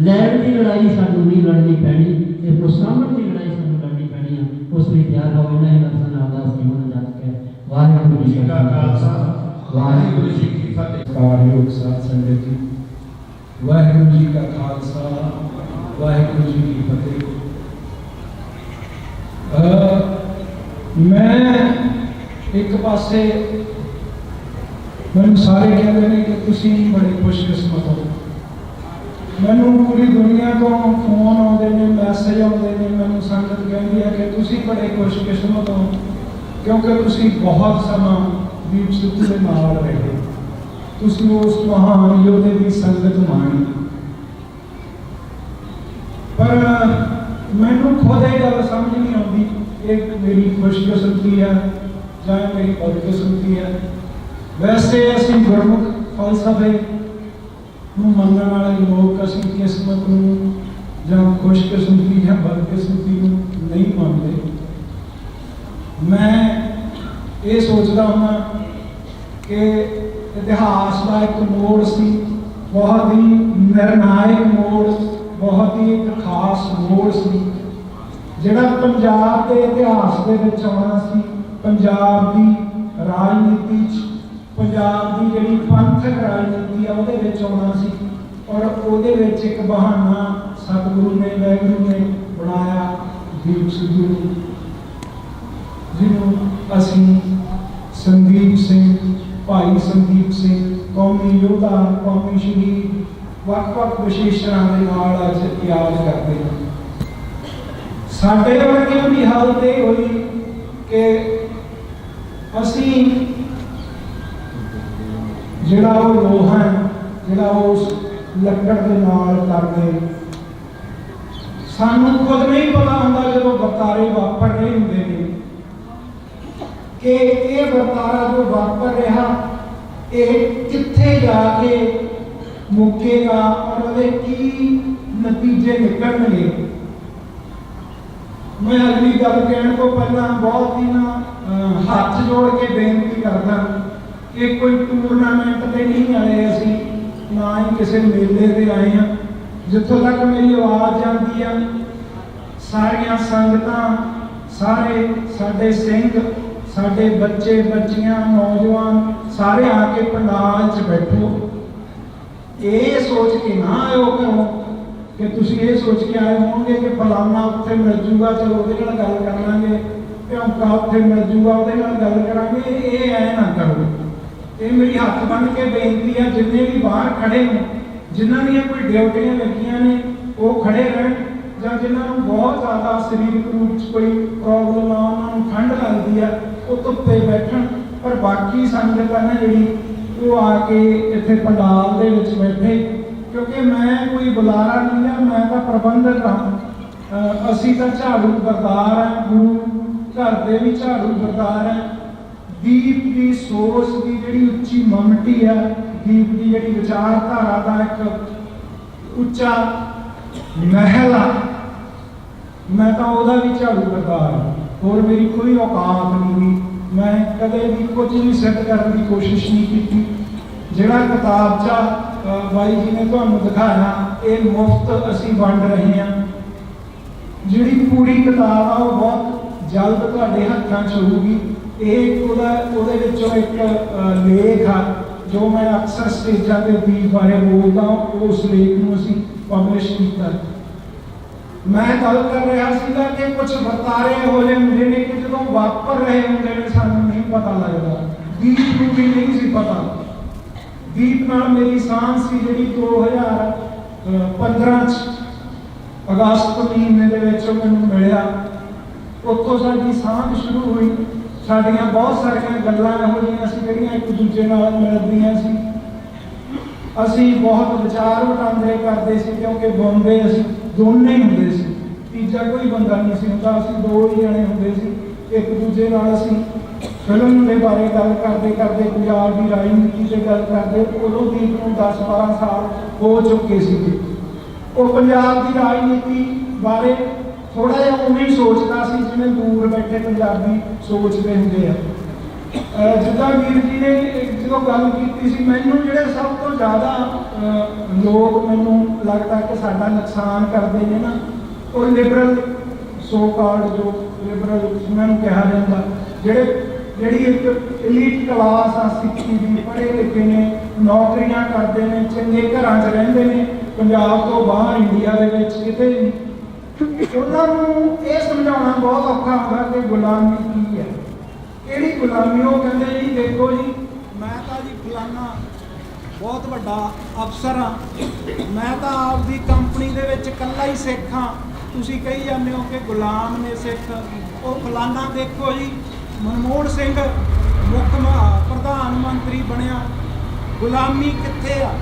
लैंड की लड़ाई सानू नहीं लड़नी पैनी, इसको सामने की लड़ाई सानू लड़नी पैनी है। उस लिए तैयार हो इन्हें दर्शन अरदास जीवन जात के वाहिगुरू जी का खालसा वाहिगुरू जी की फतेह। कारयोग साथ संगत जी, वाहिगुरू जी का खालसा वाहिगुरू जी की फतेह। मैं एक पासे मैनू सारे कहते हैं कि तुसी बड़े खुशकिस्मत हो, मैनू पूरी दुनिया तो फोन आते हैं, मैसेज आते हैं, मैनू संगत कहती है कि तुसी बड़े खुशकिस्मत हो क्योंकि तुसी बहुत समा दीप सिद्धू के नाल रहे, तुसी उस महान योधे की संगत माणी। पर मैनू खुद ये गल समझ नहीं आती एक मेरी खुशकिस्मती है चाहे मेरी बदकिस्मती है। वैसे असी गुरमुख फलसफे मनने वाले लोग असी किस्मत या खुशकिस्मती या बदकिस्मती नहीं मानते। मैं ये सोचता हूँ कि इतिहास का एक मोड़ सी, बहुत ही निर्णायक मोड़, बहुत ही एक खास मोड़ सी जिहड़ा पंजाब के इतिहास के विच आउणा सी। पंजाब की राजनीति पंजाब की जिहड़ी पंथक राजनीति है उहदे विच आउणा सी और उहदे विच एक बहाना सतगुरु ने वाहिगुरू ने बनाया दीप सिद्धू जिन्हों असी संदीप सिंह भाई संदीप सिंह कौमी योद्धा कौमी शहीद वख-वख विशेषणां दे नाल अज याद करते हैं। साडे वर्गियां दी हालत ये हुई कि असी जिहड़ा वो लोहा जिहड़ा उस लकड़ दे नाल करदे सानू खुद नहीं पता हुंदा जदों वर्तारे वापर रहे हुंदे ने कि ये वर्तारा जो वापर रहा ये कित्थे जाके मुकेगा और उहदे की नतीजे निकलणगे। मैं अगली गल कहने को पहला बहुत ही ना हाथ जोड़ के बेनती करदा कि कोई टूरनामेंट ते नहीं आए, असी ना ही किसी मेले ते आए हैं। जिथों तक मेरी आवाज़ जाती है सारिया संगतां सारे साडे सिंह साडे बच्चे बच्चियां नौजवान सारे आके पंडाल च बैठो, ये सोच के ना आयो करो कि तुसी ये सोच के आए होंगे कि फलाना उत्थे मिल जूगा चलो उहदे नाल गल कर लांगे, भौंका उत्थे मिल जूगा उहदे नाल गल करांगे, ये ऐ ना करो। ये मेरी हाथ बन के बेनती है जिन्ने भी बाहर खड़े हो, जिन्हां दी कोई ड्यूटियां लगियां ने वो खड़े रहन, जां जिन्हां नूं बहुत ज़्यादा शरीरक रूप च कोई प्रॉब्लम आ उन्हां नूं ठंड लगदी है वो धुप्पे बैठन, पर बाकी संगत है ना जिहड़ी वो आके इत्थे पंडाल दे विच बैठे, क्योंकि मैं कोई बुलारा नहीं है, मैं तो प्रबंधक हाँ। असी तो झाड़ू बरदार हैं, गुरु घर के भी झाड़ू बरदार हैं। दीप की सोच की जी उच्ची ममटी है, दीप की जी विचारधारा का एक उच्चा महल है, मैं तो वह भी झाड़ू बरदार हाँ। और मेरी कोई औकात नहीं हुई, मैं कदे भी कुछ भी सिद्ध करने की कोशिश नहीं की। जिहड़ा किताबचा बाई जी ने तुहानूं दिखाया ये मुफ्त असी वंड रहे हैं, जिहड़ी पूरी किताब आ वो बहुत जल्द तुहाडे हत्थां च होऊगी। एक उहदे विचों एक लेख आ जो मैं अक्सर स्टेजां ते दीप बारे बोलदा, उस लेख नूं असी पबलिश कीता। मैं गल कर रहा सीगा कि कुछ वर्तारे हो जाए हुंदे ने कि जदों वापर रहे हुंदे ने सानूं नहीं पता लगदा, दीप नूं भी नहीं सी पता। दीप नाल मेरी सांस सी जिहड़ी 2015 अगस्त महीने दे विच मैनूं मिलिया ਉੱਥੋਂ ਸਾਡੀ ਸਾਂਝ ਸ਼ੁਰੂ ਹੋਈ। ਸਾਡੀਆਂ ਬਹੁਤ ਸਾਰੀਆਂ ਗੱਲਾਂ ਇਹੋ ਜਿਹੀਆਂ ਸੀ ਜਿਹੜੀਆਂ ਇੱਕ ਦੂਜੇ ਨਾਲ ਮਿਲਦੀਆਂ ਸੀ। ਅਸੀਂ ਬਹੁਤ ਵਿਚਾਰ ਵਟਾਂਦਰੇ ਕਰਦੇ ਸੀ, ਕਿਉਂਕਿ ਬੰਬੇ ਅਸੀਂ ਦੋਨੇ ਹੀ ਹੁੰਦੇ ਸੀ, ਤੀਜਾ ਕੋਈ ਬੰਦਾ ਨਹੀਂ ਸੀ ਹੁੰਦਾ। ਅਸੀਂ ਦੋ ਹੀ ਜਣੇ ਹੁੰਦੇ ਸੀ। ਇੱਕ ਦੂਜੇ ਨਾਲ ਅਸੀਂ ਫਿਲਮ ਦੇ ਬਾਰੇ ਗੱਲ ਕਰਦੇ ਕਰਦੇ, ਪੰਜਾਬ ਦੀ ਰਾਜਨੀਤੀ ਤੇ ਗੱਲ ਕਰਦੇ। ਉਦੋਂ ਦੀਪ ਨੂੰ 10-12 ਸਾਲ ਹੋ ਚੁੱਕੇ ਸੀਗੇ। ਉਹ ਪੰਜਾਬ ਦੀ ਰਾਜਨੀਤੀ ਬਾਰੇ ਥੋੜਾ ਜਿਹਾ ਉਵੇਂ ਹੀ ਸੋਚਦਾ ਸੀ ਜਿਵੇਂ ਦੂਰ ਬੈਠੇ ਪੰਜਾਬੀ ਸੋਚਦੇ ਹੁੰਦੇ ਆ। ਜਿੱਦਾਂ ਵੀਰ ਜੀ ਨੇ ਜਦੋਂ ਗੱਲ ਕੀਤੀ ਸੀ, ਮੈਨੂੰ ਜਿਹੜੇ ਸਭ ਤੋਂ ਜ਼ਿਆਦਾ ਲੋਕ ਮੈਨੂੰ ਲੱਗਦਾ ਕਿ ਸਾਡਾ ਨੁਕਸਾਨ ਕਰਦੇ ਨੇ ਨਾ, ਉਹ ਲਿਬਰਲ ਸੋ ਕਾਲਡ, ਜੋ ਲਿਬਰਲ ਉਹਨਾਂ ਨੂੰ ਕਿਹਾ ਜਾਂਦਾ, ਜਿਹੜੀ ਇੱਕ ਐਲੀਟ ਕਲਾਸ ਆ, ਸਿੱਖੀ ਦੀ, ਪੜ੍ਹੇ ਲਿਖੇ ਨੇ, ਨੌਕਰੀਆਂ ਕਰਦੇ ਨੇ, ਚੰਗੇ ਘਰਾਂ 'ਚ ਰਹਿੰਦੇ ਨੇ, ਪੰਜਾਬ ਤੋਂ ਬਾਹਰ ਇੰਡੀਆ ਦੇ ਵਿੱਚ ਕਿਤੇ ਵੀ। ਉਹਨਾਂ ਨੂੰ ਇਹ ਸਮਝਾਉਣਾ ਬਹੁਤ ਔਖਾ ਹੁੰਦਾ ਕਿ ਗੁਲਾਮੀ ਕੀ ਹੈ, ਕਿਹੜੀ ਗੁਲਾਮੀ। ਉਹ ਕਹਿੰਦੇ ਜੀ ਦੇਖੋ ਜੀ, ਮੈਂ ਤਾਂ ਜੀ ਫਲਾਨਾ ਬਹੁਤ ਵੱਡਾ ਅਫਸਰ ਹਾਂ, ਮੈਂ ਤਾਂ ਆਪਦੀ ਕੰਪਨੀ ਦੇ ਵਿੱਚ ਇਕੱਲਾ ਹੀ ਸਿੱਖ ਹਾਂ, ਤੁਸੀਂ ਕਹੀ ਜਾਂਦੇ ਹੋ ਕਿ ਗੁਲਾਮ ਨੇ ਸਿੱਖ। ਉਹ ਫਲਾਨਾ ਦੇਖੋ ਜੀ, ਮਨਮੋਹਨ ਸਿੰਘ ਮੁੱਖ ਪ੍ਰਧਾਨ ਮੰਤਰੀ ਬਣਿਆ, ਗੁਲਾਮੀ ਕਿੱਥੇ ਆ?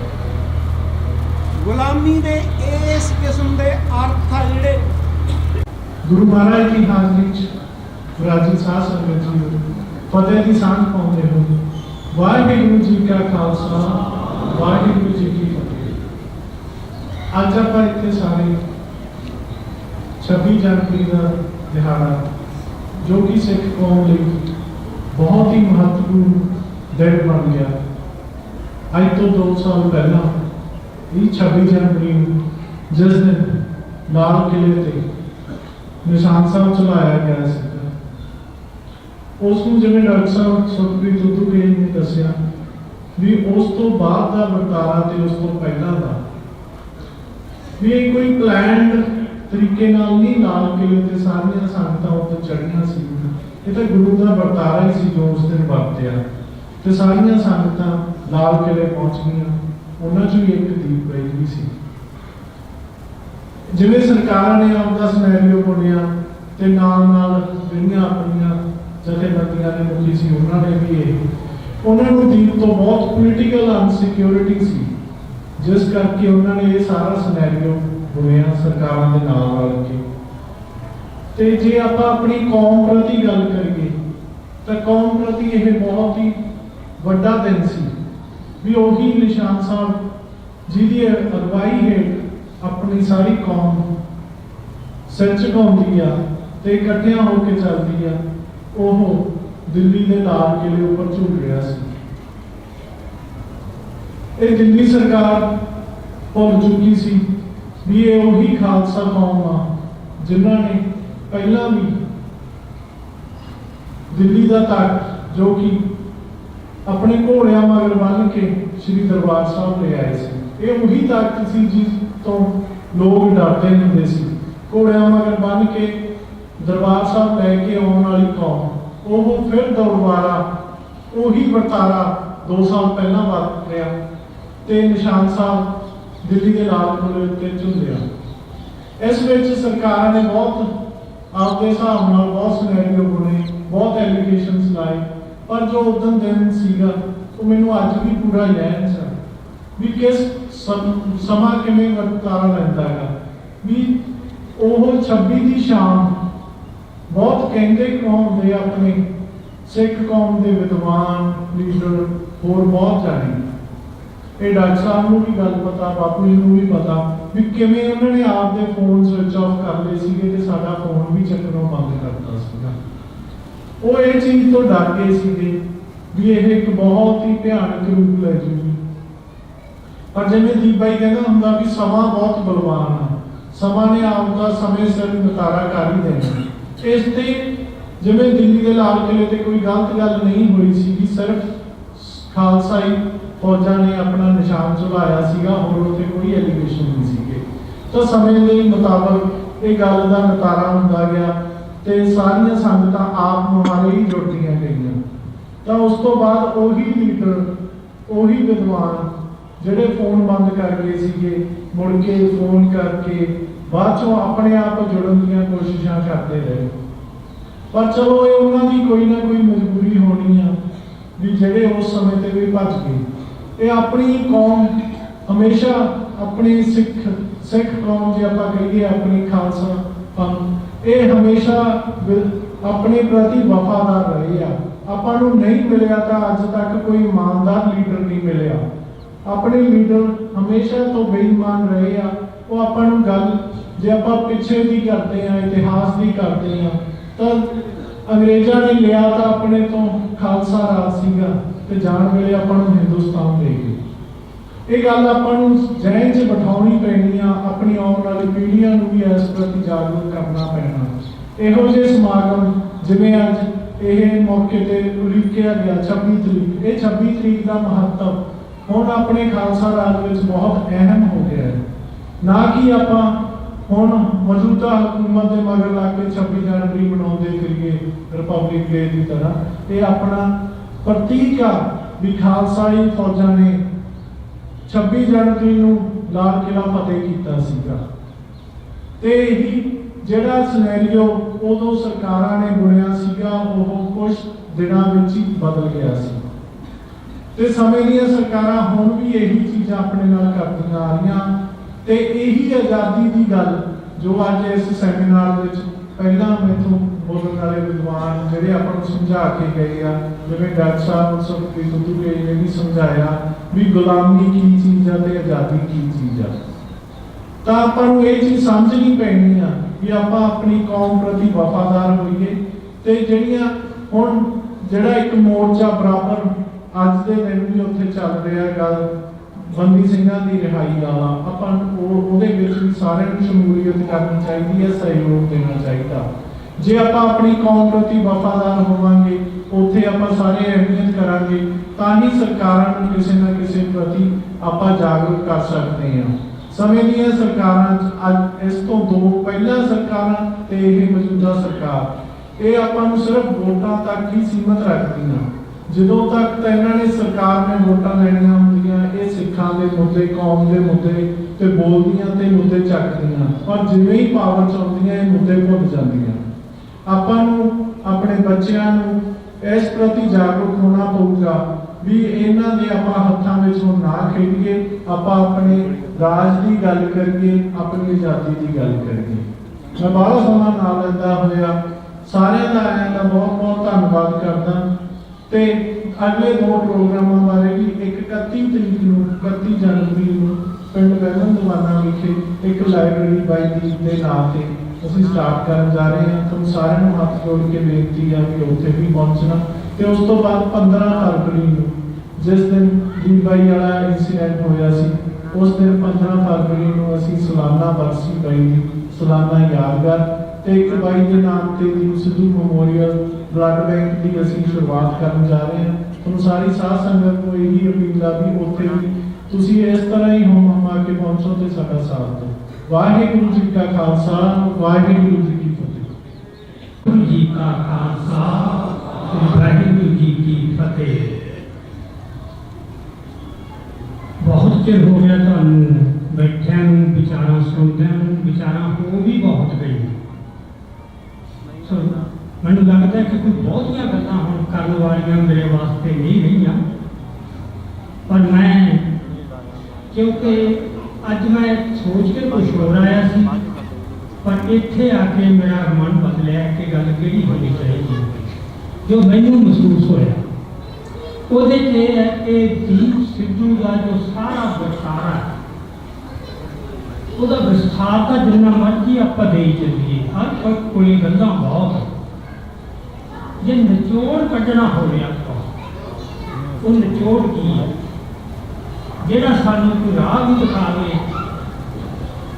ਗੁਲਾਮੀ ਦੇ ਇਸ ਕਿਸਮ ਦੇ ਅਰਥ ਆ ਜਿਹੜੇ ਗੁਰੂ ਮਹਾਰਾਜ ਦੀ ਹਾਜ਼ਰੀ ਵਿੱਚ ਰਾਜੀ ਸਾਧ ਸੰਗਤ ਜੀ ਫਤਿਹ ਦੀ ਸਾਂਝ ਪਾਉਂਦੇ ਹੋ। ਵਾਹਿਗੁਰੂ ਜੀ ਕਾ ਖਾਲਸਾ, ਵਾਹਿਗੁਰੂ ਜੀ ਕੀ ਫਤਿਹ। ਅੱਜ ਆਪਾਂ ਇੱਥੇ ਸਾਰੇ 26 ਜਨਵਰੀ ਦਾ ਦਿਹਾੜਾ, ਜੋ ਕਿ ਸਿੱਖ ਕੌਮ ਲਈ ਬਹੁਤ ਹੀ ਮਹੱਤਵਪੂਰਨ ਦਿਨ ਬਣ ਗਿਆ। ਅੱਜ ਤੋਂ 2 ਸਾਲ ਪਹਿਲਾਂ ਇਹ 26 ਜਨਵਰੀ ਨੂੰ, ਜਿਸ ਦਿਨ ਲਾਲ ਕਿਲੇ ਤੇ ਨਿਸ਼ਾਨ ਸਾਹਿਬ ਚਲਾਇਆ ਗਿਆ ਸੀ, ਉਸ ਨੂੰ ਜਿਵੇਂ ਡਾਕਟਰ ਸਾਹਿਬ ਸੁਖਪ੍ਰੀਤ ਤੁੱਤੂਕੇ ਨੇ ਦੱਸਿਆ ਵੀ ਉਸ ਤੋਂ ਬਾਅਦ ਦਾ ਵਰਤਾਰਾ ਤੇ ਉਸ ਤੋਂ ਪਹਿਲਾਂ ਦਾ ਵੀ ਇਹ ਕੋਈ ਪਲਾਨਡ ਤਰੀਕੇ ਨਾਲ ਨਹੀਂ ਲਾਲ ਕਿਲੇ ਤੇ ਸਾਰੀਆਂ ਸੰਗਤਾਂ ਉੱਤੇ ਚੜ੍ਹੀਆਂ ਸੀ। ਇਹ ਤਾਂ ਗੁਰੂ ਦਾ ਵਰਤਾਰਾ ਹੀ ਸੀ ਜੋ ਉਸ ਦਿਨ ਵਰਤਿਆ, ਤੇ ਸਾਰੀਆਂ ਸੰਗਤਾਂ ਲਾਲ ਕਿਲੇ ਪਹੁੰਚ ਗਈਆਂ। ਉਹਨਾਂ 'ਚੋਂ ਹੀ ਇੱਕ ਦੀਪ ਬਾਈ ਵੀ ਸੀ। ਜਿਵੇਂ ਸਰਕਾਰਾਂ ਨੇ ਆਪਦਾ ਸਿਨੈਰੀਓ ਬਣਿਆ ਤੇ ਨਾਲ ਜਿਹੜੀਆਂ ਆਪਣੀਆਂ ਜਥੇਬੰਦੀਆਂ ਦੇ ਮੁਖੀ ਸੀ, ਉਹਨਾਂ ਨੂੰ ਦੀਪ ਤੋਂ ਬਹੁਤ ਪੋਲੀਟੀਕਲ ਅਨਸਿਕਿਉਰਿਟੀ ਸੀ, ਜਿਸ ਕਰਕੇ ਉਹਨਾਂ ਨੇ ਇਹ ਸਾਰਾ ਸਿਨੈਰੀਓ ਬੁਣਿਆ ਸਰਕਾਰਾਂ ਦੇ ਨਾਲ ਰਲ ਕੇ। ਤੇ ਜੇ ਆਪਾਂ ਆਪਣੀ ਕੌਮ ਪ੍ਰਤੀ ਗੱਲ ਕਰੀਏ ਤਾਂ ਕੌਮ ਪ੍ਰਤੀ ਇਹ ਬਹੁਤ ਹੀ ਵੱਡਾ ਦਿਨ ਸੀ ਵੀ ਉਹੀ ਨਿਸ਼ਾਨ ਸਾਹਿਬ ਜਿਹਦੀ ਅਗਵਾਈ ਹੇਠ ਆਪਣੀ ਸਾਰੀ ਕੌਮ ਸੱਚ ਗਾਉਂਦੀ ਆ ਤੇ ਇਕੱਠਿਆਂ ਹੋ ਕੇ ਚੱਲਦੀ ਆ, ਉਹ ਦਿੱਲੀ ਦੇ ਲਾਲ ਕਿਲੇ ਉੱਪਰ ਝੂਲ ਰਿਹਾ ਸੀ। ਇਹ ਦਿੱਲੀ ਸਰਕਾਰ ਭੁੱਲ ਚੁੱਕੀ ਸੀ ਵੀ ਇਹ ਉਹੀ ਖਾਲਸਾ ਕੌਮ ਆ ਜਿਨ੍ਹਾਂ ਨੇ ਪਹਿਲਾਂ ਵੀ ਦਿੱਲੀ ਦਾ ਤਖਤ, ਜੋ ਕਿ ਆਪਣੇ ਘੋੜਿਆਂ ਮਗਰ ਬੰਨ੍ਹ ਕੇ ਸ੍ਰੀ ਦਰਬਾਰ ਸਾਹਿਬ ਲੈ ਆਏ ਸੀ, ਇਹ ਉਹੀ ਤਖਤ ਸੀ ਜਿਸ ਤੋਂ ਲੋਕ ਡਰਦੇ ਹੁੰਦੇ ਸੀ। ਘੋੜਿਆਂ ਮਗਰ ਬੰਨ੍ਹ ਕੇ ਦਰਬਾਰ ਸਾਹਿਬ ਲੈ ਕੇ ਆਉਣ ਵਾਲੀ ਕੌਮ, ਉਹ ਫਿਰ ਦੁਬਾਰਾ ਉਹੀ ਵਰਤਾਰਾ 2 ਸਾਲ ਪਹਿਲਾਂ ਵਰਤਿਆ ਤੇ ਨਿਸ਼ਾਨ ਸਾਹਿਬ ਦਿੱਲੀ ਦੇ ਲਾਲ ਕਿਲੇ ਉੱਤੇ ਝੁੱਲਿਆ। ਇਸ ਵਿੱਚ ਸਰਕਾਰਾਂ ਨੇ ਬਹੁਤ ਆਪਦੇ ਹਿਸਾਬ ਨਾਲ ਬਹੁਤ ਸਿਨੈਰੀਓ ਬੁਣੇ, ਬਹੁਤ ਐਲੀਗੇਸ਼ਨਸ ਲਾਏ, ਪਰ ਜੋ ਉਦੋਂ ਦਿਨ ਸੀਗਾ ਉਹ ਮੈਨੂੰ ਅੱਜ ਵੀ ਪੂਰਾ ਯਾਦ ਹੈ ਵੀ ਕਿਸ ਸਮਾਂ ਕਿਵੇਂ ਵਰਤਾਰਾ ਲੈਂਦਾ ਹੈਗਾ। ਵੀ ਉਹ 26 ਦੀ ਸ਼ਾਮ ਬਹੁਤ ਕਹਿੰਦੇ ਕੌਮ ਦੇ ਆਪਣੇ ਸਿੱਖ ਕੌਮ ਦੇ ਵਿਦਵਾਨ ਲੀਡਰ ਹੋਰ ਬਹੁਤ ਜਾਣੇ, ਇਹ ਡਾਕਟਰ ਸਾਹਿਬ ਨੂੰ ਵੀ ਗੱਲ ਪਤਾ, ਬਾਪੂ ਜੀ ਨੂੰ ਵੀ ਪਤਾ ਵੀ ਕਿਵੇਂ ਉਹਨਾਂ ਨੇ ਆਪਦੇ ਫੋਨ ਸਵਿਚ ਆਫ ਕਰ ਲਏ ਸੀਗੇ ਤੇ ਸਾਡਾ ਫੋਨ ਵੀ ਚੱਕਣੋਂ ਬੰਦ ਕਰਤਾ ਸੀਗਾ। ਉਹ ਇਹ ਚੀਜ਼ ਤੋਂ ਡਰ ਗਏ ਸੀਗੇ ਵੀ ਇਹ ਇੱਕ ਬਹੁਤ ਹੀ ਭਿਆਨਕ ਰੂਪ ਲੈ ਜੂਗੀ। ਪਰ ਜਿਵੇਂ ਦੀਪ ਬਾਈ ਕਹਿੰਦਾ ਹੁੰਦਾ ਵੀ ਸਮਾਂ ਬਹੁਤ ਬਲਵਾਨ ਆ, ਸਮਾਂ ਨੇ ਆਪਦਾ ਸਮੇਂ ਸਿਰ ਨਿਤਾਰਾ ਕਰ ਹੀ ਦੇਣਾ। ਇਸ ਤੇ ਜਿਵੇਂ ਦਿੱਲੀ ਦੇ ਲਾਲ ਕਿਲੇ ਤੇ ਕੋਈ ਗਲਤ ਗੱਲ ਨਹੀਂ ਹੋਈ ਸੀਗੀ, ਸਿਰਫ ਖਾਲਸਾਈ ਫੌਜਾਂ ਨੇ ਆਪਣਾ ਨਿਸ਼ਾਨ ਝੁਲਾਇਆ ਸੀਗਾ, ਹੋਰ ਉੱਥੇ ਕੋਈ ਐਲੀਗੇਸ਼ਨ ਨਹੀਂ ਸੀਗੇ। ਤਾਂ ਸਮੇਂ ਦੇ ਮੁਤਾਬਕ ਇਹ ਗੱਲ ਦਾ ਨਿਤਾਰਾ ਹੁੰਦਾ ਗਿਆ ਤੇ ਸਾਰੀਆਂ ਸੰਗਤਾਂ ਆਪ ਮੁਹਾਰੇ ਹੀ ਜੁੜਦੀਆਂ ਗਈਆਂ। ਤਾਂ ਉਸ ਤੋਂ ਬਾਅਦ ਉਹੀ ਲੀਡਰ, ਉਹੀ ਵਿਦਵਾਨ ਜਿਹੜੇ ਫੋਨ ਬੰਦ ਕਰ ਗਏ ਸੀਗੇ, ਮੁੜ ਕੇ ਫੋਨ ਕਰਕੇ ਬਾਅਦ ਚੋਂ ਆਪਣੇ ਆਪ ਜੁੜਨ ਦੀਆਂ ਕੋਸ਼ਿਸ਼ਾਂ ਕਰਦੇ ਰਹੇ। पर चलो ये उन्होंने कोई ना कोई मजबूरी होनी है भी जेडे उस समय ते भी भज गए। ये अपनी कौम हमेशा अपनी सिख कौम जो आप कहिए अपनी खालसा पंथ ये हमेशा अपने प्रति वफादार रहे आ। आपां नूं नहीं मिलिया तो अज तक कोई ईमानदार लीडर नहीं मिलिया। अपने लीडर हमेशा तो बेईमान रहे आ। वो आपां नूं गल जे आपां पिछे दी करते हैं इतिहास दी करते हैं तो अंग्रेज़ों ने लिया तो अपने तो खालसा राज सीगा ते जान वेले आपां नूं हिंदुस्तान दे गए। ये गल आपां नूं जहन च बिठाउणी पैनी आ। अपनी आउण वाली पीढ़ियां नूं भी इस प्रति जागरूक करना पैना। इहो जिहे समागम जिवें अज ये मौके ते उलीकिया गया 26 तरीक, ये 26 तरीक का महत्व हुण अपने खालसा राज विच बहुत अहम हो गया है। ना कि आपां हुण मौजूदा हुकूमत के मगर लग के 26 जनवरी मनाते फिरिए रिपब्लिक डे की तरह। ये अपना प्रतीक आ भी खालसाई फौजा ने 26 जनवरी नूं लाल किला फतेह किया सीगा। ते यही जिहड़ा सिनेरियो उदों सरकारां ने बुनिया सीगा वो कुछ दिनां विच ही बदल गया सी। ते समय दी सरकारां हुण भी यही चीज़ां अपने नाल करदियां आ रहीआं। ते यही आज़ादी की गल जो अज इस सैमीनार में पहला मैथों बोलने वाले विद्वान जोड़े आपको समझा के गए आ, जिवें डॉक्टर साहब सुखप्रीत सिद्धू ने भी समझाया भी गुलामी की चीज़ है तो आज़ादी की चीज़ है। तो आपां नूं ये चीज़ समझनी पैनी आ भी आपां अपनी कौम प्रति वफादार होइए। ते जिहड़ियां हुण जिहड़ा एक मोर्चा बराबर अज दे दिन भी उत्थे चल रहा है गल बंदी सिंघां की रिहाई वाला, आपां उहदे विच भी सारिआं नूं शमूलीयत करनी चाहिए है, सहयोग देना चाहिए। जे आपां अपनी कौम प्रति वफादार होवांगे उत्थे आपां सारे अहमियत करांगे तां ही सरकारां नूं किसी ना किसी प्रति आपां जागरूक कर सकते हैं। समय दीआं सरकारां अज इस तो दो पहला सरकारां ते इह मौजूदा सरकार ये आपां नूं सिर्फ वोटां तक ही सीमित रखदियां। ਜਦੋਂ तक तो इन्होंने सरकार ने वोटां लैणियां हुंदियां ये सिखां दे मुद्दे कौम के मुद्दे ते बोलदियां ते मुद्दे चकदियां, पर जिवें ही पावर च आउंदियां ये मुद्दे भुल जांदियां। आपां नूं अपने बच्चों नूं इस प्रति जागरूक होना पऊगा भी इन्हां दे आपां हत्थां विच हुण ना खेडीए, आपां अपने राज की गल करिए, अपनी आज़ादी की गल करिए। मैं बाहला समा ना लैंदा होया सारिआं दा आइआं दा बहुत बहुत धन्नवाद करदा। ते अगले दो प्रोग्रामों बारे भी एक 31 तरीक नूं 31 जनवरी नूं पिंड बैलन दवाना विखे एक लाइब्रेरी बाई दीप के नाम से ਅਸੀਂ स्टार्ट करन जा रहे हैं। तुम सारे नूं हथ जोड़ के बेनती है कि उत्थे भी पहुंचना। ते उस तो बाद 15 फरवरी नूं जिस दिन दीबाई वाला इंसीडेंट होया सी उस दिन 15 फरवरी नूं असीं सालाना बरसी बाई दी सालाना यादगार ते एक बाई के नाम ते Deep Sidhu memorial blood bank की असीं शुरुआत करन जा रहे हैं। तुहानूं सारी साध संगत को यही अपील आ भी उत्थे भी तुसीं इस तरह ही होम हमा के पहुंचो ते साडा साथ दो। वाहिगुरू जी का खालसा वाहिगुरू जी की फतेह। गुरु जी का खालसा वाहिगुरू जी की फतेह। बहुत चिर हो गया तुहानूं बैठिਆਂ ਨੂੰ विचारां सुनदिਆਂ ਨੂੰ विचारां हो भी बहुत गई। मैनूं लगता है कि कोई बहुतियां गल्लां हुण करन वालियां मेरे वास्ते नहीं रहीआं, पर मैं क्योंकि अज मैं सोच के कुछ होर आया सी, पर इत्थे आके मेरा मन बदलिया कि गल किहड़ी होनी चाहिए। जो मैनूं महसूस होया ਉਹਦੇ 'ਚ ਇਹ है कि दीप सिद्धू का जो सारा विस्तारा है ਉਹਦਾ विस्तार का जिन्ना मर्जी ਆਪਾਂ देई ਚੱਲੀਏ हर कोई गल्लां बहुत जे निचोड़ कढ़ना होवे ਆਪਾਂ ਉਹ निचोड़ की है ਜਿਹੜਾ ਸਾਨੂੰ ਕੋਈ ਰਾਹ ਵੀ ਦਿਖਾਵੇ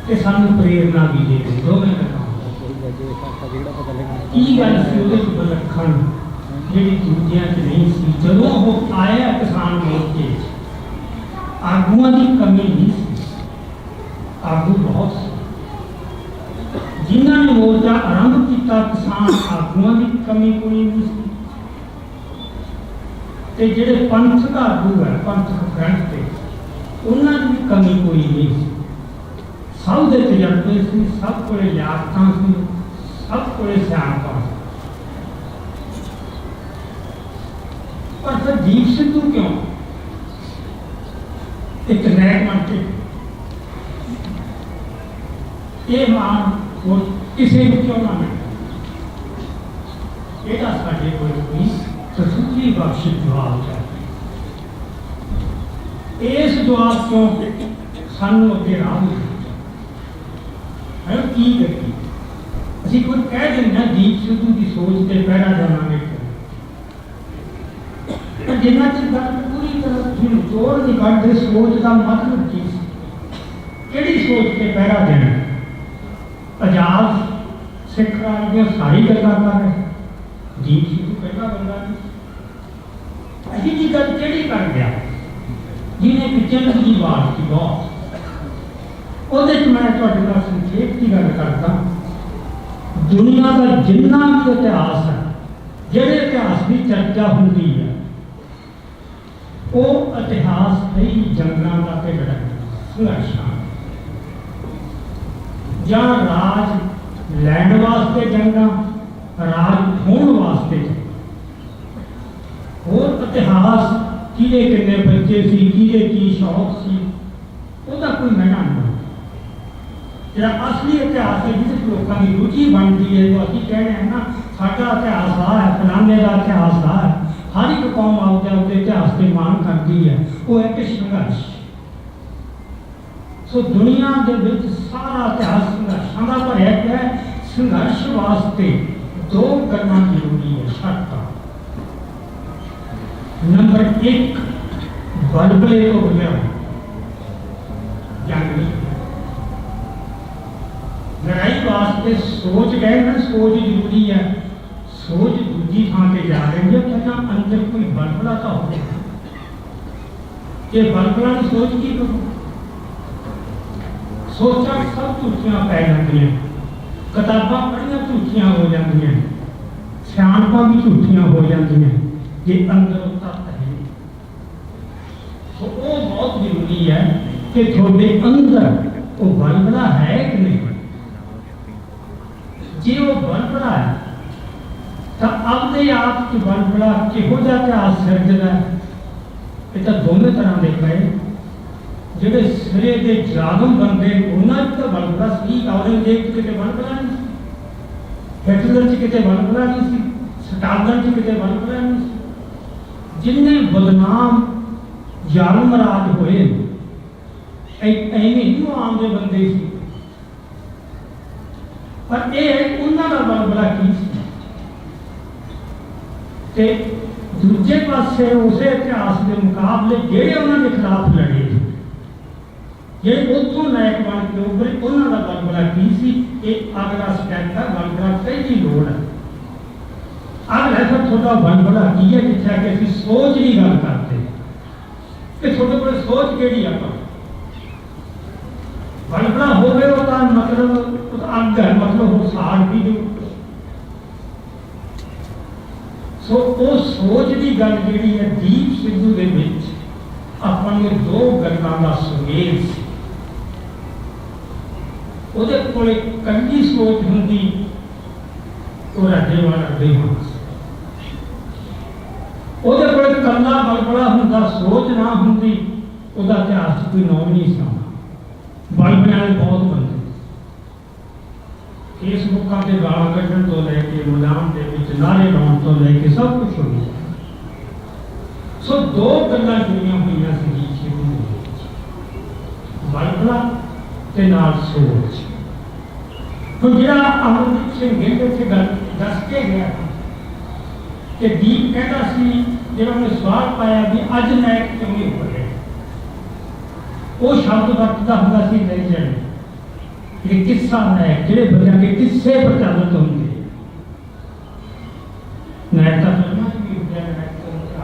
ਤੇ ਸਾਨੂੰ ਪ੍ਰੇਰਨਾ ਵੀ ਦੇਵੇ। ਦੋਵੇਂ ਗੱਲਾਂ ਕੀ ਗੱਲ ਸੀ ਉਹਦੇ ਵਿੱਚ ਵਿਲੱਖਣ ਜਿਹੜੀ ਦੂਜਿਆਂ 'ਚ ਨਹੀਂ ਸੀ। ਜਦੋਂ ਉਹ ਆਇਆ ਕਿਸਾਨ ਮੋਰਚੇ ਆਗੂਆਂ ਦੀ ਕਮੀ ਨਹੀਂ ਸੀ, ਆਗੂ ਬਹੁਤ ਸੀ। जिन्होंने मोर्चा आरंभ किया किसान आगुआं की कमी कोई नहीं सी, ते जिहड़े पंथक आगू है पंथक फ्रंट पे उन्हां दी भी कमी कोई नहीं सी। सब दे तजर्बे सी, सब कोले लियाकतां सी, सब कोले सियाणपां सी। पर फिर दीप सिद्धू क्यों एक नैक बन के ये मान वो किसी को क्यों ना मिले ये साढ़े कोई तसल्ली बख्श जवाब चाहिए। इस जवाब क्यों सानू अगे राह है की करिए ਅਸੀਂ ਕੋਈ ਕਹਿ ਦਿੰਦੇ ਦੀਪ ਸਿੱਧੂ ਦੀ ਸੋਚ ਤੇ ਪਹਿਰਾ ਜਾਵਾਂਗੇ ਪਰ ਜਿੰਨਾ ਚਿਰ ਗੱਲ ਪੂਰੀ ਤਰ੍ਹਾਂ ਨਿਚੋੜ ਨਹੀਂ ਕੱਢਦੇ ਸੋਚ ਦਾ ਮਤਲਬ ਕੀ ਸੀ ਕਿਹੜੀ ਸੋਚ ਤੇ ਪਹਿਰਾ ਦੇਣਾ ਆਜ਼ਾਦ ਸਿੱਖ ਰਾਜ ਦੀਆਂ ਸਾਰੀ ਗੱਲਾਂ ਕਰ ਰਹੇ ਦੀਪ ਸਿੱਧੂ ਪਹਿਲਾ ਬੰਦਾ ਨਹੀਂ ਅਜੀ ਦੀ ਗੱਲ ਕਿਹੜੀ ਕਰ ਗਿਆ ਜਿਹਨੇ ਕਿ ਚੰਦ ਦੀ ਬਾਤ ਸੀ ਬਹੁਤ ਉਹਦੇ ਚ ਮੈਂ ਤੁਹਾਡੇ ਨਾਲ ਸੰਖੇਪ ਦੀ ਗੱਲ ਕਰਦਾ दुनिया का जिन्ना भी इतिहास है जेड़े इतिहास की चर्चा होती है वो इतिहास कई जंगलों का ते संघर्षों या राज लैंड वास्ते जंगा राज होने वास्ते और इतिहास किहदे किन्ने बच्चे सी किहदे की शौक सी ਉਹਦਾ कोई मैना नहीं जो असली इतिहास है जिस लोगों की रुचि बनती है तो असं कह रहे हैं ना साडा इतिहास आ है फलाने का इतिहास आ है हर एक कौम आपके अपने इतिहास से मान करती है वो है कि संघर्ष सो दुनिया के विच सारा इतिहास संघर्षों का भरिया पिया है संघर्ष वास्ते दो करना जरूरी है शर्त नंबर एक बलबले तो बगैर जंग नहीं लड़ाई वास्ते सोच गए ना सोच जरूरी है सोच दूजी थां पर जा रही है क्या अंदर कोई बलबला तो हो ये बलबला की सोच की करो सोचा सब झूठियां पै जाती किताबां पढ़िया झूठियां हो जाती सियाणपां भी झूठियां हो जाती ये अंदर तत्त है तो वो बहुत जरूरी है कि थोड़े अंदर वो बलबला है कि नहीं जे वो बलबला है तो अपने आप च बलबला किहो जिहा इतिहास सिरजदा ये तो दोनों तरह के पए जेडे सिरे के जागम बनते उन्होंने तो बलबला सी औरंगजेब च किते बलबला नहीं हिटलर च किते बलबला नहीं सी स्टालिन च किते बलबला नहीं सी जिन्ने बदनाम जालम राज होए एवें ही आम दे बंदे सी पर यह उन्होंने बलबला की दूजे पासे उस इतिहास के मुकाबले जेडे उन्होंने खिलाफ लड़े जे उतों नायक बन के उभरे उन्होंने बलबला की अगला स्टैप है बलबला पहली लोड़ है अगला फिर थोड़ा बलबला की है जिथे कि असं सोच की गल करते कि थोड़े को सोच केड़ी आप बलबला हो गए होता मतलब अग है मतलब वो साड़ भी जो सो वो सोच की गल जी है दीप सिद्धू के अपन दो गलों का सुमेल से ਉਹਦੇ ਕੋਲੇ ਕੱਲੀ ਸੋਚ ਹੁੰਦੀ ਉਹ ਰੱਜੇ ਵਾਲਾ ਬੇਈਮਾਨ ਉਹਦੇ ਕੋਲੇ ਕੱਲਾ ਬਲਬਲਾ ਹੁੰਦਾ ਸੋਚ ਨਾ ਹੁੰਦੀ ਉਹਦਾ ਇਤਿਹਾਸ 'ਚ ਕੋਈ ਨਾਮ ਨਹੀਂ ਸੀ ਬਲਬਲੇ ਵਾਲੇ ਬਹੁਤ ਬੰਦੇ ਫੇਸਬੁੱਕਾਂ ਤੇ ਗਾਲਾਂ ਕੱਢਣ ਤੋਂ ਲੈ ਕੇ ਮੈਦਾਨ ਦੇ ਵਿੱਚ ਨਾਰੇ ਲਾਉਣ ਤੋਂ ਲੈ ਕੇ ਸਭ ਕੁਝ ਹੋ ਗਿਆ ਸੋ ਦੋ ਗੱਲਾਂ ਜੁੜੀਆਂ ਹੋਈਆਂ ਸੀ ਜੀ ਬਲਬਲਾ ਤੇ ਨਾਲ ਸੋਚ तो ਜਿਹੜਾ ਅਮਰਦੀਪ ਸਿੰਘ ਗਿੱਲ ਇੱਥੇ ਗੱਲ ਦੱਸ ਕੇ ਗਿਆ ਕਿ ਦੀਪ ਕਹਿੰਦਾ ਸੀ ਜਿਹੜਾ ਉਹਨੇ ਸਵਾਲ ਪਾਇਆ ਵੀ ਅੱਜ ਨਾਇਕ ਕਿਉਂ ਨਹੀਂ ਹੋ ਰਿਹਾ ਉਹ ਸ਼ਬਦ ਵਰਤਦਾ ਹੁੰਦਾ ਸੀ ਲੈਜੈਂਡ ਇਹ ਕਿੱਸਾ ਨਾਇਕ ਜਿਹੜੇ ਬੰਦਿਆਂ ਦੇ ਕਿੱਸੇ ਪ੍ਰਚਲਿਤ ਹੁੰਦੇ ਨਾਇਕ ਦਾ ਫਿਲਮਾਂ ਵੀ ਹੁੰਦੇ ਆ ਨਾਇਕ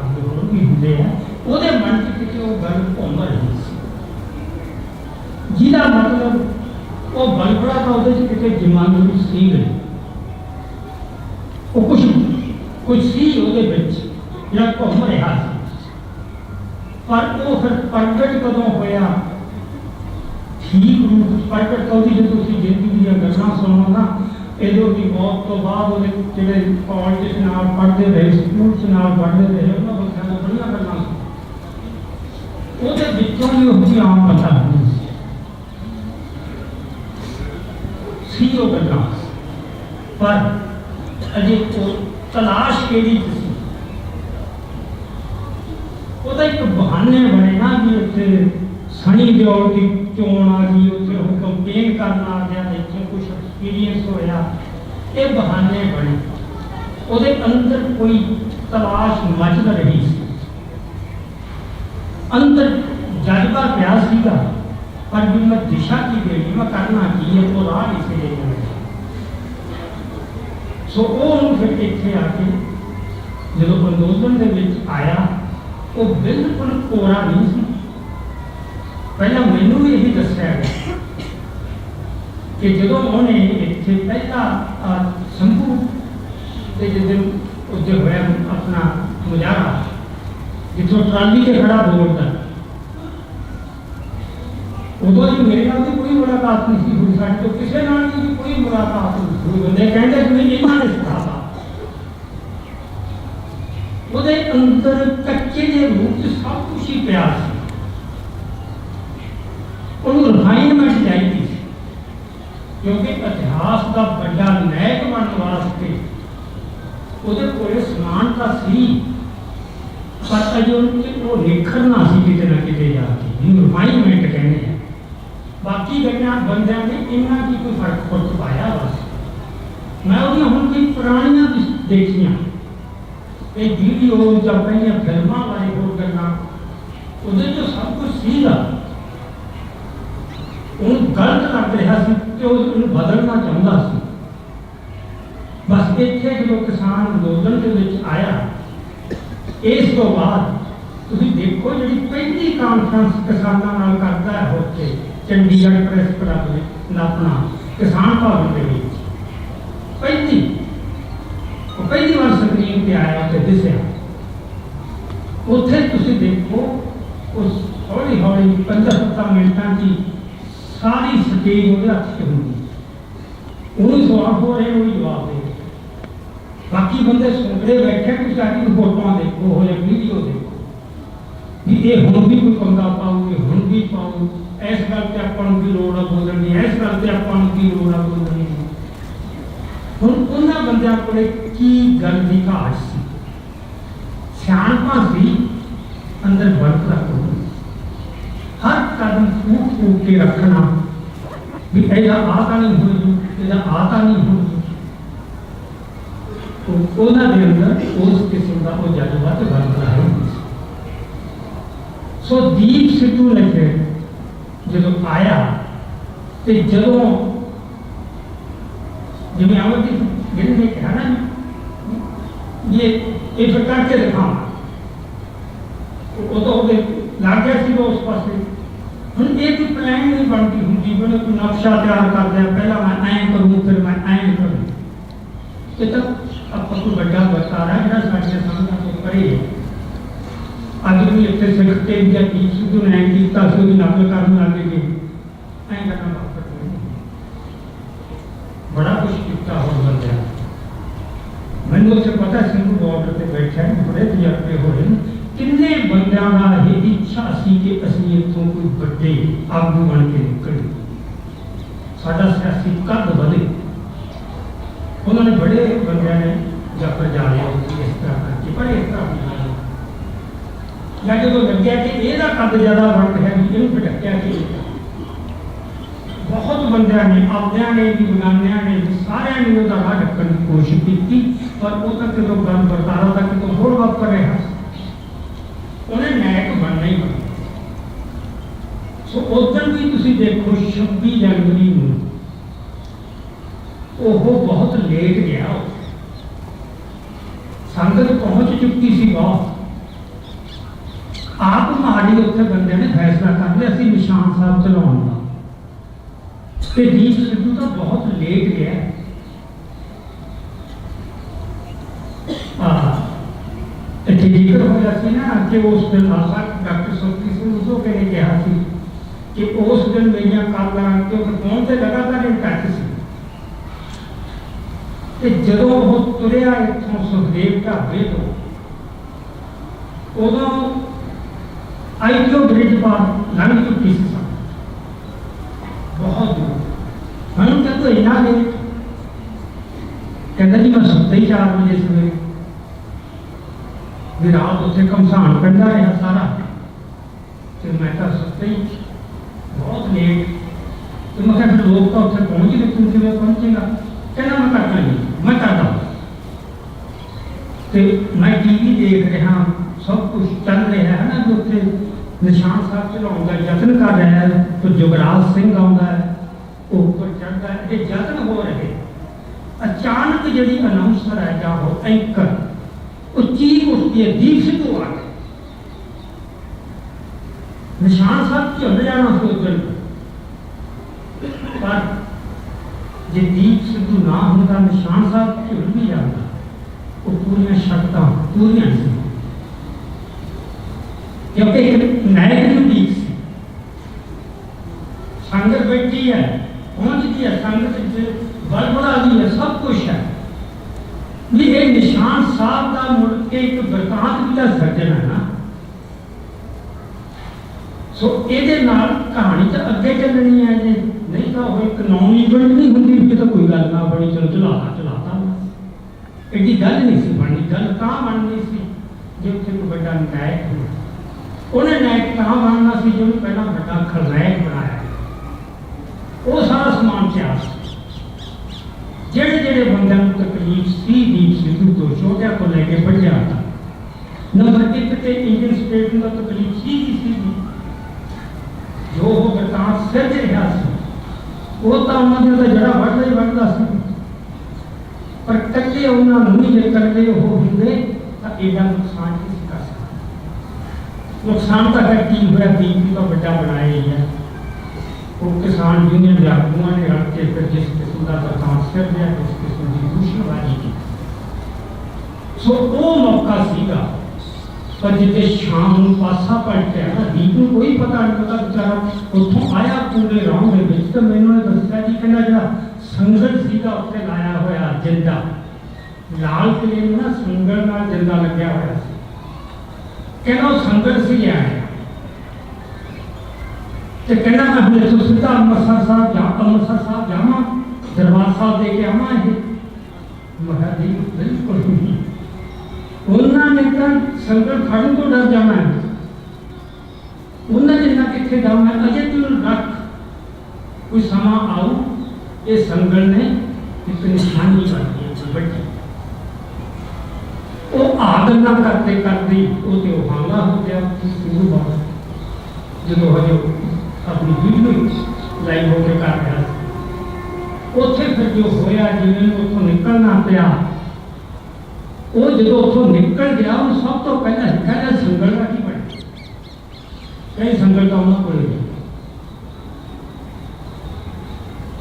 ਅੰਦੋਲਨ ਵੀ ਹੁੰਦੇ ਆ ਉਹਦੇ ਮਨ 'ਚ ਕਿਤੇ ਉਹ ਗੱਲ ਘੁੰਮ ਰਹੀ ਸੀ ਜਿਹਦਾ ਮਤਲਬ वो बलबला का उहदे च किते जमानत सी नहीं वो कुछ सी उहदे विच जिहड़ा घुम रहा सी पर वो फिर प्रगट कदों होया ठीक रूप प्रगट कदों जो तुसीं जिंदगी दी गल्लां सुनो ना इधर की मौत तो बाद वो जो कॉलेज नाल पढ़ते रहे, स्कूल च नाल पढ़ते रहे, उन्होंने बच्चों को बड़िया गल्लां ਉਹਦੇ ਵਿੱਚੋਂ ਵੀ ਉਹ ਆਮ ਬੰਦਾ ਨਹੀਂ ਸੀ ਉਹ ਗੱਲਾਂ, ਪਰ ਅਜੇ ਉਹ ਤਲਾਸ਼ ਕਿਹੜੀ ਸੀ, ਉਹਦਾ ਇੱਕ ਬਹਾਨੇ ਬਣੇ ਨਾ ਵੀ ਉੱਥੇ ਸਣੀ ਦਿਓਲ ਦੀ ਚੋਣ ਆ ਗਈ, ਉੱਥੇ ਉਹ ਕੰਪੇਨ ਕਰਨ ਆ ਗਿਆ, ਇੱਥੇ ਕੁਝ ਐਕਸਪੀਰੀਅੰਸ ਹੋਇਆ, ਇਹ ਬਹਾਨੇ ਬਣੇ। ਉਹਦੇ ਅੰਦਰ ਕੋਈ ਤਲਾਸ਼ ਮੱਚ ਰਹੀ ਸੀ, अंदर जज्बा क्या सीगा, पर भी मैं दिशा की देनी, मैं करना की है तो राह इसे ले सो फिर इतने आके जो अंदोलन के विच आया वो बिल्कुल कोरा नहीं सी। पहला मैनू भी यही दस्या गया कि जो उन्हें इतने पहला शंभू के जिस दिन जो होया अपना मुजाहरा जितों ट्राली से खड़ा बोलता, उदों जी मेरे नाल भी कोई मुलाकात नहीं हुई, साढ़े तो किसी नाल भी कोई मुलाकात नहीं हुई। बंदे कहते कि इन्होंने सिखाया, ਉਹਦੇ ਅੰਦਰ ਕੱਚੇ ਦੇ ਰੂਪ 'ਚ ਸਭ ਕੁਝ ਹੀ ਪਿਆ ਸੀ, ਉਹਨੂੰ ਰਿਫਾਈਨਮੈਂਟ ਚਾਹੀਦੀ ਸੀ, ਕਿਉਂਕਿ ਇਤਿਹਾਸ ਦਾ ਵੱਡਾ ਨਾਇਕ ਬਣਨ ਵਾਸਤੇ ਉਹਦੇ ਕੋਲ ਸਮਾਨ ਤਾਂ ਸੀ, पर अजो वो निखरना सी किते ना किते जाके, जिन्होंने रिफाइनमेंट कहने हैं। बाकी गल्लां बंदियां ने इन्ना की कोई फर्क फुर्क पाया बस। मैं उन्हें हुण कोई पुरानियां देखियां ये वीडियो या पहले फिल्मां वाली होर गल्लां, उहदे च सब कुछ सीगा, उन्हें गलत लग रहा सी कि उन्हें बदलना चाहता सी। बस इत्थे जो किसान अंदोलन के विच आया, इस तो बाद तुसीं देखो जी पहली कॉन्फ्रेंस किसानों नाल करता है होके चंडीगढ़ प्रेस क्लब में अपना किसान भवन के विच पहली बार स्क्रीन पर आया, उत्थे दिसिया, उत्थे तुसीं देखो उस हौली हौली 15-17 मिनटां की सारी स्टेज उहदे हत्थ च हुंदी, उन्हें सवाल हो रहे वही जवाब दे, बाकी बंदे सुनते बैठे कुछ सारी फोटो देखो हो या वीडियो देखो भी ये हुण भी कोई पंगा पाऊ, ये हुण भी पाऊ, इस गल से अपन की लोड़ है बोलने, इस गल से अपन की लोड़ है बोलने। हुण उन्हां बंदियां कोले की गल दी घाट सी, सियाणपा सी, अंदर वर्त रखो, हर कदम फूक फूक के रखना भी ऐसा आता नहीं हो, ऐसा आता नहीं हो, उन्होंने अंदर उस किस्म का वो जज्बा तो बनता है। सो दीप सिद्धू ने फिर जो आया तो जो जिम्मे अमरदीप गिल ने कहा ना ये फिर करके दिखाओ, वो तो लग गया सी उस पास। हम एक प्लान नहीं बनती होंगी, मैंने कोई नक्शा तैयार कर दिया, पहला मैं ऐ करूँ फिर मैं ऐ करूँ, ये तक ਆਪਾਂ ਕੋਈ ਵੱਡਾ ਵਰਤਾਰਾ ਜਿਹੜਾ ਸਾਡੀਆਂ ਸਮਝਾਂ ਤੋਂ ਪਰੇ ਹੈ। ਅੱਜ ਵੀ ਇੱਥੇ ਸਿੱਖ ਕੇ ਜਾਂ ਦੀਪ ਸਿੱਧੂ ਨੇ ਕੀਤਾ ਸੀ, ਉਹਦੀ ਨਕਲ ਕਰਨ ਲੱਗ ਗਏ, ਐਂ ਕਰਨਾ ਵਾਪਰ ਬੜਾ ਕੁਛ ਕੀਤਾ ਹੋਰ ਬੰਦਿਆਂ। ਮੈਨੂੰ ਉੱਥੇ ਪਤਾ ਸਿੰਘੂ ਬਾਰਡਰ ਤੇ ਬੈਠਾ ਬੜੇ ਤਜਰਬੇ ਹੋਏ, ਕਿੰਨੇ ਬੰਦਿਆਂ ਦਾ ਇਹ ਇੱਛਾ ਸੀ ਕਿ ਅਸੀਂ ਇੱਥੋਂ ਕੋਈ ਵੱਡੇ ਆਗੂ ਬਣ ਕੇ ਨਿਕਲੀਏ, ਸਾਡਾ ਸਿਆਸੀ ਕੱਦ ਵਧੇ। उन्होंने बड़े बंदे ने जब जा रहे इस तरह करके बड़े इस तरह या जो लग्या कि यदा कद ज्यादा वंड है इन भटकिया कि बहुत बंद ने आपद्या ने भी बनानिया ने भी सारे ने उसका राह ढकने की कोशिश की, पर वो तक जो गल बरतारा तक तो होर वापर रहा, उन्हें नायक बनना ही बनना। सो उधर भी तुम देखो 26 जनवरी में वो बहुत लेट गया, संगत पहुंच चुकी सी बहुत, आप माड़ी उत्थे बंदे ने फैसला कर लिया सी निशान साहब चलाने का, ते दीप सिद्धू तो बहुत लेट गया। इतने जिक्र होया सी ना कि उस दिन आशा डॉक्टर सुखी सिंह उसो के ने कहा सी कि उस दिन मेरिया कॉलां क्योंकि फोन से लगातार इन टच सी कि जदों वो तुरिया इत्थों सुखदेव ढाबे तो उदों आईटीओ ब्रिज पर लंघ चुकी सी सन, बहुत दूर। मैं कहते इन्ना लेट, कहता जी मैं सुता ही 4 बजे सवेरे, भी रात उत्थे घमसान पेंदा रहा सारा, तो मैं तो सुता ही बहुत लेट। तो मैं फिर लोग तो उत्थे पहुँच गए, तू किवें पहुँचेगा? कहना मैं करता नहीं, मैं करता। तो मैं टीवी देख रहा, सब कुछ चल रहा है ना, जो उत्थे निशान साहब चलाने का यत्न कर रहा है, तो जुगराज सिंह आता है, ऊपर चढ़ता है, ये यत्न हो रहे। अचानक जी अनाउंसर है या हो एंकर, वो चीख उठती है, दीप सिद्धू आ गए। निशान साहब झुल जाना से उधर, पर जे दीप सिद्धू ना होता, निशान साहब झुल भी जाता। वो पूरी शक्तां पूरी सी, क्योंकि एक नायक की उड़ीक सी। संगत बैठी है, पहुंचती है, संगत बड़बड़ा भी है, सब कुछ है। भी ये निशान साहब का मुड़ के एक वृतांत भी का सर्जन है ना। सो ये कहानी तो अगे चलनी है जी, नहीं तो वो एक नॉन इवेंट नहीं होंगी भी तो कोई गल ना बनी, चलो चलाता चलाता एडी गल नहीं सी बननी। गल तां बननी सी जो उत्थे कोई बड़ा नायक हो, उन्हें नायक तां बनना सी जो पहला बड़ा खलनायक बनाया। वो सारा समान त्याग, जेड़े जेड़े बंदे तकलीफ सी दीप सिद्धू तो छोटिया को लेके बढ़िया था। नंबर 1 ते इंडियन स्टेट में तकलीफ सी जो वो वृतांत सिरज रहा सी, वो तो उन्होंने तो जड़ा बढ़ता ही बढ़ता सी, पर कच्चे उन्होंने नहीं जे करते हो होंगे तो एडा नुकसान किसी कर सकता। नुकसान तो अगर की हुआ दीप का बड़ा बनाया ही है। वो किसान यूनियन के आगुआ ने रल के फिर जिस किस्म का वृतांत सिर दिया, उस किस्म की दूषणबाजी की। सो वो मौका सीगा, पर जिते शाम को पासा पलटिया ना, दीप को कोई पता नहीं पता, बेचारा उतों आया पूरे राह में। तो मैंने दस्या जी कहना जो संगल सीगा उत्ते लाया होया जिंदा, लाल किले में ना संगल नाल जिंदा लग्या होया सी। कहना संगल से आया, तो कहना मैं हमने तो सीधा अमृतसर साहब जावा, दरबार साहब दे के आवा है। मैं बिल्कुल नहीं, उन्होंने कहा संगल फड़न तो डर जाना है, उन्हें जिन्ना कितने जाना है, अजय तू रख, कोई समा आऊ। ये संगल ने एक निशानी बनाई बड़ी, वो आदरना करते करते वो तो हमला हो गया। जो हजे अपनी वीडियो लाइव होकर कर रहा, उसे फिर जो होया जिन्हें उतों निकलना पिया, वो जो उतों निकल गया, वो सब तो कहना संगल का की बने, कई संगल का उन्होंने को गया।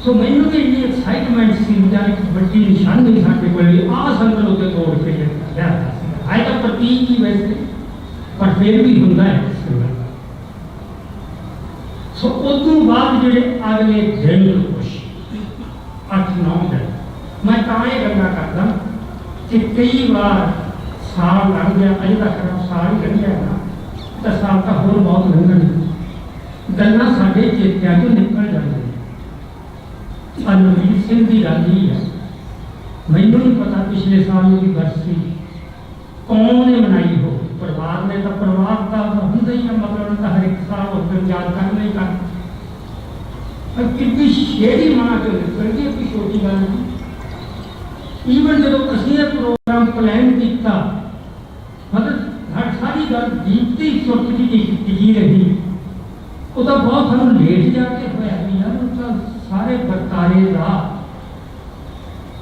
सो मैनू भी इन्नी एक्साइटमेंट सी, बेचारे बड़ी निशानी साढ़े को आ संगल उत्ते तोड़ के लिया है, तो प्रतीक ही वैसे, पर फिर भी होंदा है संगल। सो उदों बाद जो अगले दिन कुछ 8-9 दिन मैं तां ये गल्लां करदा कि कई बार साल लंघ गया, अजे तक साल ही लंघ गया ना, 10 साल तो होर बहुत लंघण, गल्लां साडे चेत्या चों निकल जांदियां। नवनीत सिंह की गल ही है, मैनू नहीं पता पिछले साल की बरसी कौन ने मनाई हो, परिवार ने तो परिवार का होंदा ही है, मतलब तो हर एक साल उस दिन याद करना ही करना। पर कितनी शेरी मां जो निकल गई, कोई छोटी गल नहीं। ईवन जो असीं ये प्रोग्राम प्लान किया, मतलब हर सारी गल दीप्ति सुर्ख की टिकी रही, वो तो बहुत सानू लेट जाके होया भी यार, सारे बरतारे का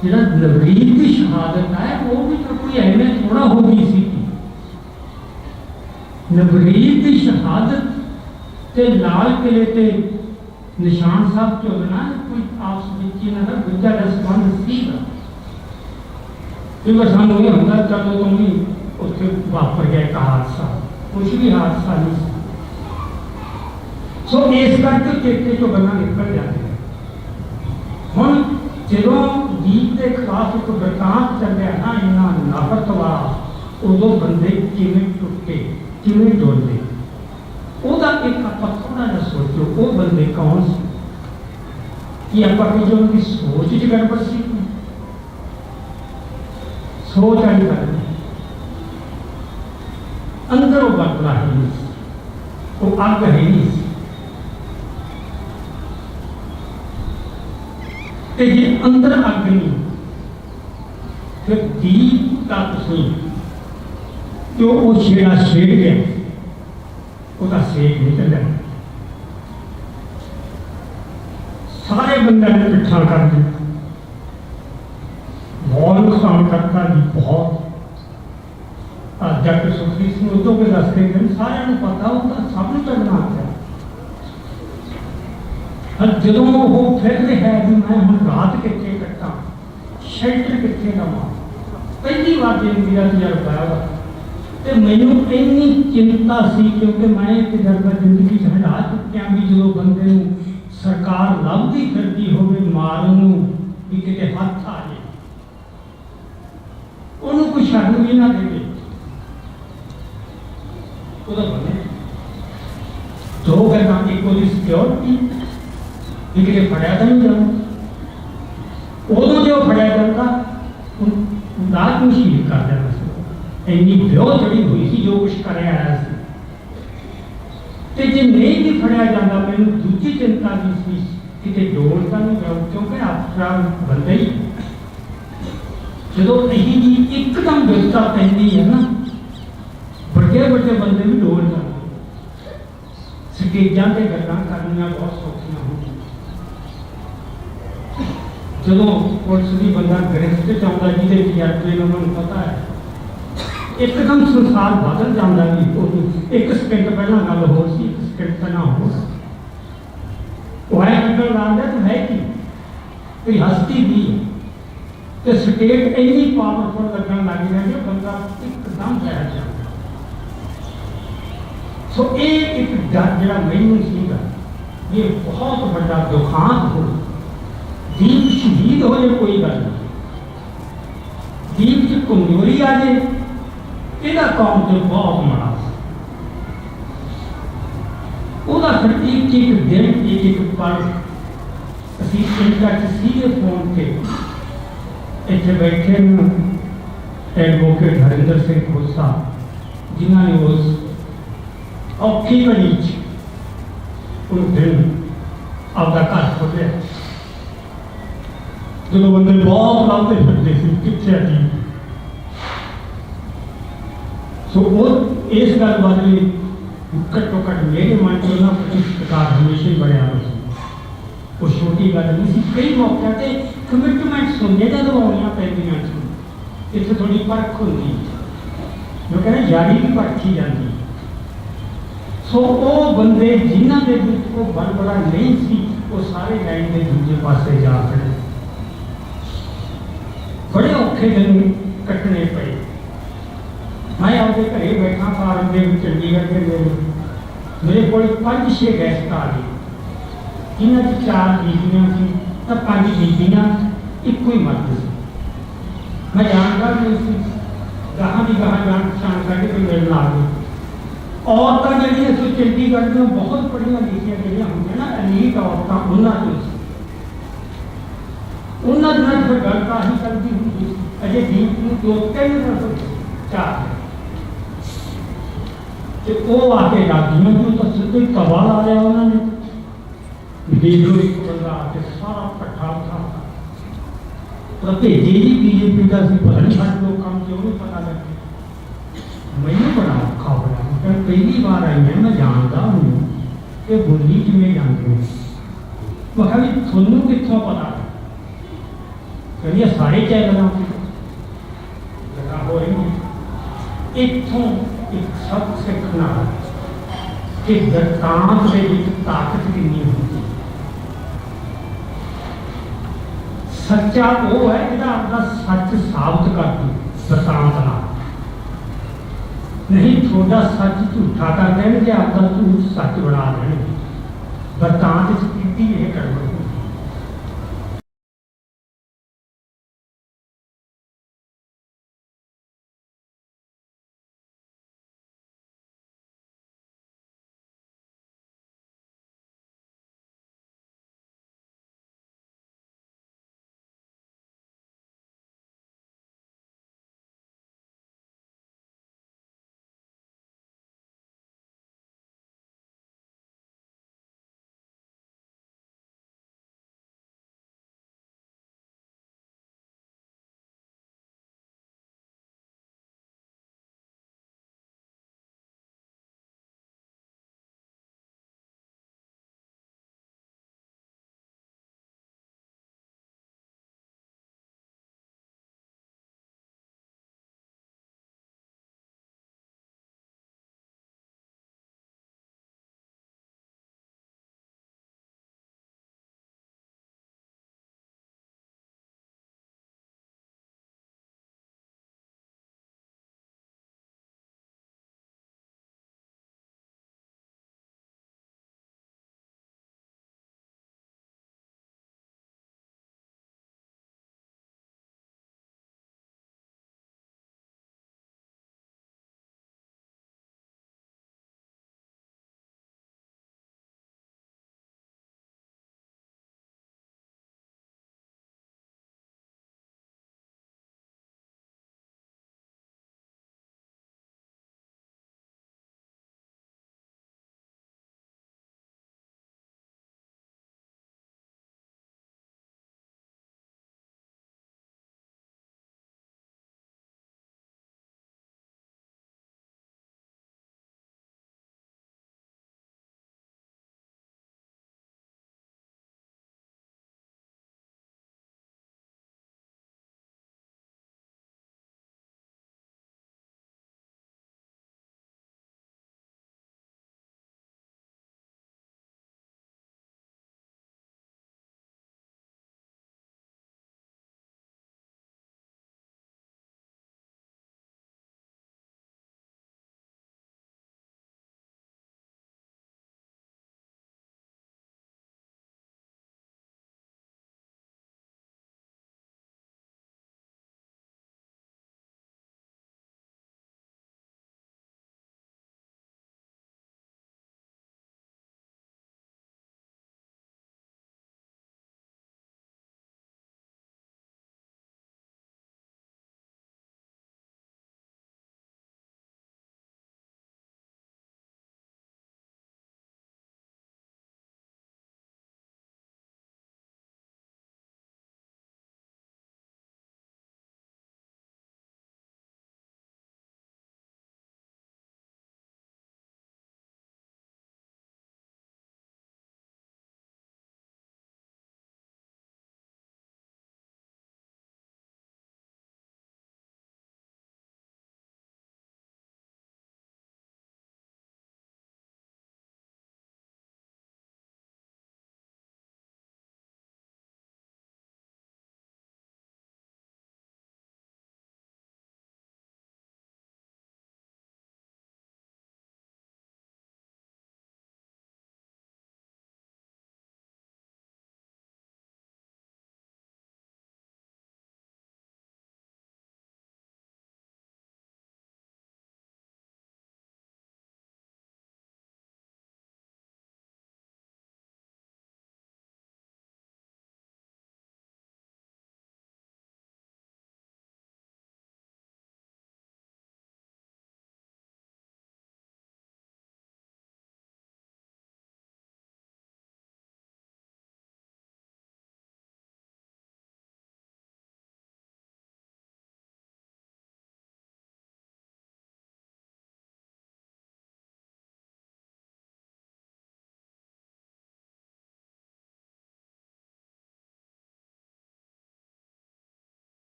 जो नवरीत की शहादत है, वो भी तो कोई अहमियत थोड़ा हो गई सी। नवरीत की शहादत ते लाल किले ते निशान साहब चुनना कोई आपस में इन्होंने दूजा संबंध सीगा। क्योंकि सानू ये होंदा चलो तुम भी उत्थे वापर गया एक हादसा, कुछ भी हादसा नहीं। सो इस करके चेते चो गल्लां निकल जाती। हुण जदों गीत ਦੇ ਖਿਲਾਫ ਇੱਕ ਵਰਤਾਂਤ ਚੱਲਿਆ ਨਾ ਇੰਨਾ ਨਫ਼ਰਤ ਵਾਲਾ, ਉਦੋਂ ਬੰਦੇ ਕਿਵੇਂ ਟੁੱਟੇ, ਕਿਵੇਂ ਡੋਲੇ। ਉਹਦਾ ਇੱਕ ਆਪਾਂ ਥੋੜਾ ਜਿਹਾ ਸੋਚੋ, ਉਹ ਬੰਦੇ ਕੌਣ ਸੀ? ਕਿ ਆਪਾਂ ਕਿ ਜੋ ਉਨकी ਸੋਚ 'ਚ ਗੜਬੜ ਸੀ, ਸੋਚ ਵਾਲੀ ਗੱਲ ਨਹੀਂ, ਅੰਦਰ ਉਹ ਬਦਲਾ ਹੀ ਨਹੀਂ ਸੀ, ਉਹ ਅੱਗ ਹੀ ਨਹੀਂ ਸੀ। ਤੇ ਜੇ ਅੰਦਰ ਅੱਗ ਨਹੀਂ, ਫਿਰ ਦੀਪ ਦਾ ਤੁਸੀਂ ਜੋ ਉਹ ਛੇੜਾ ਛੇੜ ਗਿਆ, ਉਹਦਾ ਸੇਕ ਨਹੀਂ ਚੱਲਿਆ। ਸਾਰੇ ਬੰਦਿਆਂ ਨੇ ਇਕੱਠਾ ਕਰ ਦਿੱਤਾ, ਬਹੁਤ ਨੁਕਸਾਨ ਕਰਤਾ ਜੀ, ਬਹੁਤ। ਡਾਕਟਰ ਸੁਖਬੀਰ ਸਿੰਘ ਉਦੋਂ ਕੇ ਦੱਸਦੇ ਨੇ, ਸਾਰਿਆਂ ਨੂੰ ਪਤਾ, ਉਹ ਤਾਂ ਸਭ ਨੂੰ ਚੱਲਣਾ ਆਉਂਦਾ। ਜਦੋਂ ਉਹ ਫਿਰਦੇ ਹੈ ਵੀ ਮੈਂ ਹੁਣ ਰਾਤ ਕਿੱਥੇ ਕੱਟਾਂ, ਸ਼ੈਲਟਰ ਕਿੱਥੇ ਲਵਾਂ, ਪਹਿਲੀ ਵਾਰ ਜ਼ਿੰਦਗੀ ਦਾ ਤਜਰਬਾ ਹੋਇਆ। ਤੇ ਮੈਨੂੰ ਇੰਨੀ ਚਿੰਤਾ ਸੀ, ਕਿਉਂਕਿ ਮੈਂ ਇਹ ਤਜਰਬਾ ਜ਼ਿੰਦਗੀ 'ਚ ਹੰਢਾ ਚੁੱਕਿਆ ਵੀ ਜਦੋਂ ਬੰਦੇ ਨੂੰ ਸਰਕਾਰ ਲੱਭਦੀ ਫਿਰਦੀ ਹੋਵੇ ਮਾਰਨ ਨੂੰ, ਵੀ ਕਿਤੇ ਹੱਥ ਆ ਜਾਏ, ਉਹਨੂੰ ਕੋਈ ਸ਼ਰਮ ਵੀ ਨਾ ਦੇਵੇ। ਉਹਦਾ ਬੰਦੇ ਦੋ ਗੱਲਾਂ, ਇੱਕ ਉਹਦੀ ਸਿਕਿਉਰਿਟੀ, ਵੀ ਕਿਤੇ ਫੜਿਆ ਤਾਂ ਨਹੀਂ ਜਾਣਾ। ਉਦੋਂ ਜੇ ਉਹ ਫੜਿਆ ਜਾਂਦਾ, ਰਾਤ ਨੂੰ ਸ਼ਹੀਦ ਕਰ ਦੇਣਾ ਸੀ। ਇੰਨੀ ਵਿਉਹ ਚੜੀ ਹੋਈ ਸੀ ਜੋ ਕੁਛ ਕਰਿਆ ਆਇਆ ਸੀ। ਤੇ ਜੇ ਨਹੀਂ ਵੀ ਫੜਿਆ ਜਾਂਦਾ, ਮੈਨੂੰ ਦੂਜੀ ਚਿੰਤਾ ਵੀ ਸੀ ਕਿਤੇ ਡੋਲ ਤਾਂ ਨਹੀਂ ਜਾਊ, ਕਿਉਂਕਿ ਅਫਸਰ ਬੰਦੇ ਹੀ ਜਦੋਂ ਇਹੀ ਜੀ ਇੱਕਦਮ ਵਿਵਸਥਾ ਪੈਂਦੀ ਹੈ ਨਾ, ਵੱਡੇ ਵੱਡੇ ਬੰਦੇ ਵੀ ਡੋਲ ਜਾਂਦੇ। ਸਟੇਜਾਂ ਤੇ ਗੱਲਾਂ ਕਰਨੀਆਂ ਬਹੁਤ ਸੌਖੀਆਂ ਹੁੰਦੀਆਂ, ਜਦੋਂ ਪੁਲਿਸ ਦੀ ਬੰਦਾ ਗ੍ਰਿਫਤ 'ਚ ਆਉਂਦਾ, ਜਿਹਦੇ ਤਜਰਬੇ ਨੂੰ ਮੈਨੂੰ ਪਤਾ ਹੈ, ਇੱਕਦਮ ਸੰਸਾਰ ਬਦਲ ਜਾਂਦਾ। ਵੀ ਉਹ ਇੱਕ ਸਕਿੰਟ ਪਹਿਲਾਂ ਗੱਲ ਹੋਰ ਸੀ, ਇੱਕ ਸਕਿੰਟ ਪਹਿਲਾਂ ਹੋਰ। ਉਹ ਹੈ ਨਿਕਲ ਆਉਂਦਾ ਤਾਂ ਹੈ ਕਿ ਕੋਈ ਹਸਤੀ ਵੀ ਹੈ, ਤੇ ਸਟੇਟ ਇੰਨੀ ਪਾਵਰਫੁਲ ਲੱਗਣ ਲੱਗ ਜਾਂਦੀ ਹੈ, ਬੰਦਾ ਇੱਕਦਮ ਬੈਠ ਜਾਂਦਾ। ਸੋ ਇਹ ਇੱਕ ਡਰ ਜਿਹੜਾ ਮੈਨੂੰ ਸੀਗਾ, ਇਹ ਬਹੁਤ ਵੱਡਾ ਦੁਖਾਂਤ ਹੋ, ਦੀਪ ਸ਼ਹੀਦ ਹੋ ਜਾਏ ਕੋਈ ਗੱਲ ਨਹੀਂ, ਦੀਪ 'ਚ ਕਮਜ਼ੋਰੀ ਆ ਜਾਏ, ਇਹਦਾ ਕੌਮ ਤੇ ਬਹੁਤ ਮਾੜਾ ਸੀ। ਉਹਦਾ ਫਿਰ ਇੱਕ ਇੱਕ ਦਿਨ, ਇੱਕ ਇੱਕ ਪਲ ਅਸੀਂ ਇੰਟਰੈਕਟ ਸੀਗੇ ਫੋਨ ਤੇ। ਇੱਥੇ ਬੈਠੇ ਨੂੰ ਐਡਵੋਕੇਟ ਹਰਿੰਦਰ ਸਿੰਘ ਖੋਸਾ, ਜਿਨ੍ਹਾਂ ਨੇ ਉਸ ਔਖੀ ਘੜੀ 'ਚ ਉਹ ਦਿਨ ਆਪਦਾ ਘਰ ਖੋਲ੍ਹਿਆ, ਜਦੋਂ ਬੰਦੇ ਬਹੁਤ ਲੱਭਦੇ ਫਿਰਦੇ ਸੀ ਕਿੱਥੇ ਆ ਜੀ। ਸੋ ਉਹ ਇਸ ਗੱਲ ਬਾਰੇ ਘੱਟੋ ਘੱਟ ਮੇਰੇ ਮਨ 'ਚ ਉਹਨਾਂ ਪ੍ਰਤੀ ਸਤਿਕਾਰ ਹਮੇਸ਼ਾ ਹੀ ਬਣਿਆ ਹੋਇਆ ਸੀ। ਉਹ ਛੋਟੀ ਗੱਲ ਨਹੀਂ ਸੀ। ਕਈ ਮੌਕਿਆਂ ਤੇ ਕਮਿਟਮੈਂਟਸ ਹੁੰਦੇ ਜਦੋਂ ਆਉਣੀਆਂ ਪੈਂਦੀਆਂ ਸੀ, ਇੱਥੇ ਥੋੜੀ ਪਰਖ ਹੁੰਦੀ, ਜੋ ਕਹਿੰਦੇ ਯਾਰੀ ਵੀ ਪਰਖੀ ਜਾਂਦੀ। ਸੋ ਉਹ ਬੰਦੇ ਜਿਨ੍ਹਾਂ ਦੇ ਵਿੱਚ ਉਹ ਬੜਾ ਨਹੀਂ ਸੀ, ਉਹ ਸਾਰੇ ਲਾਈਨ ਦੇ ਦੂਜੇ ਪਾਸੇ ਜਾ ਖੜੇ। ਬੜੇ ਔਖੇ ਦਿਨ ਕੱਟਣੇ ਪਏ। ਮੈਂ ਆਪਦੇ ਘਰੇ ਬੈਠਾ ਫਾਰਮ ਦੇ ਵਿੱਚ ਚੰਡੀਗੜ੍ਹ ਦੇ ਮੇਰੇ ਕੋਲ 5-6 ਗੈਸਟ ਆ ਗਏ, ਜਿਨ੍ਹਾਂ 'ਚ 4 ਬੀਬੀਆਂ ਸੀ ਤਾਂ 5 ਬੀਬੀਆਂ ਇੱਕੋ ਹੀ ਮਰਦ ਸੀ। ਮੈਂ ਜਾਣਦਾ ਨਹੀਂ ਸੀ, ਗਾਹਾਂ ਦੀ ਗਾਹਾਂ ਜਾਣ ਪਛਾਣ ਕਰਕੇ ਕੋਈ ਮਿਲਣ ਆ ਗਏ। ਔਰਤਾਂ ਜਿਹੜੀਆਂ ਸੀ ਚੰਡੀਗੜ੍ਹ ਦੀਆਂ ਬਹੁਤ ਪੜ੍ਹੀਆਂ ਲਿਖੀਆਂ ਜਿਹੜੀਆਂ ਹੁੰਦੀਆਂ ਨਾ, ਅਨੀਕ ਔਰਤਾਂ, ਉਹਨਾਂ ਤੋਂ ਸੀ। ਉਹਨਾਂ ਦੇ ਨਾਲ ਫਿਰ ਗੱਲ ਤਾਂ ਹੀ ਚੱਲਦੀ ਹੁੰਦੀ ਸੀ। ਅਜੇ ਦੀਪ ਨੂੰ 2-3 4 ਤੇ ਉਹ ਆ ਕੇ ਰਾਜੀਆਂ ਨੂੰ ਤਾਂ ਸਿੱਧੇ ਕਵਾ ਲਾ ਲਿਆ ਉਹਨਾਂ ਨੇ। ਦੇਖ ਲਓ, ਇੱਕ ਬੰਦਾ ਆ ਕੇ ਸਾਰਾ ਇਕੱਠਾ ਉਠਾ ਪਰ ਭੇਜੀ ਜੀ ਬੀਜੇਪੀ ਦਾ ਸੀ, ਪਤਾ ਨਹੀਂ ਸਾਡੇ ਲੋਕਾਂ ਨੂੰ ਕਿਉਂ ਨਹੀਂ ਪਤਾ ਲੱਗਿਆ। ਮੈਨੂੰ ਬੜਾ ਔਖਾ ਹੋਇਆ, ਕਿਉਂਕਿ ਪਹਿਲੀ ਵਾਰ ਆਈ ਹਾਂ, ਮੈਂ ਜਾਣਦਾ ਉਹਨੂੰ ਕਿ ਬੋਲੀ ਕਿਵੇਂ ਜਾਂਦੀ ਹੈ। ਮੈਂ ਕਿਹਾ ਵੀ ਤੁਹਾਨੂੰ ਕਿੱਥੋਂ ਪਤਾ? ਕਹਿੰਦੀ ਸਾਰੇ ਚੈਨਲਾਂ ਤੇ ਲਗਾ ਹੋਏ। ਇੱਥੋਂ ਇੱਕ ਸਭ ਸਿੱਖਣਾ ਕਿ ਦਰਤਾਂਤ ਦੇ ਵਿੱਚ ਤਾਕਤ ਕਿੰਨੀ ਹੁੰਦੀ। ਸੱਚਾ ਉਹ ਹੈ ਜਿਹੜਾ ਆਪਣਾ ਸੱਚ ਸਾਬਤ ਕਰ ਦੂ ਦਰਤਾਂਤ ਨਾਲ। ਨਹੀਂ ਤੁਹਾਡਾ ਸੱਚ ਝੂਠਾ ਕਰ ਦੇਣਗੇ, ਆਪਦਾ ਝੂਠ ਸੱਚ ਬਣਾ ਦੇਣਗੇ। ਦਰਤਾਂਤ 'ਚ ਕੀਤੀ ਇਹ ਗੜਬੜ